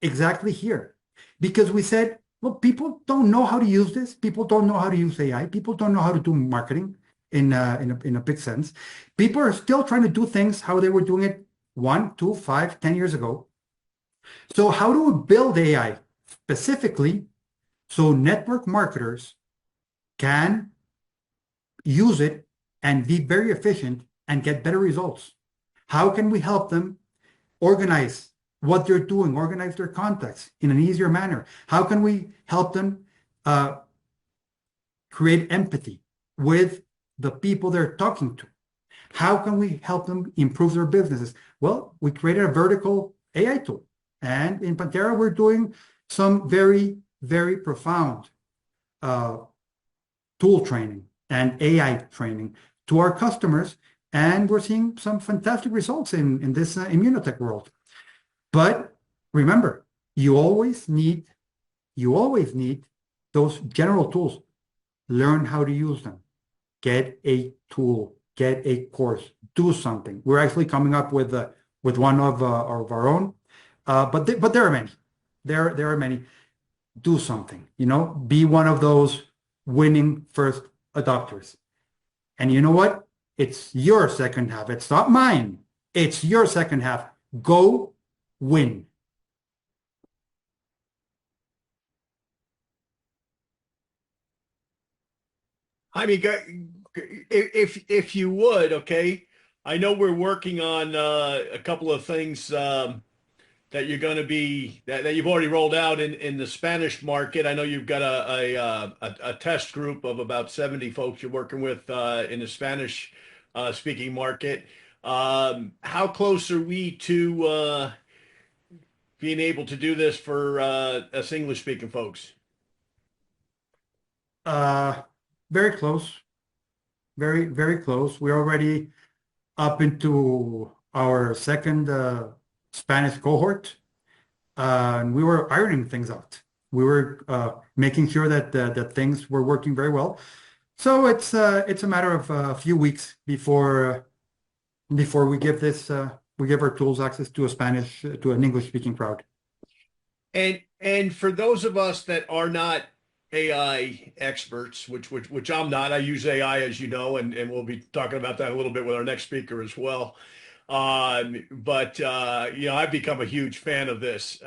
M: exactly here, because we said, well, people don't know how to use this. People don't know how to use AI. People don't know how to do marketing in a big sense. People are still trying to do things how they were doing it 1, 2, 5, 10 years ago. So how do we build AI specifically so network marketers can use it and be very efficient and get better results? How can we help them organize what they're doing, organize their contacts in an easier manner? How can we help them create empathy with the people they're talking to? How can we help them improve their businesses? Well, we created a vertical AI tool. And in Pantera, we're doing some very, very profound tool training and AI training to our customers. And we're seeing some fantastic results in this immunotech world. But remember, you always need those general tools. Learn how to use them. Get a tool, get a course, do something. We're actually coming up with one of our own, but there are many. There are many. Do something. Be one of those winning first adopters. And you know what? It's your second half. It's not mine. It's your second half. Go win.
F: Jaime, if you would, okay. I know we're working on a couple of things that you're going to be that you've already rolled out in the Spanish market. I know you've got a test group of about 70 folks you're working with in the Spanish speaking market. How close are we to being able to do this for us English speaking folks?
M: Very close. Very, very close. We're already up into our second Spanish cohort. And we were ironing things out. We were making sure that things were working very well. So it's a matter of a few weeks before we give our tools access to an English speaking crowd.
F: And for those of us that are not AI experts, which I'm not, I use AI, as you know, and we'll be talking about that a little bit with our next speaker as well. But I've become a huge fan of this.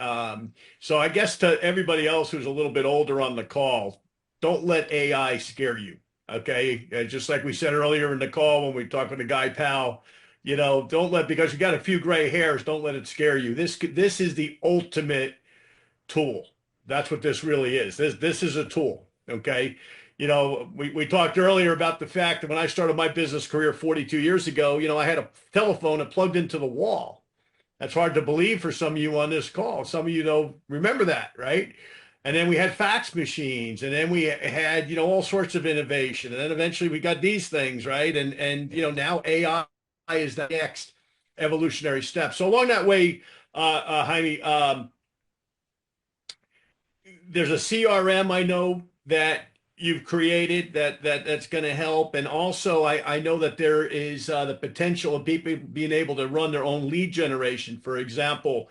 F: So I guess to everybody else who's a little bit older on the call, don't let AI scare you. Okay. Just like we said earlier in the call when we talked with the Guy Powell, because you got a few gray hairs, don't let it scare you. This is the ultimate tool. That's what this really is. This is a tool. Okay. We talked earlier about the fact that when I started my business career 42 years ago, I had a telephone that plugged into the wall. That's hard to believe for some of you on this call. Some of you don't remember that, right? And then we had fax machines, and then we had, all sorts of innovation. And then eventually we got these things, right? And now AI is the next evolutionary step. So along that way, Jaime, there's a CRM I know that you've created that's going to help. And also I know that there is the potential of people being able to run their own lead generation. For example,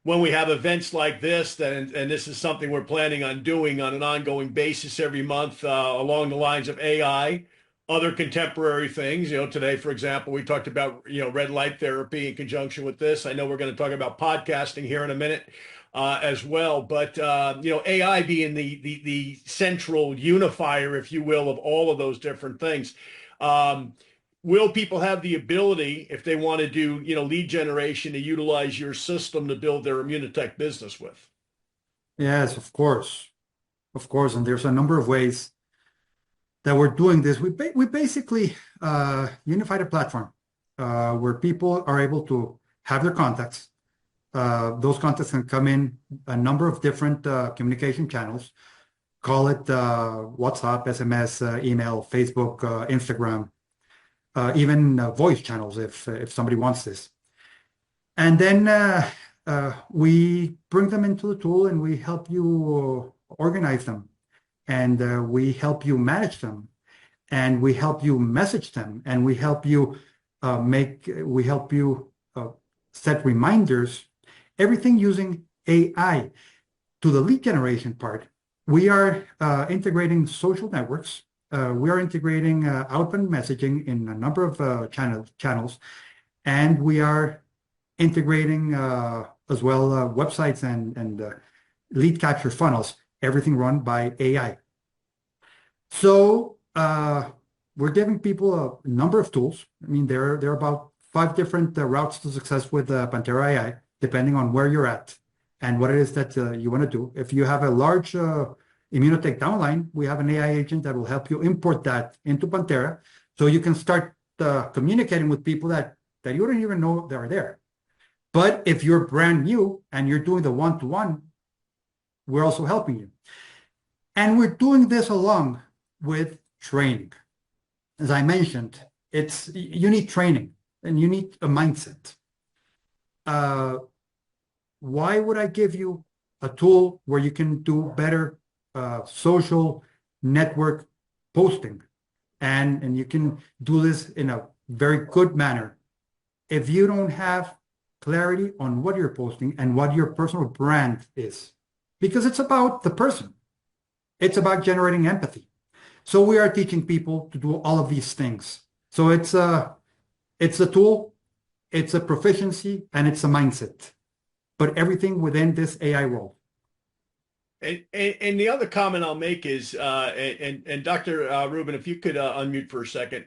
F: when we have events like this, then, and this is something we're planning on doing on an ongoing basis every month along the lines of AI, other contemporary things. Today, for example, we talked about, red light therapy in conjunction with this. I know we're going to talk about podcasting here in a minute as well. But, AI being the central unifier, if you will, of all of those different things. Will people have the ability, if they want to do, lead generation, to utilize your system to build their immunotech business with?
M: Yes, of course. Of course. And there's a number of ways that we're doing this. We basically unified a platform where people are able to have their contacts. Those contacts can come in a number of different communication channels. Call it WhatsApp, SMS, email, Facebook, Instagram, even voice channels if somebody wants this. And then we bring them into the tool and we help you organize them. And we help you manage them. And we help you message them. And we help you set reminders, everything using AI. To the lead generation part, we are integrating social networks. We are integrating outbound messaging in a number of channels, and we are integrating as well websites and lead capture funnels, everything run by AI. So we're giving people a number of tools. I mean, there are about 5 different routes to success with Pantera AI, depending on where you're at and what it is that you want to do. If you have a large immunotech downline, we have an AI agent that will help you import that into Pantera so you can start communicating with people that you don't even know they are there. But if you're brand new and you're doing the one-to-one, we're also helping you. And we're doing this along with training. As I mentioned, you need training and you need a mindset. Why would I give you a tool where you can do better social network posting and you can do this in a very good manner if you don't have clarity on what you're posting and what your personal brand is? Because it's about the person. It's about generating empathy. So we are teaching people to do all of these things. So it's a tool, it's a proficiency, and it's a mindset. But everything within this AI world.
F: And the other comment I'll make is, and Dr. Ruben, if you could unmute for a second,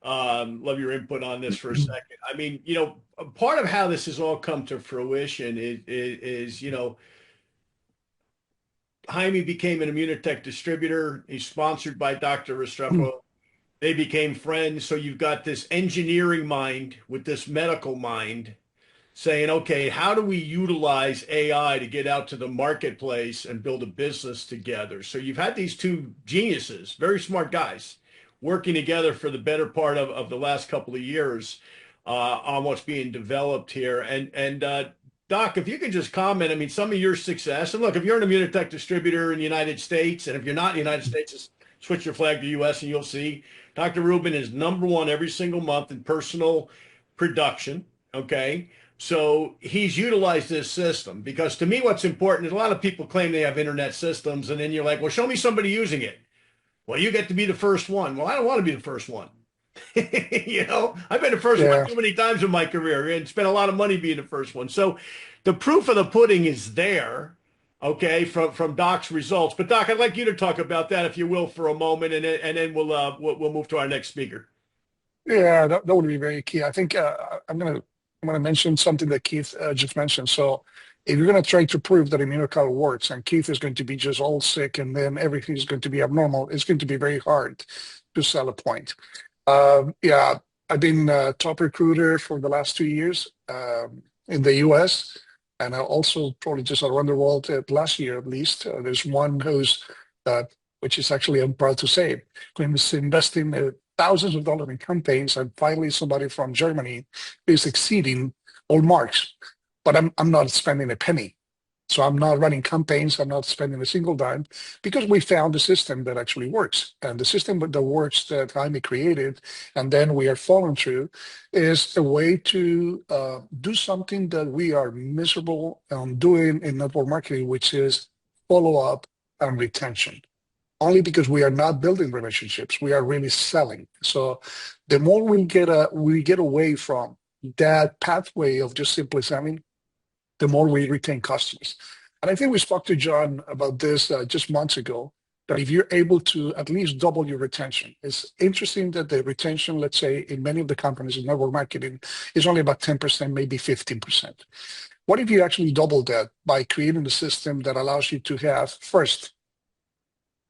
F: love your input on this for a second. I mean, part of how this has all come to fruition is Jaime became an immunotech distributor. He's sponsored by Dr. Restrepo. They became friends. So you've got this engineering mind with this medical mind saying, okay, how do we utilize AI to get out to the marketplace and build a business together? So you've had these two geniuses, very smart guys, working together for the better part of the last couple of years on what's being developed here. And Doc, if you can just comment, I mean, some of your success, and look, if you're an immunotech distributor in the United States, and if you're not in the United States, just switch your flag to US and you'll see Dr. Ruben is #1 every single month in personal production, okay? So he's utilized this system because to me, what's important is a lot of people claim they have internet systems and then you're like, well, show me somebody using it. Well, you get to be the first one. Well, I don't want to be the first one. I've been the first one too many times in my career and spent a lot of money being the first one. So the proof of the pudding is there, okay, from Doc's results. But Doc, I'd like you to talk about that, if you will, for a moment, and then we'll move to our next speaker.
L: Yeah, that would be very key. I think I'm gonna mention something that Keith just mentioned. So if you're gonna try to prove that immunocal works and Keith is going to be just all sick and then everything is going to be abnormal, it's going to be very hard to sell a point. Yeah, I've been a top recruiter for the last 2 years in the US, and I also probably just around the world last year at least. There's one who's, which is actually, I'm proud to say, who's investing thousands of dollars in campaigns, and finally somebody from Germany is exceeding all marks. But I'm not spending a penny So I'm not running campaigns. I'm not spending a single dime because we found a system that actually works. And the system that works that Jaime created, and then we are following through, is a way to do something that we are miserable on doing in network marketing, which is follow up and retention. Only because we are not building relationships, we are really selling. So the more we get away from that pathway of just simply selling, the more we retain customers. And I think we spoke to John about this just months ago, that if you're able to at least double your retention, it's interesting that the retention, let's say, in many of the companies in network marketing is only about 10%, maybe 15%. What if you actually double that by creating a system that allows you to have, first,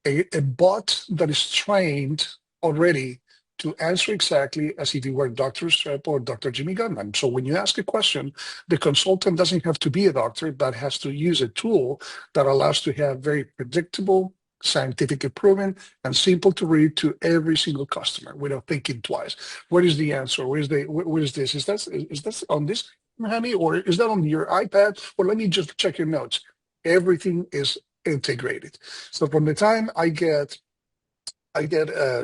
L: a bot that is trained already to answer exactly as if you were Dr. Restrepo or Dr. Jimmy Gunman. So when you ask a question, the consultant doesn't have to be a doctor, but has to use a tool that allows to have very predictable, scientifically proven, and simple to read to every single customer without thinking twice. What is the answer? Where is this? Is that on this, honey, or is that on your iPad? Or let me just check your notes. Everything is integrated. So from the time I get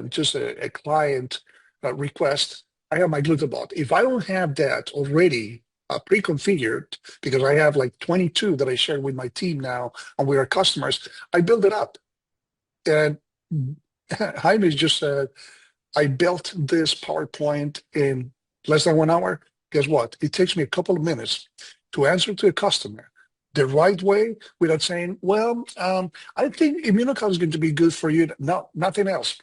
L: just a client request, I have my Glutabot. If I don't have that already pre-configured, because I have like 22 that I share with my team now, and we are customers, I build it up. And Jaime just said, I built this PowerPoint in less than 1 hour. Guess what? It takes me a couple of minutes to answer to a customer the right way without saying, well, I think Immunocal is going to be good for you. No, nothing else.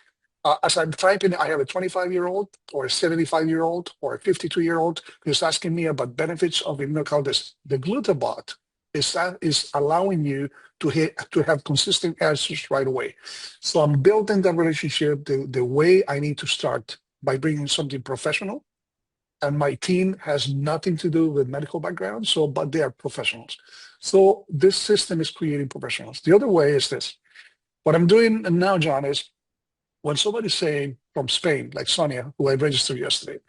L: As I'm typing, I have a 25-year-old or a 75-year-old or a 52-year-old who's asking me about benefits of Immunocal. The Glutabot is allowing you to have consistent answers right away. So I'm building that relationship the way I need to start by bringing something professional. And my team has nothing to do with medical background, but they are professionals. So this system is creating professionals. The other way is this. What I'm doing now, John, is when somebody's saying from Spain, like Sonia, who I registered yesterday,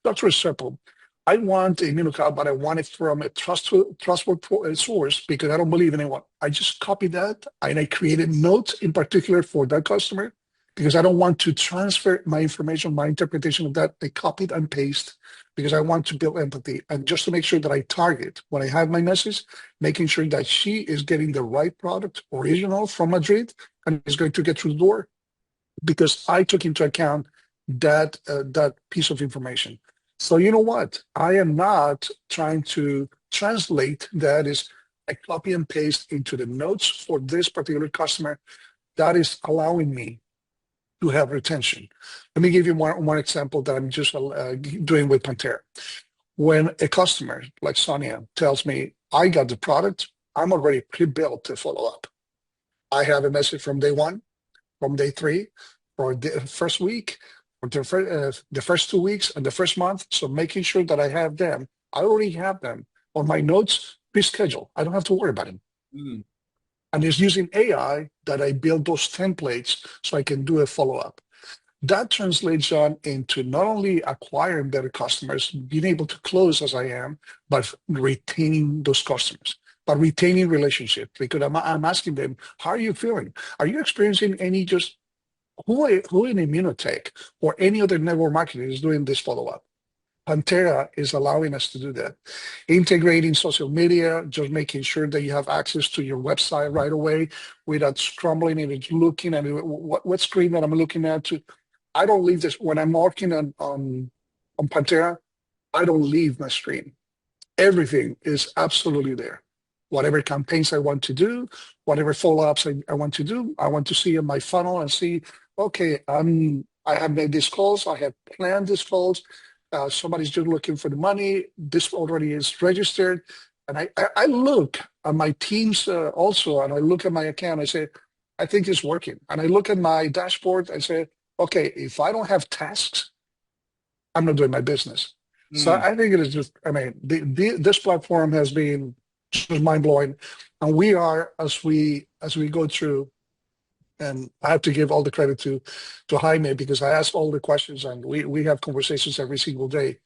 L: Dr. Restrepo, I want Immunocal, but I want it from a trustworthy source because I don't believe in anyone. I just copied that and I created notes in particular for that customer because I don't want to transfer my information, my interpretation of that. I copied and paste because I want to build empathy and just to make sure that I target when I have my message, making sure that she is getting the right product, original from Madrid, and is going to get through the door because I took into account that piece of information. So you know what? I am not trying to translate that is I copy and paste into the notes for this particular customer. That is allowing me to have retention. Let me give you one example that I'm just doing with Pantera. When a customer like Sonia tells me, I got the product, I'm already pre-built to follow up. I have a message from day 1, from day 3, or the first week, or the first 2 weeks, and the first month. So making sure that I have them, I already have them on my notes, pre-schedule. I don't have to worry about them. And it's using AI that I build those templates so I can do a follow-up. That translates on into not only acquiring better customers, being able to close as I am, but retaining those customers, but retaining relationships. Because I'm asking them, how are you feeling? Are you experiencing any just who in Immunotech or any other network marketing is doing this follow-up? Pantera is allowing us to do that. Integrating social media, just making sure that you have access to your website right away without scrambling and looking at what screen that I'm looking at. I don't leave this when I'm working on Pantera. I don't leave my screen. Everything is absolutely there. Whatever campaigns I want to do, whatever follow-ups I want to do, I want to see in my funnel and see, okay, I have made these calls, I have planned these calls. Somebody's just looking for the money. This already is registered. And I look at my teams also, and I look at my account. I say, I think it's working. And I look at my dashboard. I say, okay, if I don't have tasks, I'm not doing my business. So I think it is just, I mean, this platform has been just mind-blowing. And we are, as we go through, and I have to give all the credit to Jaime because I ask all the questions and we have conversations every single day.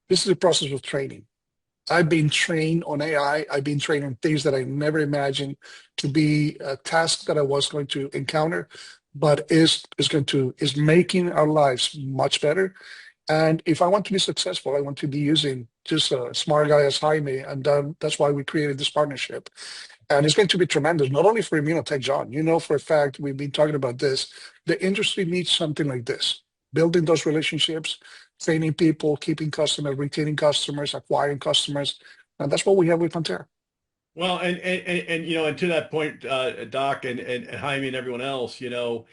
L: This is the process of training. I've been trained on AI. I've been trained on things that I never imagined to be a task that I was going to encounter, but is making our lives much better. And if I want to be successful, I want to be using just a smart guy as Jaime, and that's why we created this partnership. And it's going to be tremendous, not only for Immunotech, John. You know for a fact, we've been talking about this. The industry needs something like this, building those relationships, training people, keeping customers, retaining customers, acquiring customers. And that's what we have with Pantera.
F: Well, and you know, and to that point, Doc and Jaime and everyone else, you know,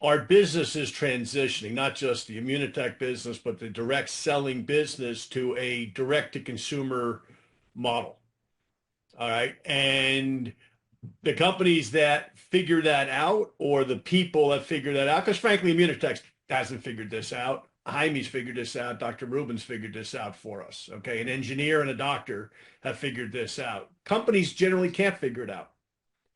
F: our business is transitioning, not just the Immunotech business, but the direct selling business to a direct to consumer model. All right. And the companies that figure that out, or the people that figure that out, because frankly, Immunotech hasn't figured this out. Jaime's figured this out. Dr. Ruben's figured this out for us. Okay. An engineer and a doctor have figured this out. Companies generally can't figure it out.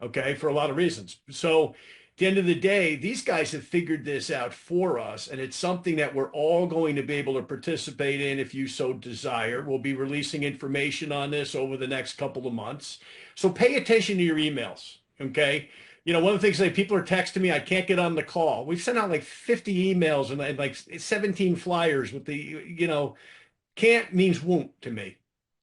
F: Okay. For a lot of reasons. So at the end of the day, these guys have figured this out for us, and it's something that we're all going to be able to participate in if you so desire. We'll be releasing information on this over the next couple of months. So pay attention to your emails, okay? You know, one of the things that people are texting me, I can't get on the call. We've sent out like 50 emails and like 17 flyers with the, you know, can't means won't to me.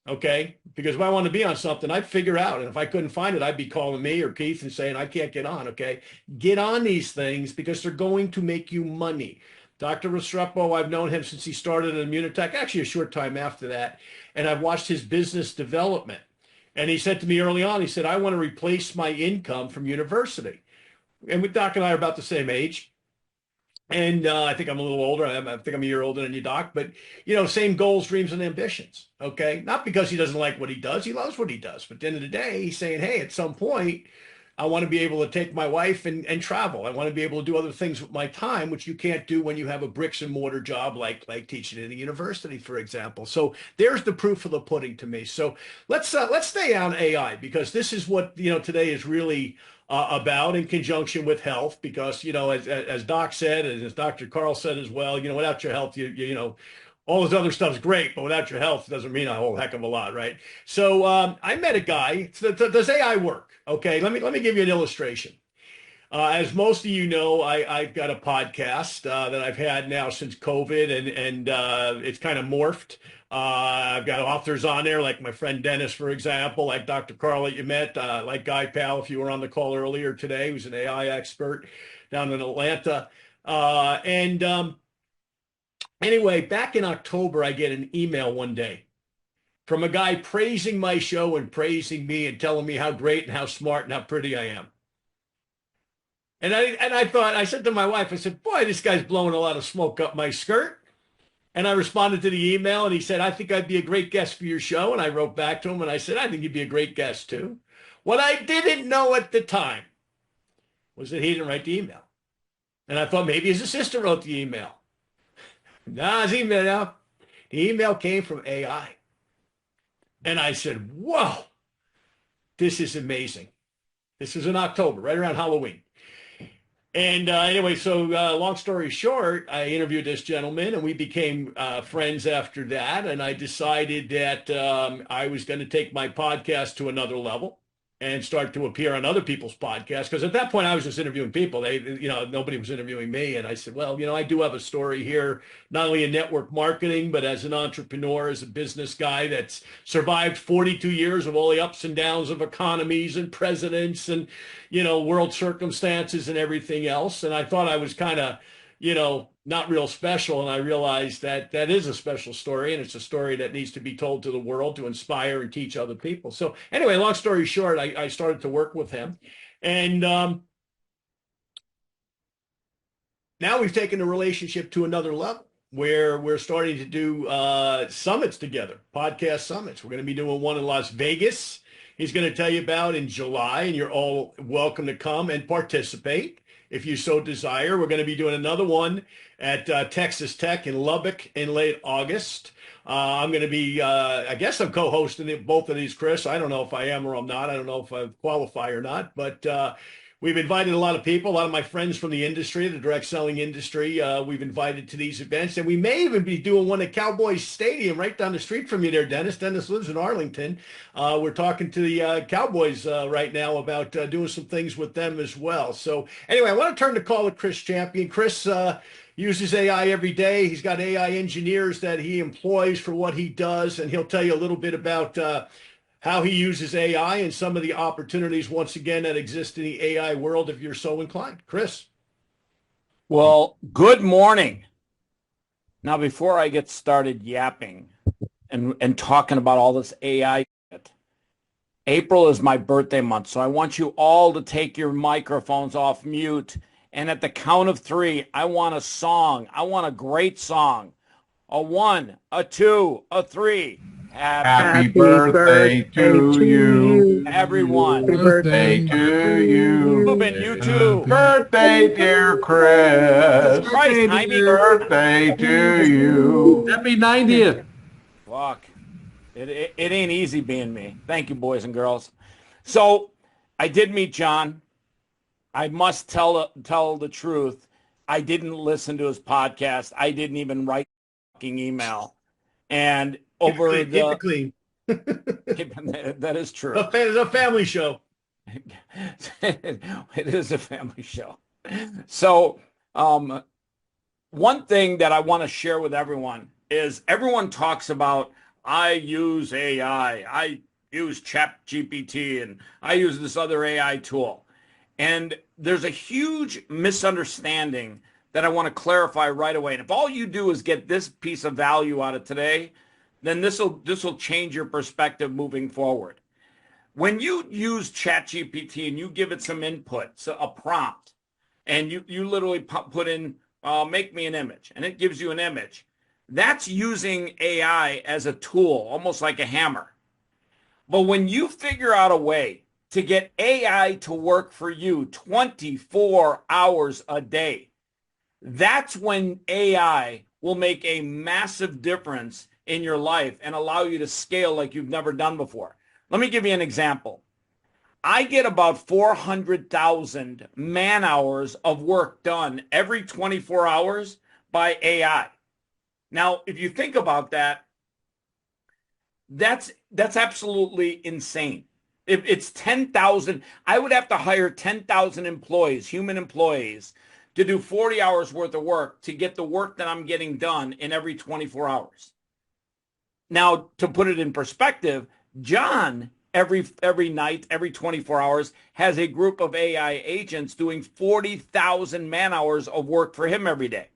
F: Okay. Because if I want to be on something, I'd figure out. And if I couldn't find it, I'd be calling me or Keith and saying, I can't get on. Okay. Get on these things because they're going to make you money. Dr. Restrepo, I've known him since he started at Immunotech, actually a short time after that. And I've watched his business development. And he said to me early on, he said, I want to replace my income from university. And with Doc and I are about the same age. And I think I'm a little older. I think I'm a year older than you, Doc. But, you know, same goals, dreams, and ambitions. Okay. Not because he doesn't like what he does. He loves what he does. But at the end of the day, he's saying, hey, at some point, I want to be able to take my wife and travel. I want to be able to do other things with my time, which you can't do when you have a bricks and mortar job like teaching in a university, for example. So there's the proof of the pudding to me. So let's stay on AI, because this is what, you know, today is really about, in conjunction with health, because, you know, as Doc said, and as Dr. Carl said as well, you know, without your health, you know, all this other stuff's great, but without your health, it doesn't mean a whole heck of a lot, right? So I met a guy. Does AI work? Okay, let me give you an illustration. As most of you know, I've got a podcast that I've had now since COVID, and it's kind of morphed. I've got authors on there, like my friend Dennis, for example, like Dr. Carl that you met, like Guy Powell, if you were on the call earlier today, who's an AI expert down in Atlanta. Anyway, back in October, I get an email one day from a guy praising my show and praising me and telling me how great and how smart and how pretty I am. And I thought, I said to my wife, I said, boy, this guy's blowing a lot of smoke up my skirt. And I responded to the email, and he said, I think I'd be a great guest for your show. And I wrote back to him and I said, I think you'd be a great guest too. What I didn't know at the time was that he didn't write the email. And I thought maybe his assistant wrote the email. Nah, his email, the email came from AI. And I said, whoa, this is amazing. This was in October, right around Halloween. And anyway, so long story short, I interviewed this gentleman, and we became friends after that. And I decided that I was going to take my podcast to another level and start to appear on other people's podcasts. Because at that point, I was just interviewing people. Nobody was interviewing me. And I said, well, you know, I do have a story here, not only in network marketing, but as an entrepreneur, as a business guy that's survived 42 years of all the ups and downs of economies and presidents and, you know, world circumstances and everything else. And I thought I was kind of, you know, not real special. And I realized that that is a special story, and it's a story that needs to be told to the world to inspire and teach other people. So anyway, long story short, I started to work with him. And now we've taken the relationship to another level, where we're starting to do summits together, podcast summits. We're going to be doing one in Las Vegas. He's going to tell you about in July, and you're all welcome to come and participate if you so desire. We're going to be doing another one at Texas Tech in Lubbock in late August. I'm going to be, I guess I'm co-hosting both of these, Chris. I don't know if I am or I'm not. I don't know if I qualify or not, but We've invited a lot of people, a lot of my friends from the industry, the direct selling industry. We've invited to these events, and we may even be doing one at Cowboys Stadium right down the street from you there, Dennis. Dennis lives in Arlington. We're talking to the Cowboys right now about doing some things with them as well. So anyway, I want to turn the call to Chris Champion. Chris uses AI every day. He's got AI engineers that he employs for what he does, and he'll tell you a little bit about how he uses AI and some of the opportunities, once again, that exist in the AI world if you're so inclined. Chris.
I: Well, good morning. Now, before I get started yapping and talking about all this AI shit, April is my birthday month, so I want you all to take your microphones off mute. And at the count of 3, I want a song. I want a great song. A 1, a 2, a 3.
A: Happy birthday to you.
I: Everyone.
A: Happy birthday to you.
I: Ruben, you too.
A: Birthday, dear Chris.
I: Christ, Jaime.
A: Birthday to you.
B: Happy 90th.
I: Fuck. It ain't easy being me. Thank you, boys and girls. So I did meet John. I must tell the truth. I didn't listen to his podcast. I didn't even write a fucking email. And over
F: keep it clean.
I: That is true.
F: It's a family show.
I: It is a family show. So one thing that I want to share with everyone is everyone talks about, I use AI, I use ChatGPT, and I use this other AI tool. And there's a huge misunderstanding that I want to clarify right away. And if all you do is get this piece of value out of today, then this will change your perspective moving forward. When you use ChatGPT and you give it some input, so a prompt, and you literally put in, make me an image, and it gives you an image, that's using AI as a tool, almost like a hammer. But when you figure out a way to get AI to work for you 24 hours a day, that's when AI will make a massive difference in your life and allow you to scale like you've never done before. Let me give you an example. I get about 400,000 man hours of work done every 24 hours by AI. Now, if you think about that, that's absolutely insane. If it's 10,000, I would have to hire 10,000 employees, human employees, to do 40 hours worth of work to get the work that I'm getting done in every 24 hours. Now, to put it in perspective, John, every night, every 24 hours, has a group of AI agents doing 40,000 man hours of work for him every day.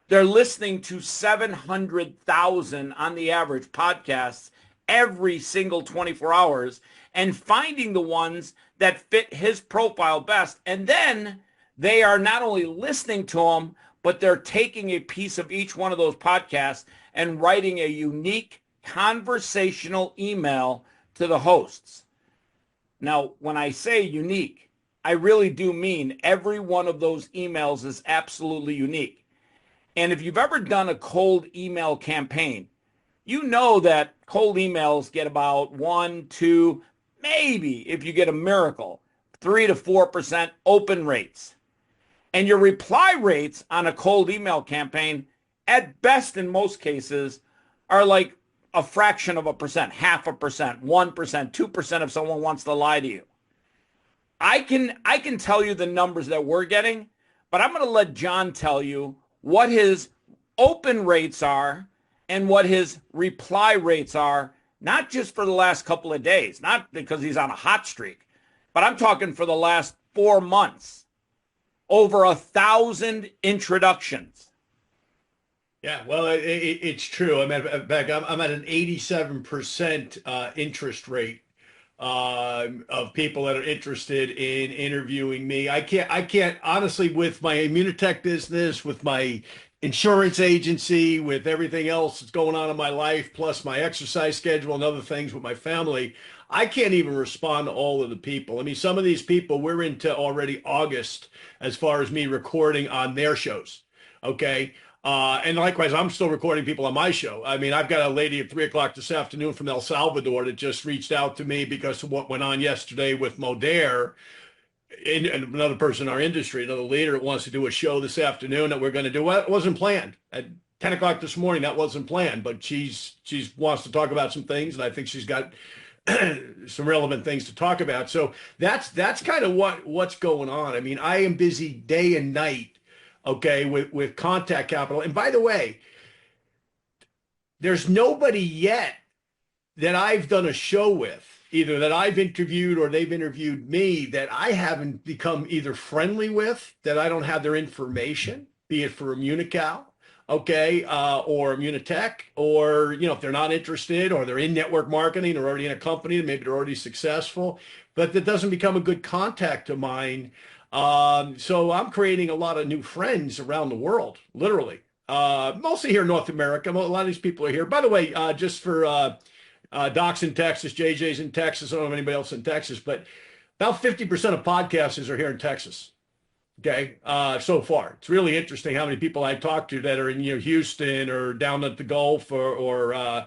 I: They're listening to 700,000 on the average podcasts every single 24 hours and finding the ones that fit his profile best. And then they are not only listening to them, but they're taking a piece of each one of those podcasts and writing a unique conversational email to the hosts. Now, when I say unique, I really do mean every one of those emails is absolutely unique. And if you've ever done a cold email campaign, you know that cold emails get about 1, 2, maybe if you get a miracle, 3 to 4% open rates. And your reply rates on a cold email campaign, at best in most cases, are like a fraction of a percent, 0.5%, 1%, 2% if someone wants to lie to you. I can tell you the numbers that we're getting, but I'm going to let John tell you what his open rates are and what his reply rates are, not just for the last couple of days, not because he's on a hot streak, but I'm talking for the last 4 months. Over 1,000 introductions.
F: Yeah, well, it's true. I'm at an 87% interest rate of people that are interested in interviewing me. I can't honestly, with my immunotech business, with my insurance agency, with everything else that's going on in my life, plus my exercise schedule and other things with my family, I can't even respond to all of the people. I mean, some of these people, we're into already August as far as me recording on their shows. Okay. And likewise, I'm still recording people on my show. I mean, I've got a lady at 3:00 this afternoon from El Salvador that just reached out to me because of what went on yesterday with Modere. and another person in our industry, another leader that wants to do a show this afternoon that we're going to do. Well, it wasn't planned at 10 o'clock this morning. That wasn't planned, but she's wants to talk about some things, and I think she's got some relevant things to talk about. So that's kind of what's going on. I mean, I am busy day and night, okay, with contact capital. And by the way, there's nobody yet that I've done a show with, either that I've interviewed or they've interviewed me, that I haven't become either friendly with, that I don't have their information, be it for Immunical, okay, or Immunitech, or, you know, if they're not interested or they're in network marketing or already in a company, maybe they're already successful, but that doesn't become a good contact of mine. So I'm creating a lot of new friends around the world, literally. Mostly here in North America. A lot of these people are here. By the way, just for Doc's in Texas, JJ's in Texas. I don't know if anybody else in Texas, but about 50% of podcasters are here in Texas. Okay, so far. It's really interesting how many people I talk to that are in, you know, Houston or down at the Gulf or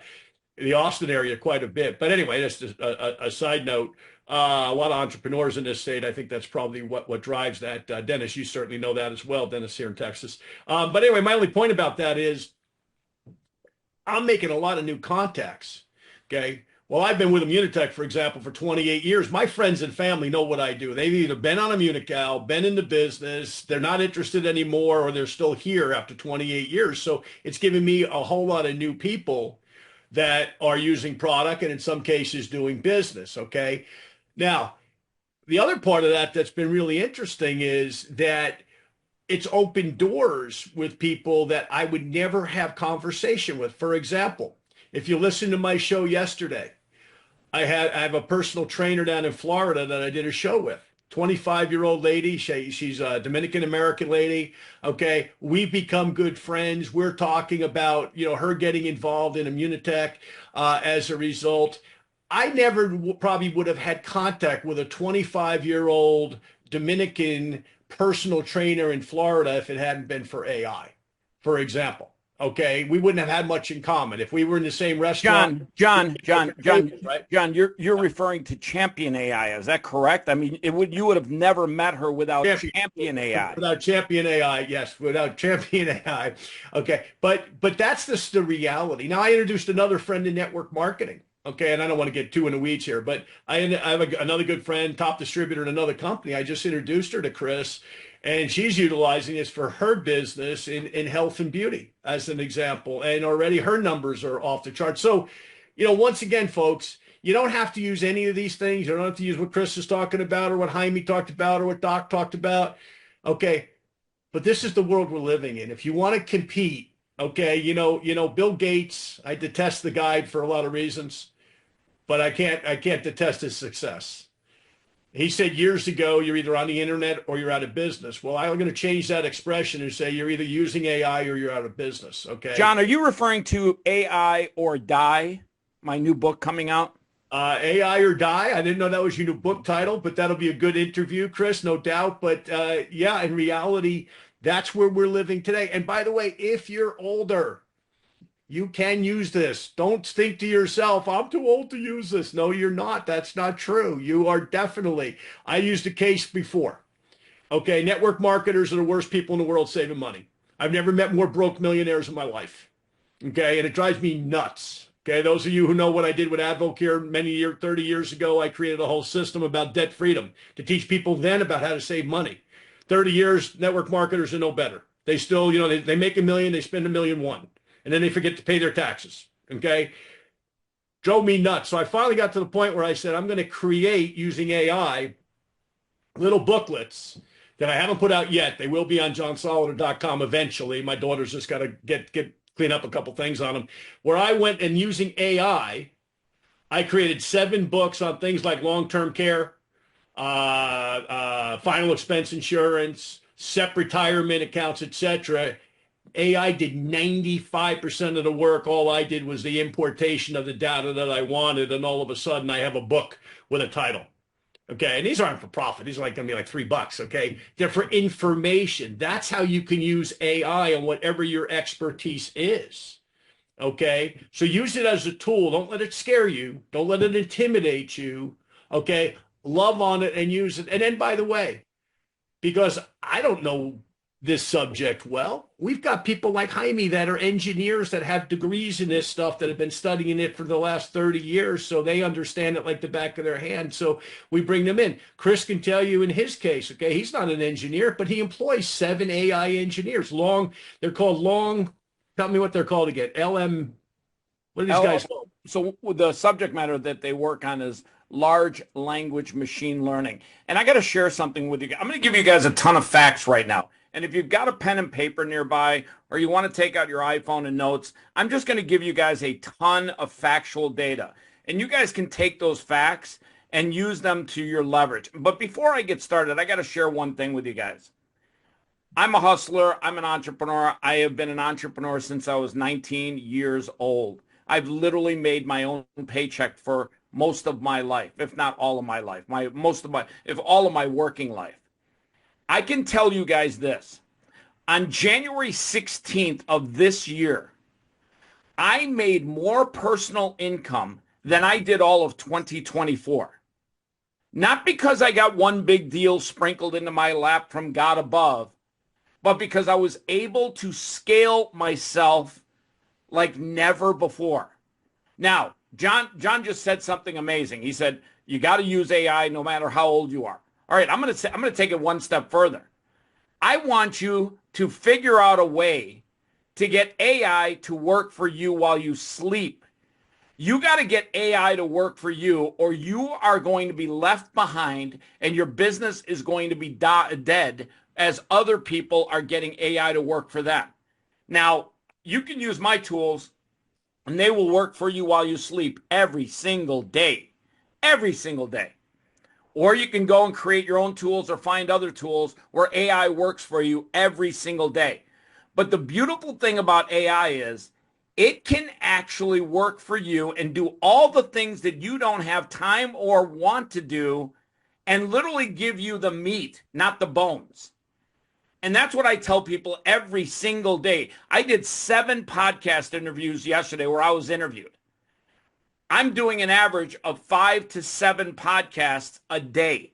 F: the Austin area quite a bit. But anyway, that's just a side note. A lot of entrepreneurs in this state. I think that's probably what drives that. Dennis, you certainly know that as well. Dennis here in Texas. But anyway, my only point about that is I'm making a lot of new contacts. Okay. Well, I've been with Immunitech, for example, for 28 years. My friends and family know what I do. They've either been on Immunical, been in the business, they're not interested anymore, or they're still here after 28 years. So it's given me a whole lot of new people that are using product and in some cases doing business. Okay. Now, the other part of that that's been really interesting is that it's opened doors with people that I would never have conversation with. For example, if you listen to my show yesterday, I have a personal trainer down in Florida that I did a show with. 25-year-old lady. She's a Dominican American lady. Okay. We've become good friends. We're talking about, you know, her getting involved in Immunitech as a result. I never probably would have had contact with a 25-year-old Dominican personal trainer in Florida if it hadn't been for AI, for example. Okay, we wouldn't have had much in common if we were in the same restaurant.
I: John,
F: right?
I: John, you're referring to Champion AI. Is that correct? I mean, you would have never met her without Champion AI.
F: Without Champion AI, yes, without Champion AI. Okay, but that's the reality. Now, I introduced another friend in network marketing. Okay, and I don't want to get too in the weeds here, but I have another good friend, top distributor in another company. I just introduced her to Chris, and she's utilizing this for her business in health and beauty, as an example. And already her numbers are off the chart. So, you know, once again, folks, you don't have to use any of these things. You don't have to use what Chris is talking about or what Jaime talked about or what Doc talked about. Okay, but this is the world we're living in. If you want to compete, okay, you know, Bill Gates, I detest the guy for a lot of reasons, but I can't detest his success. He said years ago, you're either on the internet or you're out of business. Well, I'm going to change that expression and say you're either using AI or you're out of business. Okay.
I: John, are you referring to AI or Die, my new book coming out?
F: AI or Die. I didn't know that was your new book title, but that'll be a good interview, Chris, no doubt. But yeah, in reality, that's where we're living today. And by the way, if you're older, you can use this. Don't think to yourself, I'm too old to use this. No, you're not. That's not true. You are definitely. I used a case before. Okay, network marketers are the worst people in the world saving money. I've never met more broke millionaires in my life. Okay, and it drives me nuts. Okay, those of you who know what I did with Advocare 30 years ago, I created a whole system about debt freedom to teach people then about how to save money. 30 years, network marketers are no better. They still, you know, they make $1 million, they spend $1.1 million. And then they forget to pay their taxes, okay? Drove me nuts. So I finally got to the point where I said, I'm going to create, using AI, little booklets that I haven't put out yet. They will be on johnsolider.com eventually. My daughter's just got to clean up a couple things on them, where I went and using AI, I created 7 books on things like long-term care, final expense insurance, SEP retirement accounts, etc. AI did 95% of the work. All I did was the importation of the data that I wanted, and all of a sudden I have a book with a title. Okay, and these aren't for profit. These are like going to be like $3, okay? They're for information. That's how you can use AI on whatever your expertise is, okay? So use it as a tool. Don't let it scare you. Don't let it intimidate you, okay? love on it and use it. And then, by the way, because I don't know this subject well, we've got people like Jaime that are engineers that have degrees in this stuff that have been studying it for the last 30 years. So they understand it like the back of their hand. So we bring them in. Chris can tell you in his case, okay, he's not an engineer, but he employs 7 AI engineers. They're called tell me what they're called again. What are these guys called?
I: So the subject matter that they work on is large language machine learning. And I got to share something with you. I'm going to give you guys a ton of facts right now. And if you've got a pen and paper nearby, or you want to take out your iPhone and notes, I'm just going to give you guys a ton of factual data. And you guys can take those facts and use them to your leverage. But before I get started, I got to share one thing with you guys. I'm a hustler. I'm an entrepreneur. I have been an entrepreneur since I was 19 years old. I've literally made my own paycheck for most of my life, if not all of my life, all of my working life. I can tell you guys this. On January 16th of this year, I made more personal income than I did all of 2024. Not because I got one big deal sprinkled into my lap from God above, but because I was able to scale myself like never before. Now, John just said something amazing. He said, you got to use AI no matter how old you are. All right, I'm going to take it one step further. I want you to figure out a way to get AI to work for you while you sleep. You got to get AI to work for you, or you are going to be left behind and your business is going to be dead as other people are getting AI to work for them. Now, you can use my tools and they will work for you while you sleep every single day. Every single day. Or you can go and create your own tools or find other tools where AI works for you every single day. But the beautiful thing about AI is it can actually work for you and do all the things that you don't have time or want to do and literally give you the meat, not the bones. And that's what I tell people every single day. I did 7 podcast interviews yesterday where I was interviewed. I'm doing an average of 5 to 7 podcasts a day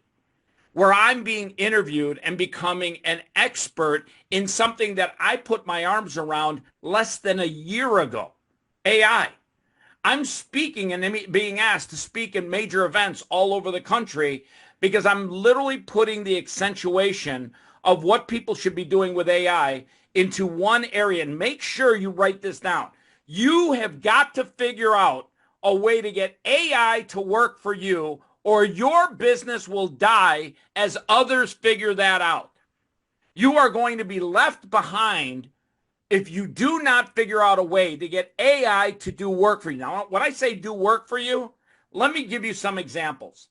I: where I'm being interviewed and becoming an expert in something that I put my arms around less than a year ago, AI. I'm speaking and being asked to speak in major events all over the country because I'm literally putting the accentuation of what people should be doing with AI into one area. And make sure you write this down. You have got to figure out a way to get AI to work for you, or your business will die as others figure that out. You are going to be left behind if you do not figure out a way to get AI to do work for you. Now, when I say do work for you, let me give you some examples.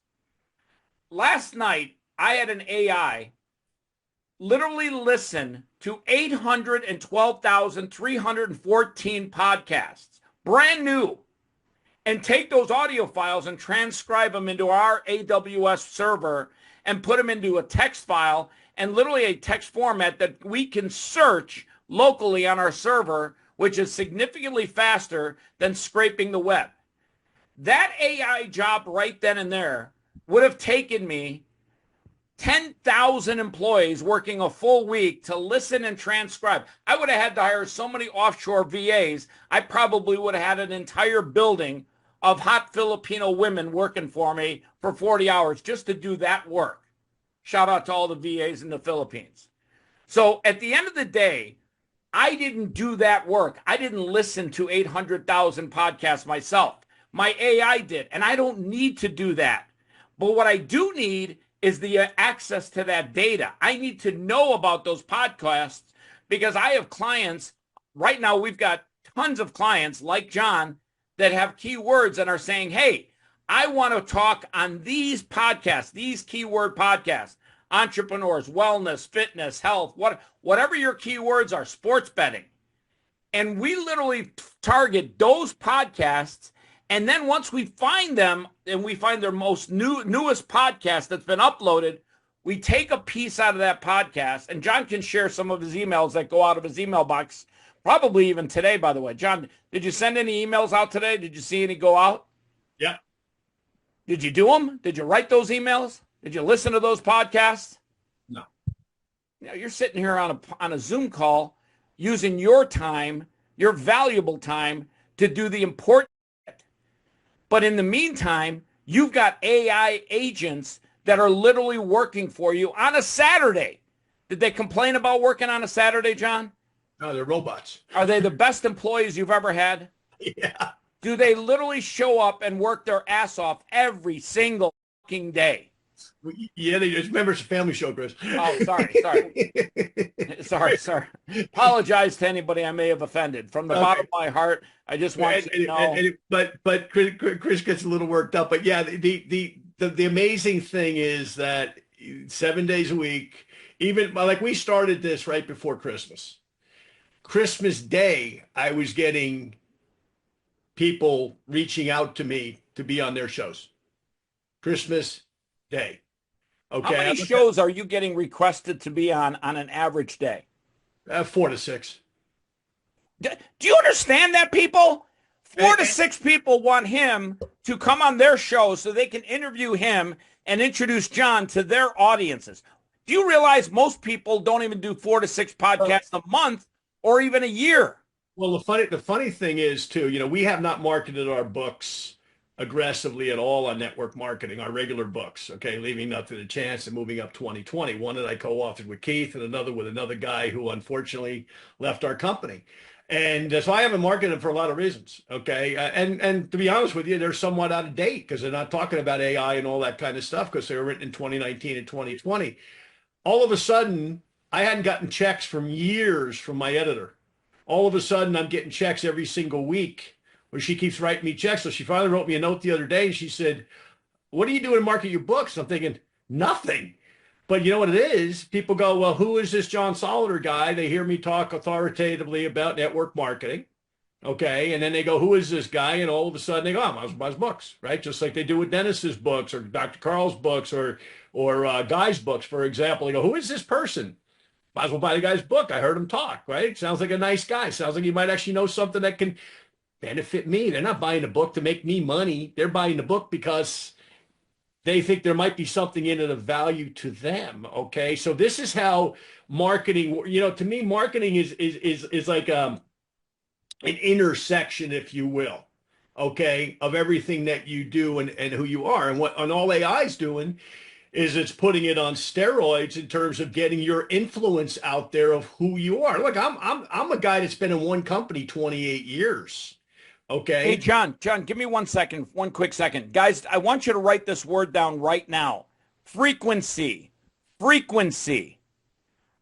I: Last night, I had an AI literally listen to 812,314 podcasts, brand new, and take those audio files and transcribe them into our AWS server and put them into a text file and literally a text format that we can search locally on our server, which is significantly faster than scraping the web. That AI job right then and there would have taken me 10,000 employees working a full week to listen and transcribe. I would have had to hire so many offshore VAs, I probably would have had an entire building of hot Filipino women working for me for 40 hours just to do that work. Shout out to all the VAs in the Philippines. So at the end of the day, I didn't do that work. I didn't listen to 800,000 podcasts myself. My AI did, and I don't need to do that. But what I do need is the access to that data. I need to know about those podcasts because I have clients. Right now, we've got tons of clients like John that have keywords and are saying, hey, I want to talk on these podcasts, these keyword podcasts, entrepreneurs, wellness, fitness, health, whatever your keywords are, sports betting. And we literally target those podcasts. And then once we find them and we find their newest podcast that's been uploaded, we take a piece out of that podcast. And John can share some of his emails that go out of his email box, probably even today, by the way. John, did you send any emails out today? Did you see any go out?
F: Yeah.
I: Did you do them? Did you write those emails? Did you listen to those podcasts?
F: No.
I: You're sitting here on a Zoom call using your time, your valuable time, to do the important shit. But in the meantime, you've got AI agents that are literally working for you on a Saturday. Did they complain about working on a Saturday, John?
F: No, they're robots.
I: Are they the best employees you've ever had?
F: Yeah.
I: Do they literally show up and work their ass off every single fucking day?
F: Yeah, they just remember it's a family show, Chris.
I: Oh, sorry. Apologize to anybody I may have offended. From the bottom of my heart, I just want you to know.
F: But Chris gets a little worked up. But yeah, the amazing thing is that 7 days a week, even like we started this right before Christmas. Christmas Day, I was getting people reaching out to me to be on their shows. Christmas Day. Okay.
I: How many shows are you getting requested to be on an average day?
F: 4 to 6.
I: Do you understand that, people? 4 to 6 people want him to come on their show so they can interview him and introduce John to their audiences. Do you realize most people don't even do 4 to 6 podcasts a month or even a year?
F: Well, the funny thing is too, we have not marketed our books aggressively at all on network marketing, our regular books, okay, leaving nothing to chance and moving up 2020. One that I co-authored with Keith and another with another guy who unfortunately left our company. And so I haven't marketed them for a lot of reasons, okay? And to be honest with you, they're somewhat out of date because they're not talking about AI and all that kind of stuff because they were written in 2019 and 2020. All of a sudden, I hadn't gotten checks from years from my editor. All of a sudden, I'm getting checks every single week where she keeps writing me checks. So she finally wrote me a note the other day and she said, "What are you doing to market your books?" I'm thinking, nothing. But you know what it is? People go, "Well, who is this John Solider guy?" They hear me talk authoritatively about network marketing. Okay. And then they go, "Who is this guy?" And all of a sudden they go, "Oh, I buy his books," right? Just like they do with Dennis's books or Dr. Carl's books or Guy's books, for example. They go, "Who is this person?" Might as well buy the guy's book. I heard him talk, right? Sounds like a nice guy. Sounds like he might actually know something that can benefit me. They're not buying a book to make me money. They're buying the book because they think there might be something in it of value to them. Okay. So this is how marketing, to me, marketing is like an intersection, if you will, okay, of everything that you do and who you are. And what all AI is doing is it's putting it on steroids in terms of getting your influence out there of who you are. Look, I'm a guy that's been in one company 28 years. Okay.
I: Hey, John, give me 1 second, one quick second. Guys, I want you to write this word down right now. Frequency.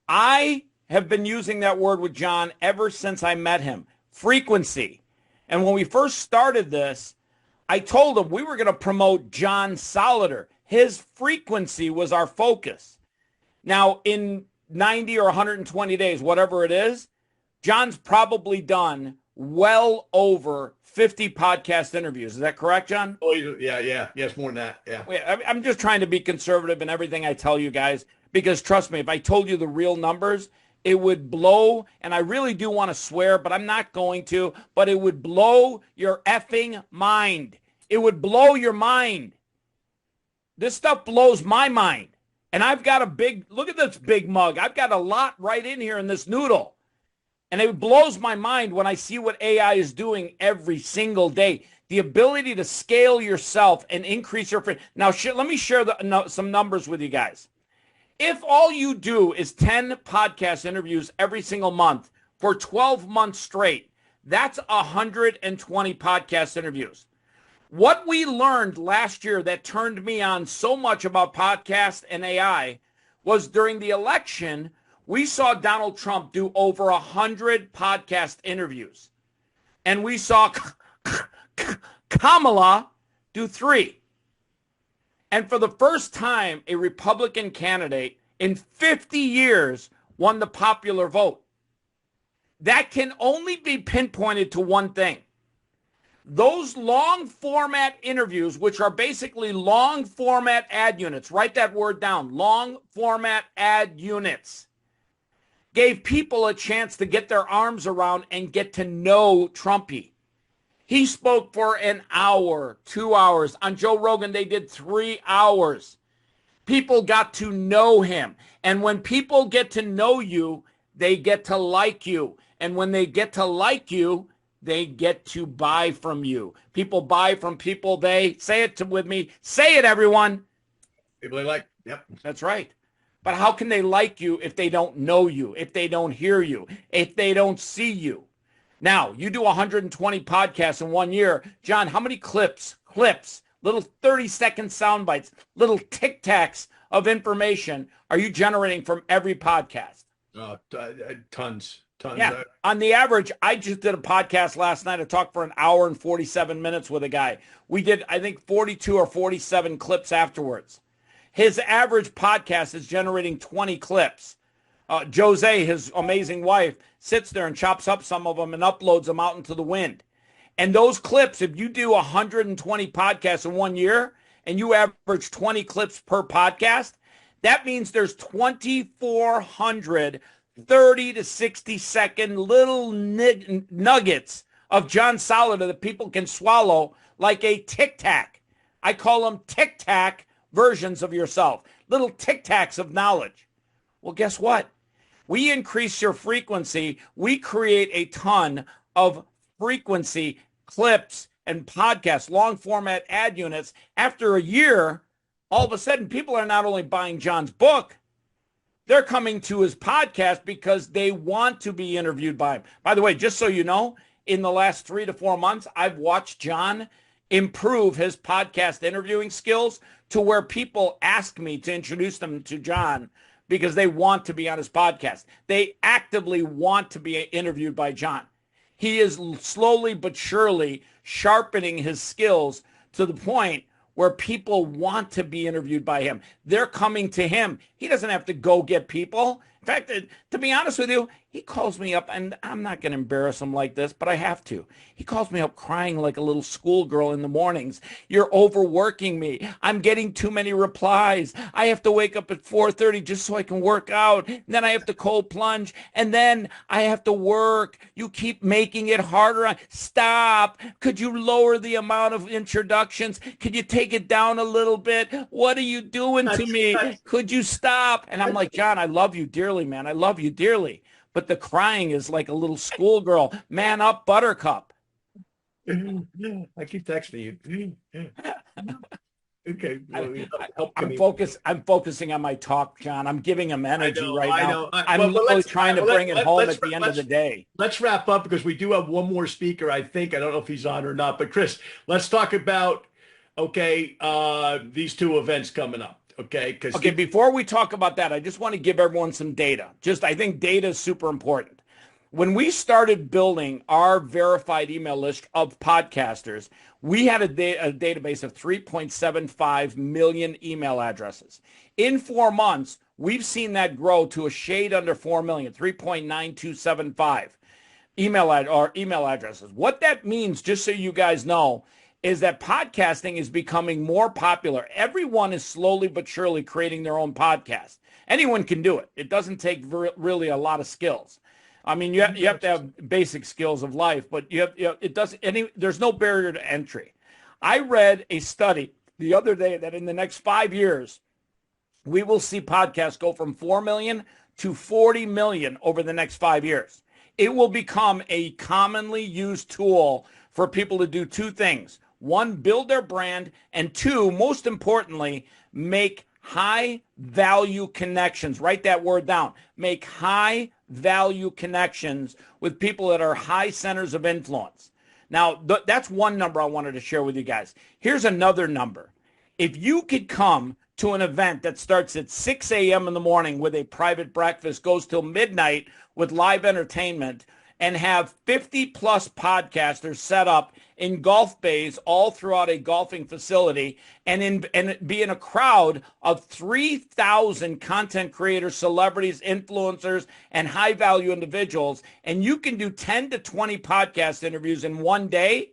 I: I have been using that word with John ever since I met him. Frequency. And when we first started this, I told him we were going to promote John Solider. His frequency was our focus. Now, in 90 or 120 days, whatever it is, John's probably done well over 50 podcast interviews. Is that correct, John?
F: Oh, yeah. Yes, more than that. Yeah.
I: I'm just trying to be conservative in everything I tell you guys, because trust me, if I told you the real numbers, it would blow, and I really do want to swear, but I'm not going to, but it would blow your effing mind. It would blow your mind. This stuff blows my mind. And I've got look at this big mug. I've got a lot right in here in this noodle. And it blows my mind when I see what AI is doing every single day. The ability to scale yourself and increase your... Now, let me share some numbers with you guys. If all you do is 10 podcast interviews every single month for 12 months straight, that's 120 podcast interviews. What we learned last year that turned me on so much about podcasts and AI was during the election, we saw Donald Trump do over 100 podcast interviews. And we saw Kamala do 3. And for the first time, a Republican candidate in 50 years won the popular vote. That can only be pinpointed to one thing. Those long format interviews, which are basically long format ad units, write that word down, long format ad units, gave people a chance to get their arms around and get to know Trumpy. He spoke for an hour, 2 hours. On Joe Rogan, they did 3 hours. People got to know him. And when people get to know you, they get to like you. And when they get to like you, they get to buy from you. People buy from people say it with me. Say it, everyone.
F: People they like. Yep.
I: That's right. But how can they like you if they don't know you, if they don't hear you, if they don't see you? Now, you do 120 podcasts in 1 year. John, how many clips, little 30-second sound bites, little tic-tacs of information are you generating from every podcast?
F: Tons.
I: Yeah. On the average, I just did a podcast last night. I talked for an hour and 47 minutes with a guy. We did, I think, 42 or 47 clips afterwards. His average podcast is generating 20 clips. Jose, his amazing wife, sits there and chops up some of them and uploads them out into the wind. And those clips, if you do 120 podcasts in 1 year and you average 20 clips per podcast, that means there's 2,400 30 to 60 second little nuggets of John Solida that people can swallow like a Tic Tac. I call them Tic Tac versions of yourself, little Tic Tacs of knowledge. Well, guess what? We increase your frequency. We create a ton of frequency clips and podcasts, long format ad units. After a year, all of a sudden, people are not only buying John's book, they're coming to his podcast because they want to be interviewed by him. By the way, just so you know, in the last 3 to 4 months, I've watched John improve his podcast interviewing skills to where people ask me to introduce them to John because they want to be on his podcast. They actively want to be interviewed by John. He is slowly but surely sharpening his skills to the point where people want to be interviewed by him. They're coming to him. He doesn't have to go get people. In fact, to be honest with you, he calls me up, and I'm not going to embarrass him like this, but I have to. He calls me up crying like a little schoolgirl in the mornings. You're overworking me. I'm getting too many replies. I have to wake up at 4:30 just so I can work out. And then I have to cold plunge. And then I have to work. You keep making it harder. Stop. Could you lower the amount of introductions? Could you take it down a little bit? What are you doing to me? Could you stop? And I'm like, John, I love you dearly, man. I love you dearly. But the crying is like a little schoolgirl. Man up, buttercup.
F: I keep texting you. Okay.
I: I'm focusing on my talk, John. I'm giving him energy now. I'm
F: literally
I: trying to bring it home at the end of the day.
F: Let's wrap up because we do have one more speaker, I think. I don't know if he's on or not. But Chris, let's talk about, these two events coming up. Okay.
I: Before we talk about that, I just want to give everyone some data. I think data is super important. When we started building our verified email list of podcasters, we had a database of 3.75 million email addresses. In 4 months, we've seen that grow to a shade under 4 million, 3.9275 email addresses. What that means, just so you guys know, is that podcasting is becoming more popular. Everyone is slowly but surely creating their own podcast. Anyone can do it. It doesn't take really a lot of skills. I mean, you have to have basic skills of life, but there's no barrier to entry. I read a study the other day that in the next 5 years, we will see podcasts go from 4 million to 40 million over the next 5 years. It will become a commonly used tool for people to do two things. One, build their brand, and two, most importantly, make high value connections. Write that word down. Make high value connections with people that are high centers of influence. Now, that's one number I wanted to share with you guys. Here's another number. If you could come to an event that starts at 6 a.m. in the morning with a private breakfast, goes till midnight with live entertainment, and have 50 plus podcasters set up in golf bays all throughout a golfing facility, and be in a crowd of 3,000 content creators, celebrities, influencers, and high value individuals, and you can do 10 to 20 podcast interviews in 1 day,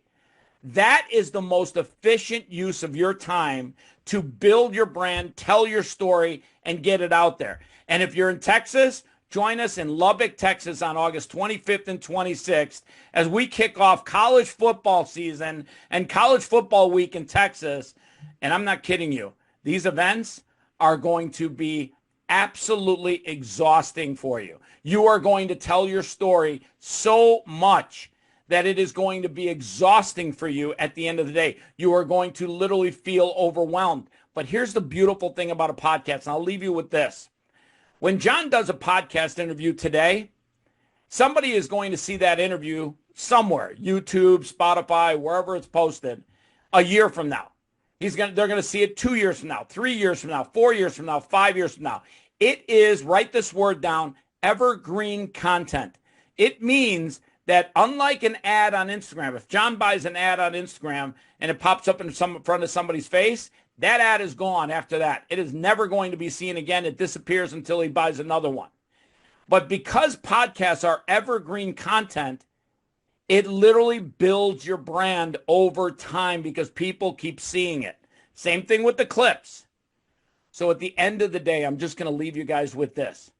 I: that is the most efficient use of your time to build your brand, tell your story, and get it out there. And if you're in Texas, Join us in Lubbock, Texas on August 25th and 26th as we kick off college football season and college football week in Texas. And I'm not kidding you. These events are going to be absolutely exhausting for you. You are going to tell your story so much that it is going to be exhausting for you at the end of the day. You are going to literally feel overwhelmed. But here's the beautiful thing about a podcast, and I'll leave you with this. When John does a podcast interview today, somebody is going to see that interview somewhere, YouTube, Spotify, wherever it's posted, a year from now. They're going to see it 2 years from now, 3 years from now, 4 years from now, 5 years from now. It is, write this word down, evergreen content. It means that unlike an ad on Instagram, if John buys an ad on Instagram and it pops up in front of somebody's face, that ad is gone after that. It is never going to be seen again. It disappears until he buys another one. But because podcasts are evergreen content, it literally builds your brand over time because people keep seeing it. Same thing with the clips. So at the end of the day, I'm just going to leave you guys with this.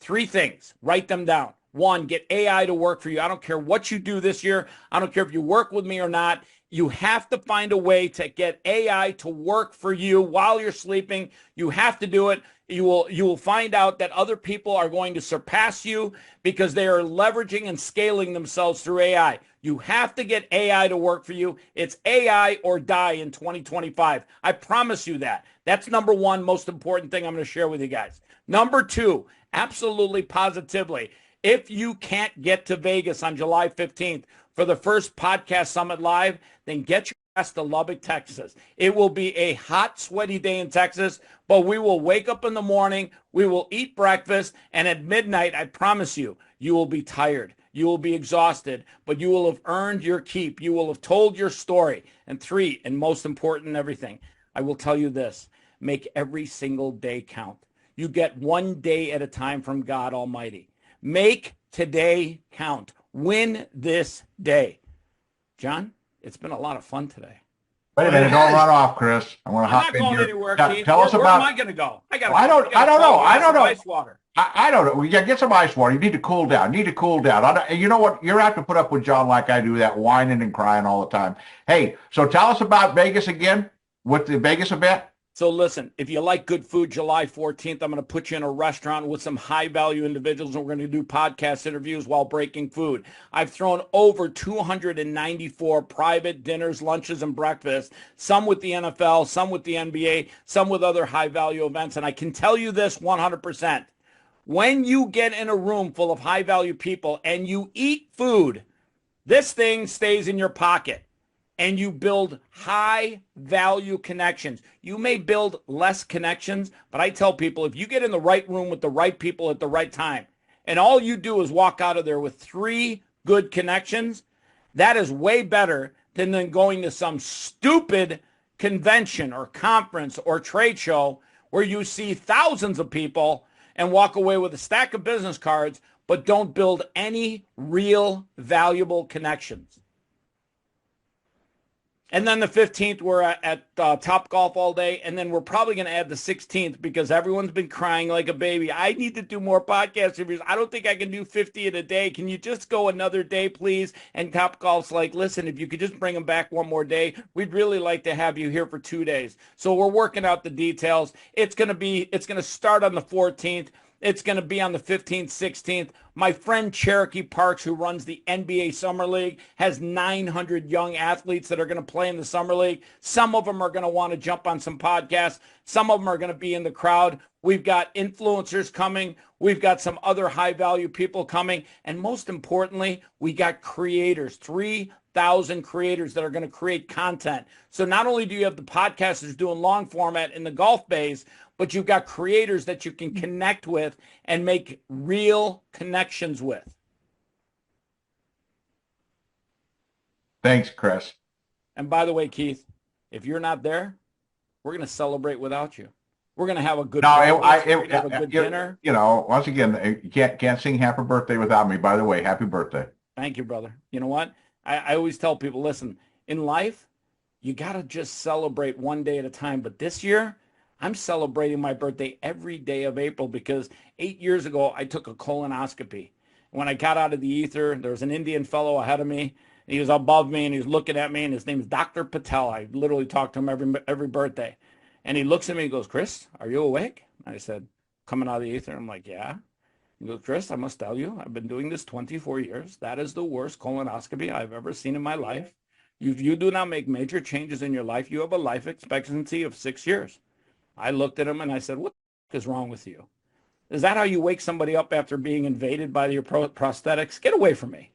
I: 3 things. Write them down. 1, get AI to work for you. I don't care what you do this year. I don't care if you work with me or not. You have to find a way to get AI to work for you while you're sleeping. You have to do it. You will find out that other people are going to surpass you because they are leveraging and scaling themselves through AI. You have to get AI to work for you. It's AI or die in 2025. I promise you that. That's number 1 most important thing I'm going to share with you guys. Number 2, absolutely positively, if you can't get to Vegas on July 15th for the first podcast summit live, then get your ass to Lubbock, Texas. It will be a hot, sweaty day in Texas, but we will wake up in the morning, we will eat breakfast, and at midnight, I promise you, you will be tired. You will be exhausted, but you will have earned your keep. You will have told your story. And 3, and most important than everything, I will tell you this, make every single day count. You get 1 day at a time from God Almighty. Make today count. Win this day. John, it's been a lot of fun today.
A: Wait a minute, don't run off, Chris. I want to hop in here.
I: I'm not going anywhere, Keith.
A: Tell us
I: where
A: about.
I: Where am I going to go? I
A: don't know. I don't know.
I: Ice water.
A: I don't know. We got to get some ice water. You need to cool down. You know what? You're have to put up with John like I do, that whining and crying all the time. Hey, so tell us about Vegas again. With the Vegas event.
I: So listen, if you like good food, July 14th, I'm going to put you in a restaurant with some high-value individuals, and we're going to do podcast interviews while breaking food. I've thrown over 294 private dinners, lunches, and breakfasts, some with the NFL, some with the NBA, some with other high-value events. And I can tell you this 100%. When you get in a room full of high-value people and you eat food, this thing stays in your pocket. And you build high-value connections. You may build less connections, but I tell people, if you get in the right room with the right people at the right time, and all you do is walk out of there with 3 good connections, that is way better than going to some stupid convention or conference or trade show where you see thousands of people and walk away with a stack of business cards, but don't build any real valuable connections. And then the 15th, we're at Top Golf all day. And then we're probably going to add the 16th because everyone's been crying like a baby. I need to do more podcast interviews. I don't think I can do 50 in a day. Can you just go another day, please? And Top Golf's like, listen, if you could just bring them back one more day, we'd really like to have you here for 2 days. So we're working out the details. It's going to start on the 14th. It's going to be on the 15th, 16th. My friend Cherokee Parks, who runs the NBA Summer League, has 900 young athletes that are going to play in the Summer League. Some of them are going to want to jump on some podcasts. Some of them are going to be in the crowd. We've got influencers coming. We've got some other high-value people coming. And most importantly, we got creators, 3,000 creators that are going to create content. So not only do you have the podcasters doing long format in the golf bays, but you've got creators that you can connect with and make real connections with.
A: Thanks, Chris.
I: And by the way, Keith, if you're not there, we're going to celebrate without you. We're going to have a good dinner.
A: You know, once again, you can't sing happy birthday without me. By the way, happy birthday.
I: Thank you, brother. You know what? I always tell people, listen, in life, you got to just celebrate one day at a time. But this year, I'm celebrating my birthday every day of April because 8 years ago, I took a colonoscopy. When I got out of the ether, there was an Indian fellow ahead of me. And he was above me and he was looking at me, and his name is Dr. Patel. I literally talk to him every birthday. And he looks at me and goes, Chris, are you awake? I said, coming out of the ether. I'm like, yeah. He goes, Chris, I must tell you, I've been doing this 24 years. That is the worst colonoscopy I've ever seen in my life. If you do not make major changes in your life, you have a life expectancy of 6 years. I looked at him and I said, what is wrong with you? Is that how you wake somebody up after being invaded by your prosthetics? Get away from me.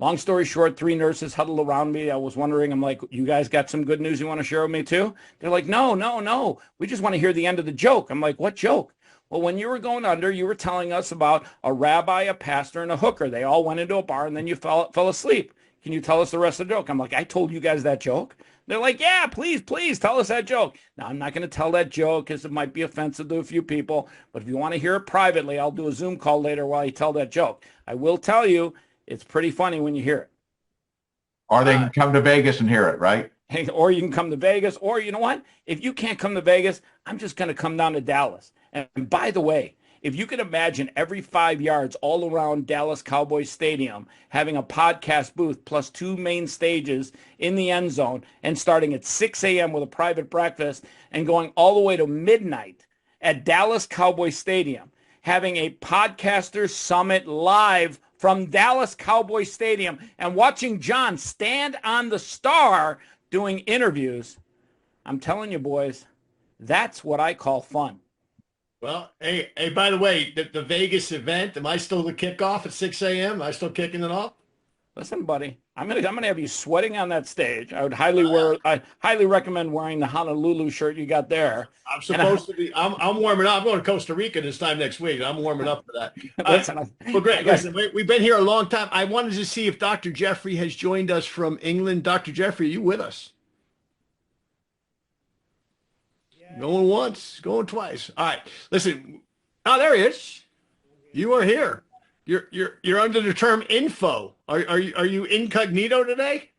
I: Long story short, 3 nurses huddled around me. I was wondering, I'm like, you guys got some good news you want to share with me too? They're like, no, no, no. We just want to hear the end of the joke. I'm like, what joke? Well, when you were going under, you were telling us about a rabbi, a pastor, and a hooker. They all went into a bar and then you fell asleep. Can you tell us the rest of the joke? I'm like, I told you guys that joke. They're like, yeah, please, please tell us that joke. Now, I'm not going to tell that joke because it might be offensive to a few people. But if you want to hear it privately, I'll do a Zoom call later while you tell that joke. I will tell you, it's pretty funny when you hear it.
A: Or they can come to Vegas and hear it, right?
I: Or you can come to Vegas. Or you know what? If you can't come to Vegas, I'm just going to come down to Dallas. And by the way, if you could imagine every 5 yards all around Dallas Cowboys Stadium having a podcast booth plus 2 main stages in the end zone and starting at 6 a.m. with a private breakfast and going all the way to midnight at Dallas Cowboys Stadium, having a podcaster summit live from Dallas Cowboys Stadium and watching John stand on the star doing interviews, I'm telling you, boys, that's what I call fun.
F: Well, hey, by the way, the Vegas event, am I still the kickoff at 6 a.m.? Am I still kicking it off?
I: Listen, buddy, I'm gonna have you sweating on that stage. I highly recommend wearing the Honolulu shirt you got there.
F: I'm supposed to be. I'm warming up. I'm going to Costa Rica this time next week. I'm warming up for that. Well, great. Listen, we've been here a long time. I wanted to see if Dr. Jeffrey has joined us from England. Dr. Jeffrey, are you with us? Going once, going twice. All right. Listen. Oh, there he is. You are here. You're under the term info. Are you incognito today?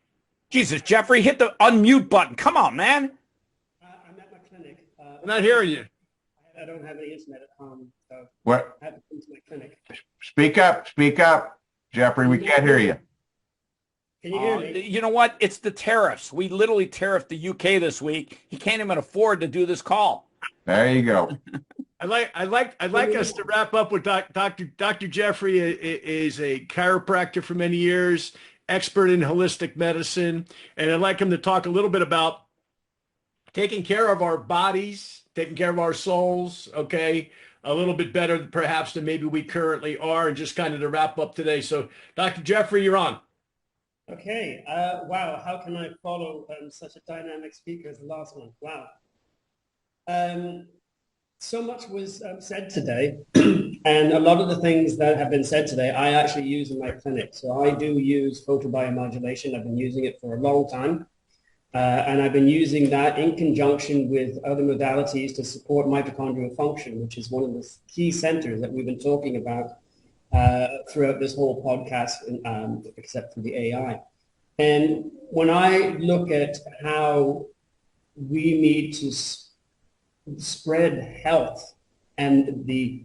I: Jesus, Jeffrey, hit the unmute button. Come on, man.
E: I'm at my clinic.
F: I'm not hearing you.
E: I don't have any internet at home, so
A: What?
E: I have to come to my clinic.
A: Speak up, Jeffrey. We can't hear you.
E: Can you hear me?
I: You know what? It's the tariffs. We literally tariffed the UK this week. He can't even afford to do this call.
A: There you go.
F: I'd like us to wrap up with Dr. Jeffrey is a chiropractor for many years, expert in holistic medicine, and I'd like him to talk a little bit about taking care of our bodies, taking care of our souls, okay, a little bit better perhaps than maybe we currently are, and just kind of to wrap up today. So, Dr. Jeffrey, you're on.
E: Okay. Wow. How can I follow such a dynamic speaker as the last one? Wow. So much was said today, and a lot of the things that have been said today, I actually use in my clinic. So I do use photobiomodulation. I've been using it for a long time, and I've been using that in conjunction with other modalities to support mitochondrial function, which is one of the key centers that we've been talking about throughout this whole podcast, except for the AI. And when I look at how we need to spread health and the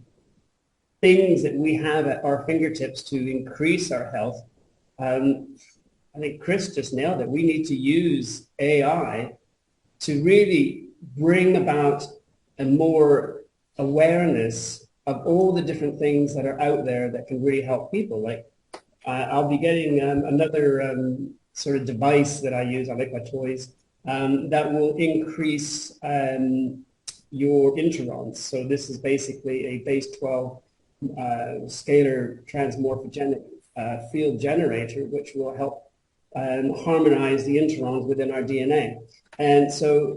E: things that we have at our fingertips to increase our health, I think Chris just nailed it. We need to use AI to really bring about a more awareness of all the different things that are out there that can really help people. Like I'll be getting another sort of device that I use. I like my toys that will increase your interons. So this is basically a base 12 scalar transmorphogenic field generator, which will help harmonize the interons within our DNA. And so,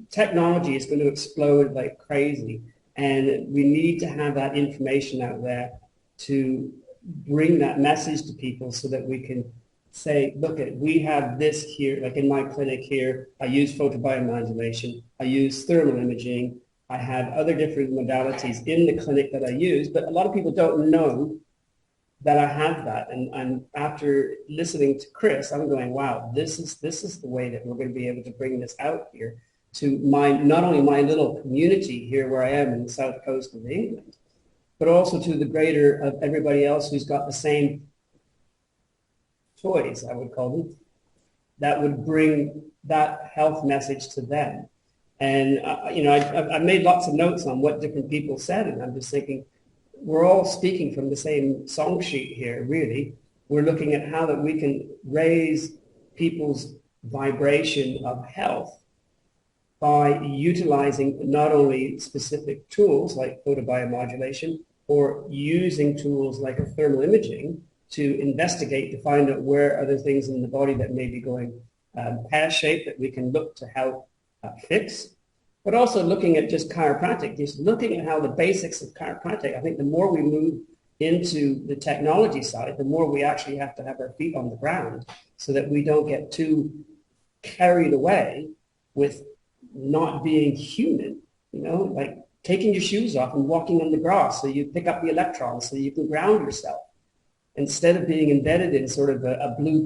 E: technology is going to explode like crazy. And we need to have that information out there to bring that message to people so that we can say, look, we have this here, like in my clinic here, I use photobiomodulation, I use thermal imaging, I have other different modalities in the clinic that I use, but a lot of people don't know that I have that. And after listening to Chris, I'm going, wow, this is the way that we're going to be able to bring this out here.
N: to not only my little community here where I am in the south coast of England, but also to the greater of everybody else who's got the same toys, I would call them, that would bring that health message to them. And, I've made lots of notes on what different people said, and I'm just thinking, we're all speaking from the same song sheet here, really. We're looking at how that we can raise people's vibration of health by utilizing not only specific tools like photobiomodulation or using tools like a thermal imaging to investigate, to find out where other things in the body that may be going pear-shaped that we can look to help fix, but also looking at just chiropractic, just looking at how the basics of chiropractic. I think the more we move into the technology side, the more we actually have to have our feet on the ground so that we don't get too carried away with not being human, like taking your shoes off and walking on the grass so you pick up the electrons so you can ground yourself instead of being embedded in sort of a blue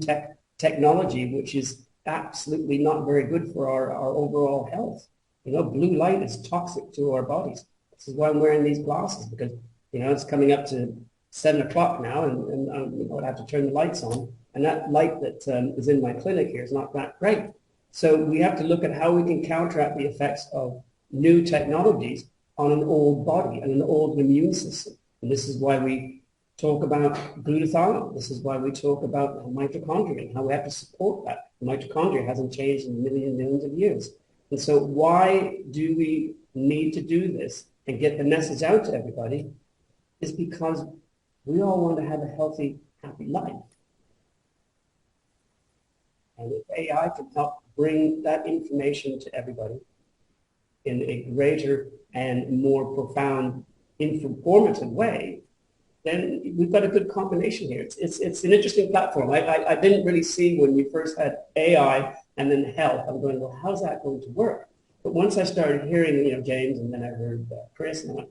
N: technology, which is absolutely not very good for our overall health. Blue light is toxic to our bodies. This is why I'm wearing these glasses, because, it's coming up to 7 o'clock now, and I have to turn the lights on. And that light that is in my clinic here is not that great. So we have to look at how we can counteract the effects of new technologies on an old body and an old immune system. And this is why we talk about glutathione. This is why we talk about mitochondria and how we have to support that. Mitochondria hasn't changed in millions of years. And so why do we need to do this and get the message out to everybody is because we all want to have a healthy, happy life. And if AI can help bring that information to everybody in a greater and more profound, informative way, then we've got a good combination here. It's an interesting platform. I didn't really see when we first had AI and then health. I'm going, well, how's that going to work? But once I started hearing, James, and then I heard Chris, and I went,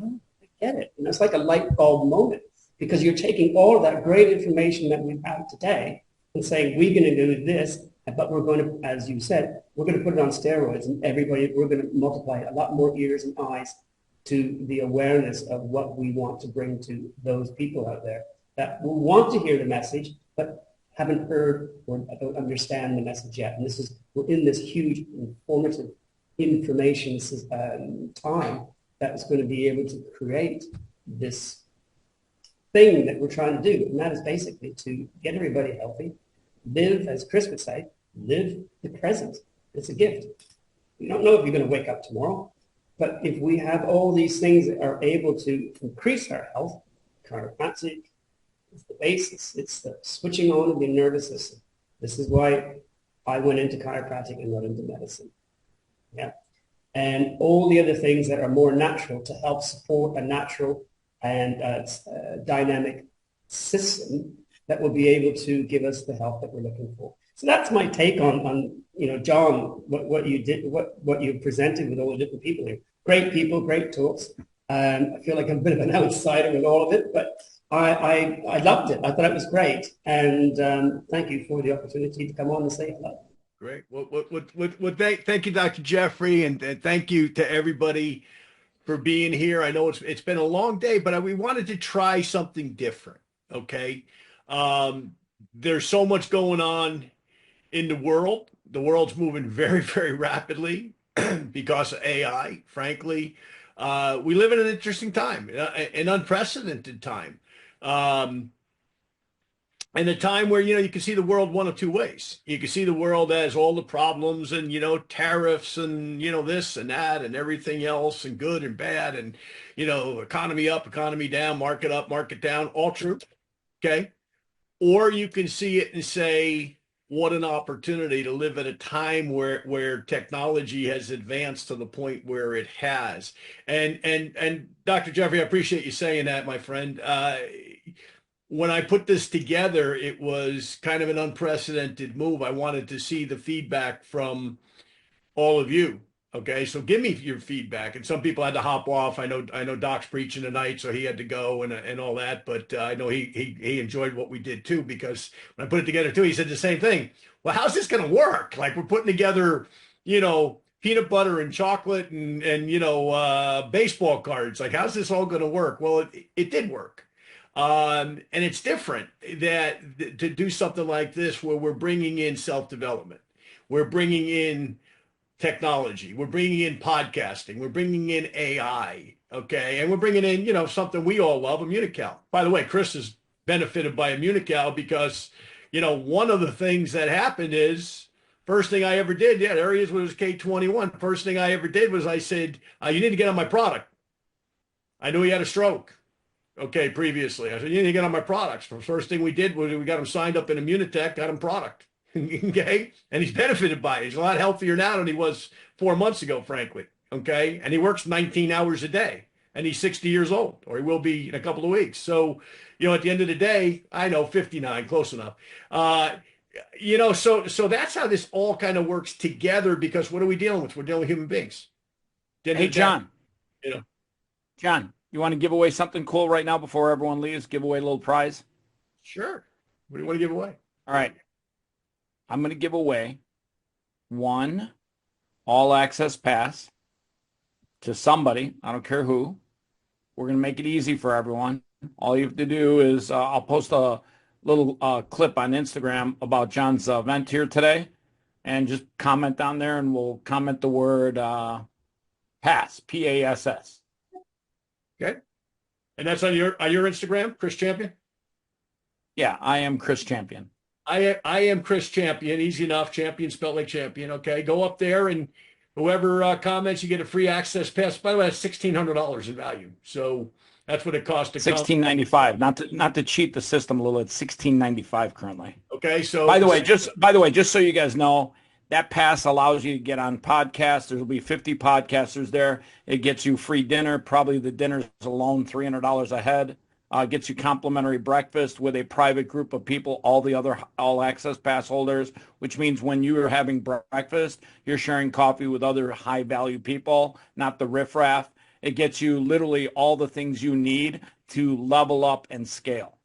N: oh, I get it. It's like a light bulb moment, because you're taking all of that great information that we've had today and saying, we're going to do this, but we're going to, as you said, we're going to put it on steroids, and we're going to multiply a lot more ears and eyes to the awareness of what we want to bring to those people out there that will want to hear the message, but haven't heard or don't understand the message yet. And we're in this huge informative information time that is going to be able to create this thing that we're trying to do. And that is basically to get everybody healthy, live, as Chris would say, live the present. It's a gift. You don't know if you're going to wake up tomorrow. But if we have all these things that are able to increase our health, chiropractic is the basis. It's the switching on of the nervous system. This is why I went into chiropractic and not into medicine. Yeah. And all the other things that are more natural to help support a natural and dynamic system that will be able to give us the health that we're looking for. So that's my take on John, what you did, what you presented with all the different people here. Great people, great talks. I feel like I'm a bit of an outsider in all of it, but I loved it. I thought it was great. And thank you for the opportunity to come on and say hello.
F: Great. Well, thank you, Dr. Jeffrey, and thank you to everybody for being here. I know it's been a long day, but we wanted to try something different. Okay. There's so much going on in the world. The world's moving very, very rapidly because of AI, frankly. We live in an interesting time, an unprecedented time. And a time where, you can see the world one of two ways. You can see the world as all the problems and, tariffs and, this and that and everything else and good and bad and, economy up, economy down, market up, market down, all true. Okay. Or you can see it and say, what an opportunity to live at a time where technology has advanced to the point where it has. And Dr. Jeffrey, I appreciate you saying that, my friend. When I put this together, it was kind of an unprecedented move. I wanted to see the feedback from all of you. Okay, so give me your feedback. And some people had to hop off. I know Doc's preaching tonight, so he had to go and all that. But I know he enjoyed what we did too, because when I put it together too, he said the same thing. Well, how's this going to work? Like, we're putting together, peanut butter and chocolate and baseball cards. Like, how's this all going to work? Well, it did work. And it's different to do something like this where we're bringing in self-development. We're bringing in technology. We're bringing in podcasting. We're bringing in AI. Okay. And we're bringing in, something we all love, Immunical. By the way, Chris is benefited by Immunical because, one of the things that happened is first thing I ever did, there he is with his K21. First thing I ever did was I said, you need to get on my product. I knew he had a stroke. Okay, previously. I said, you need to get on my products. The first thing we did was we got him signed up in Immunitech, got him product. Okay. And he's benefited by it. He's a lot healthier now than he was 4 months ago, frankly. Okay. And he works 19 hours a day and he's 60 years old, or he will be in a couple of weeks. So, at the end of the day, I know 59, close enough. So that's how this all kind of works together, because what are we dealing with? We're dealing with human beings.
I: Hey, John. John, you want to give away something cool right now before everyone leaves? Give away a little prize?
F: Sure. What do you want to give away?
I: All right. I'm going to give away one all-access pass to somebody. I don't care who. We're going to make it easy for everyone. All you have to do is I'll post a little clip on Instagram about John's event here today, and just comment down there, and we'll comment the word pass, P-A-S-S.
F: Okay. And that's on your Instagram, Chris Champion?
I: Yeah, I am Chris Champion.
F: I am Chris Champion. Easy enough. Champion spelled like champion. Okay. Go up there, and whoever comments, you get a free access pass. By the way, that's $1,600 in value. So that's what it costs to come.
I: $1,695. Not to cheat the system a little. It's $1,695 currently.
F: Okay. So
I: by the way, just so you guys know, that pass allows you to get on podcasts. There'll be 50 podcasters there. It gets you free dinner. Probably the dinner's alone $300 a head. Gets you complimentary breakfast with a private group of people, all the other all-access pass holders, which means when you are having breakfast, you're sharing coffee with other high-value people, not the riffraff. It gets you literally all the things you need to level up and scale.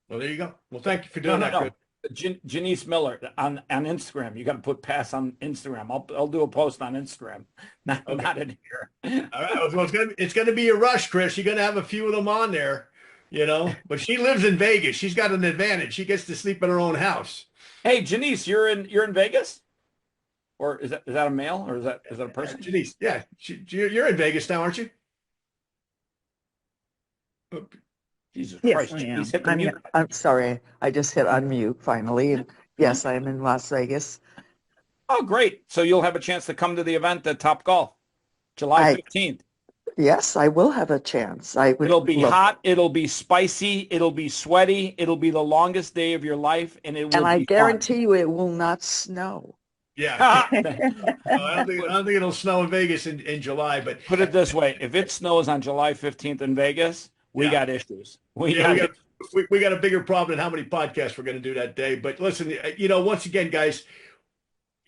F: Well, there you go. Well, thank you for doing that. No.
I: Janice Miller on Instagram. You got to put pass on Instagram. I'll do a post on Instagram, not in here.
F: All right. Well, it's gonna be a rush, Chris. You're gonna have a few of them on there, But she lives in Vegas. She's got an advantage. She gets to sleep in her own house.
I: Hey, Janice, you're in Vegas, or is that a male, or is that a person?
F: Janice, yeah, you're in Vegas now, aren't you?
I: Jesus
O: yes,
I: Christ.
O: I am. I'm sorry. I just hit unmute finally. And yes, I am in Las Vegas.
I: Oh, great. So you'll have a chance to come to the event at Top Golf, July 15th.
O: Yes, I will have a chance.
I: It'll be hot. It'll be spicy. It'll be sweaty. It'll be the longest day of your life. And
O: I guarantee you it will not snow.
F: Yeah. I don't think it'll snow in Vegas in July, but
I: put it this way. If it snows on July 15th in Vegas, we got issues. We got
F: a bigger problem than how many podcasts we're going to do that day. But listen, once again, guys,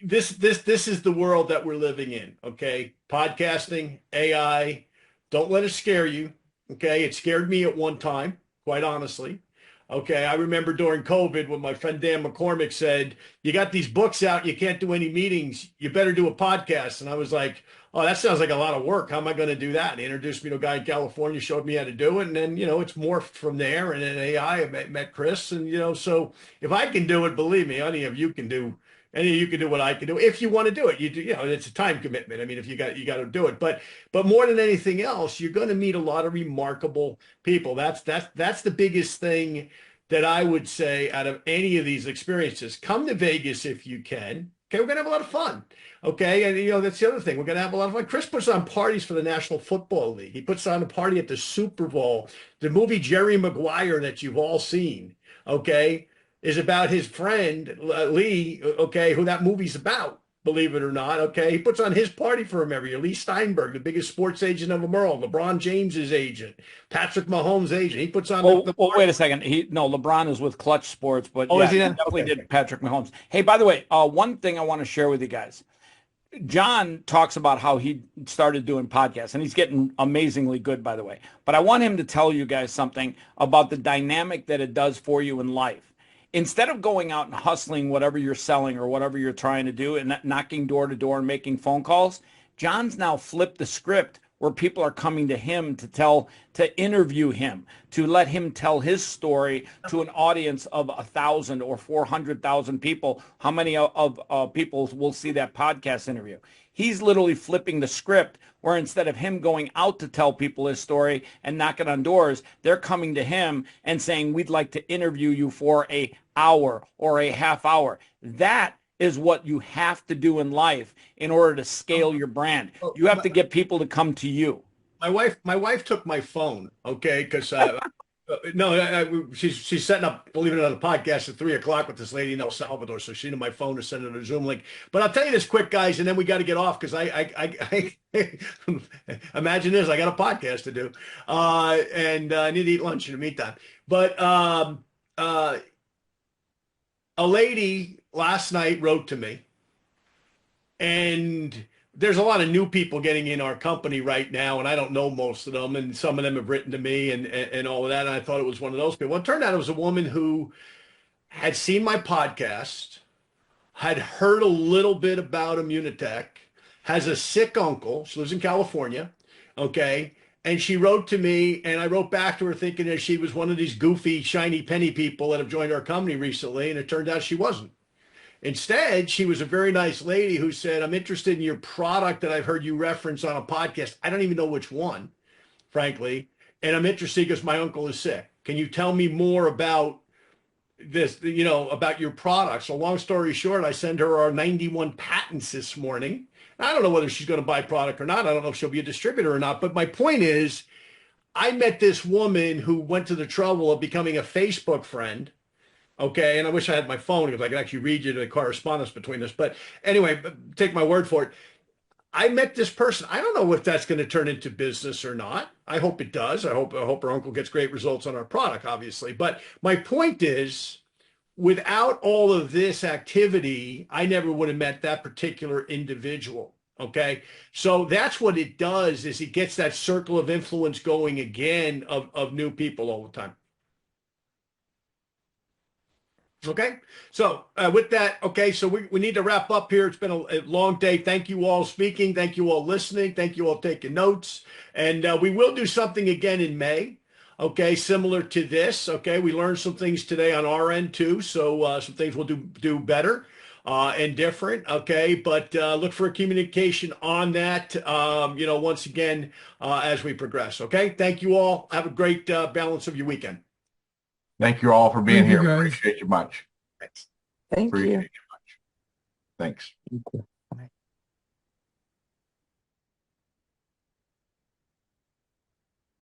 F: this is the world that we're living in. Okay. Podcasting, AI, don't let it scare you. Okay. It scared me at one time, quite honestly. Okay. I remember during COVID when my friend Dan McCormick said, you got these books out, you can't do any meetings, you better do a podcast. And I was like, oh, that sounds like a lot of work. How am I going to do that? And he introduced me to a guy in California, showed me how to do it. And then, it's morphed from there. And then AI, I met Chris. And, so if I can do it, believe me, any of you can do what I can do. If you want to do it, it's a time commitment. I mean, if you got to do it, but more than anything else, you're going to meet a lot of remarkable people. That's the biggest thing that I would say out of any of these experiences. Come to Vegas if you can. Okay, we're going to have a lot of fun. Okay, and that's the other thing. We're going to have a lot of fun. Chris puts on parties for the National Football League. He puts on a party at the Super Bowl. The movie Jerry Maguire that you've all seen, okay, is about his friend Lee, okay, who that movie's about, believe it or not, okay. He puts on his party for him every year. Lee Steinberg, the biggest sports agent of them all, LeBron James's agent, Patrick Mahomes' agent. He puts on
I: wait a second. LeBron is with Clutch Sports, but
F: he
I: definitely did Patrick Mahomes. Hey, by the way, one thing I want to share with you guys. John talks about how he started doing podcasts, and he's getting amazingly good, by the way. But I want him to tell you guys something about the dynamic that it does for you in life. instead of going out and hustling whatever you're selling or whatever you're trying to do and knocking door to door and making phone calls, John's now flipped the script where people are coming to him to interview him, to let him tell his story to an audience of 1,000 or 400,000 people. How many of people will see that podcast interview? He's literally flipping the script where instead of him going out to tell people his story and knocking on doors, they're coming to him and saying, we'd like to interview you for an hour or a half hour. That is what you have to do in life in order to scale your brand. You have to get people to come to you.
F: My wife took my phone, okay, because she's setting up, believe it or not, a podcast at 3:00 with this lady in El Salvador. So she needed my phone to send her a Zoom link. But I'll tell you this quick, guys, and then we got to get off because I imagine this. I got a podcast to do, and I need to eat lunch in the meantime. But a lady last night wrote to me, and there's a lot of new people getting in our company right now, and I don't know most of them, and some of them have written to me and all of that, and I thought it was one of those people. Well, it turned out it was a woman who had seen my podcast, had heard a little bit about Immunitech, has a sick uncle. She lives in California, okay? And she wrote to me, and I wrote back to her thinking that she was one of these goofy, shiny penny people that have joined our company recently, and it turned out she wasn't. Instead, she was a very nice lady who said, I'm interested in your product that I've heard you reference on a podcast. I don't even know which one, frankly. And I'm interested because my uncle is sick. Can you tell me more about this, about your product? So long story short, I send her our 91 patents this morning. I don't know whether she's going to buy product or not. I don't know if she'll be a distributor or not. But my point is, I met this woman who went to the trouble of becoming a Facebook friend. Okay, and I wish I had my phone because I could actually read you the correspondence between us. But anyway, take my word for it. I met this person. I don't know if that's going to turn into business or not. I hope it does. I hope her uncle gets great results on our product, obviously. But my point is, without all of this activity, I never would have met that particular individual. Okay, so that's what it does, is it gets that circle of influence going again of new people all the time. Okay, so with that, okay, so we need to wrap up here. It's been a long day. Thank you all speaking. Thank you all listening. Thank you all taking notes. And we will do something again in May, okay, similar to this. Okay, we learned some things today on our end too, so some things we'll do better and different, okay, but look for a communication on that, once again, as we progress, okay? Thank you all. Have a great balance of your weekend.
A: Thank you all for being
D: Thank you,
A: here.
D: guys.
A: Appreciate you much.
O: Thank
A: Appreciate
O: you.
A: you much. Thanks.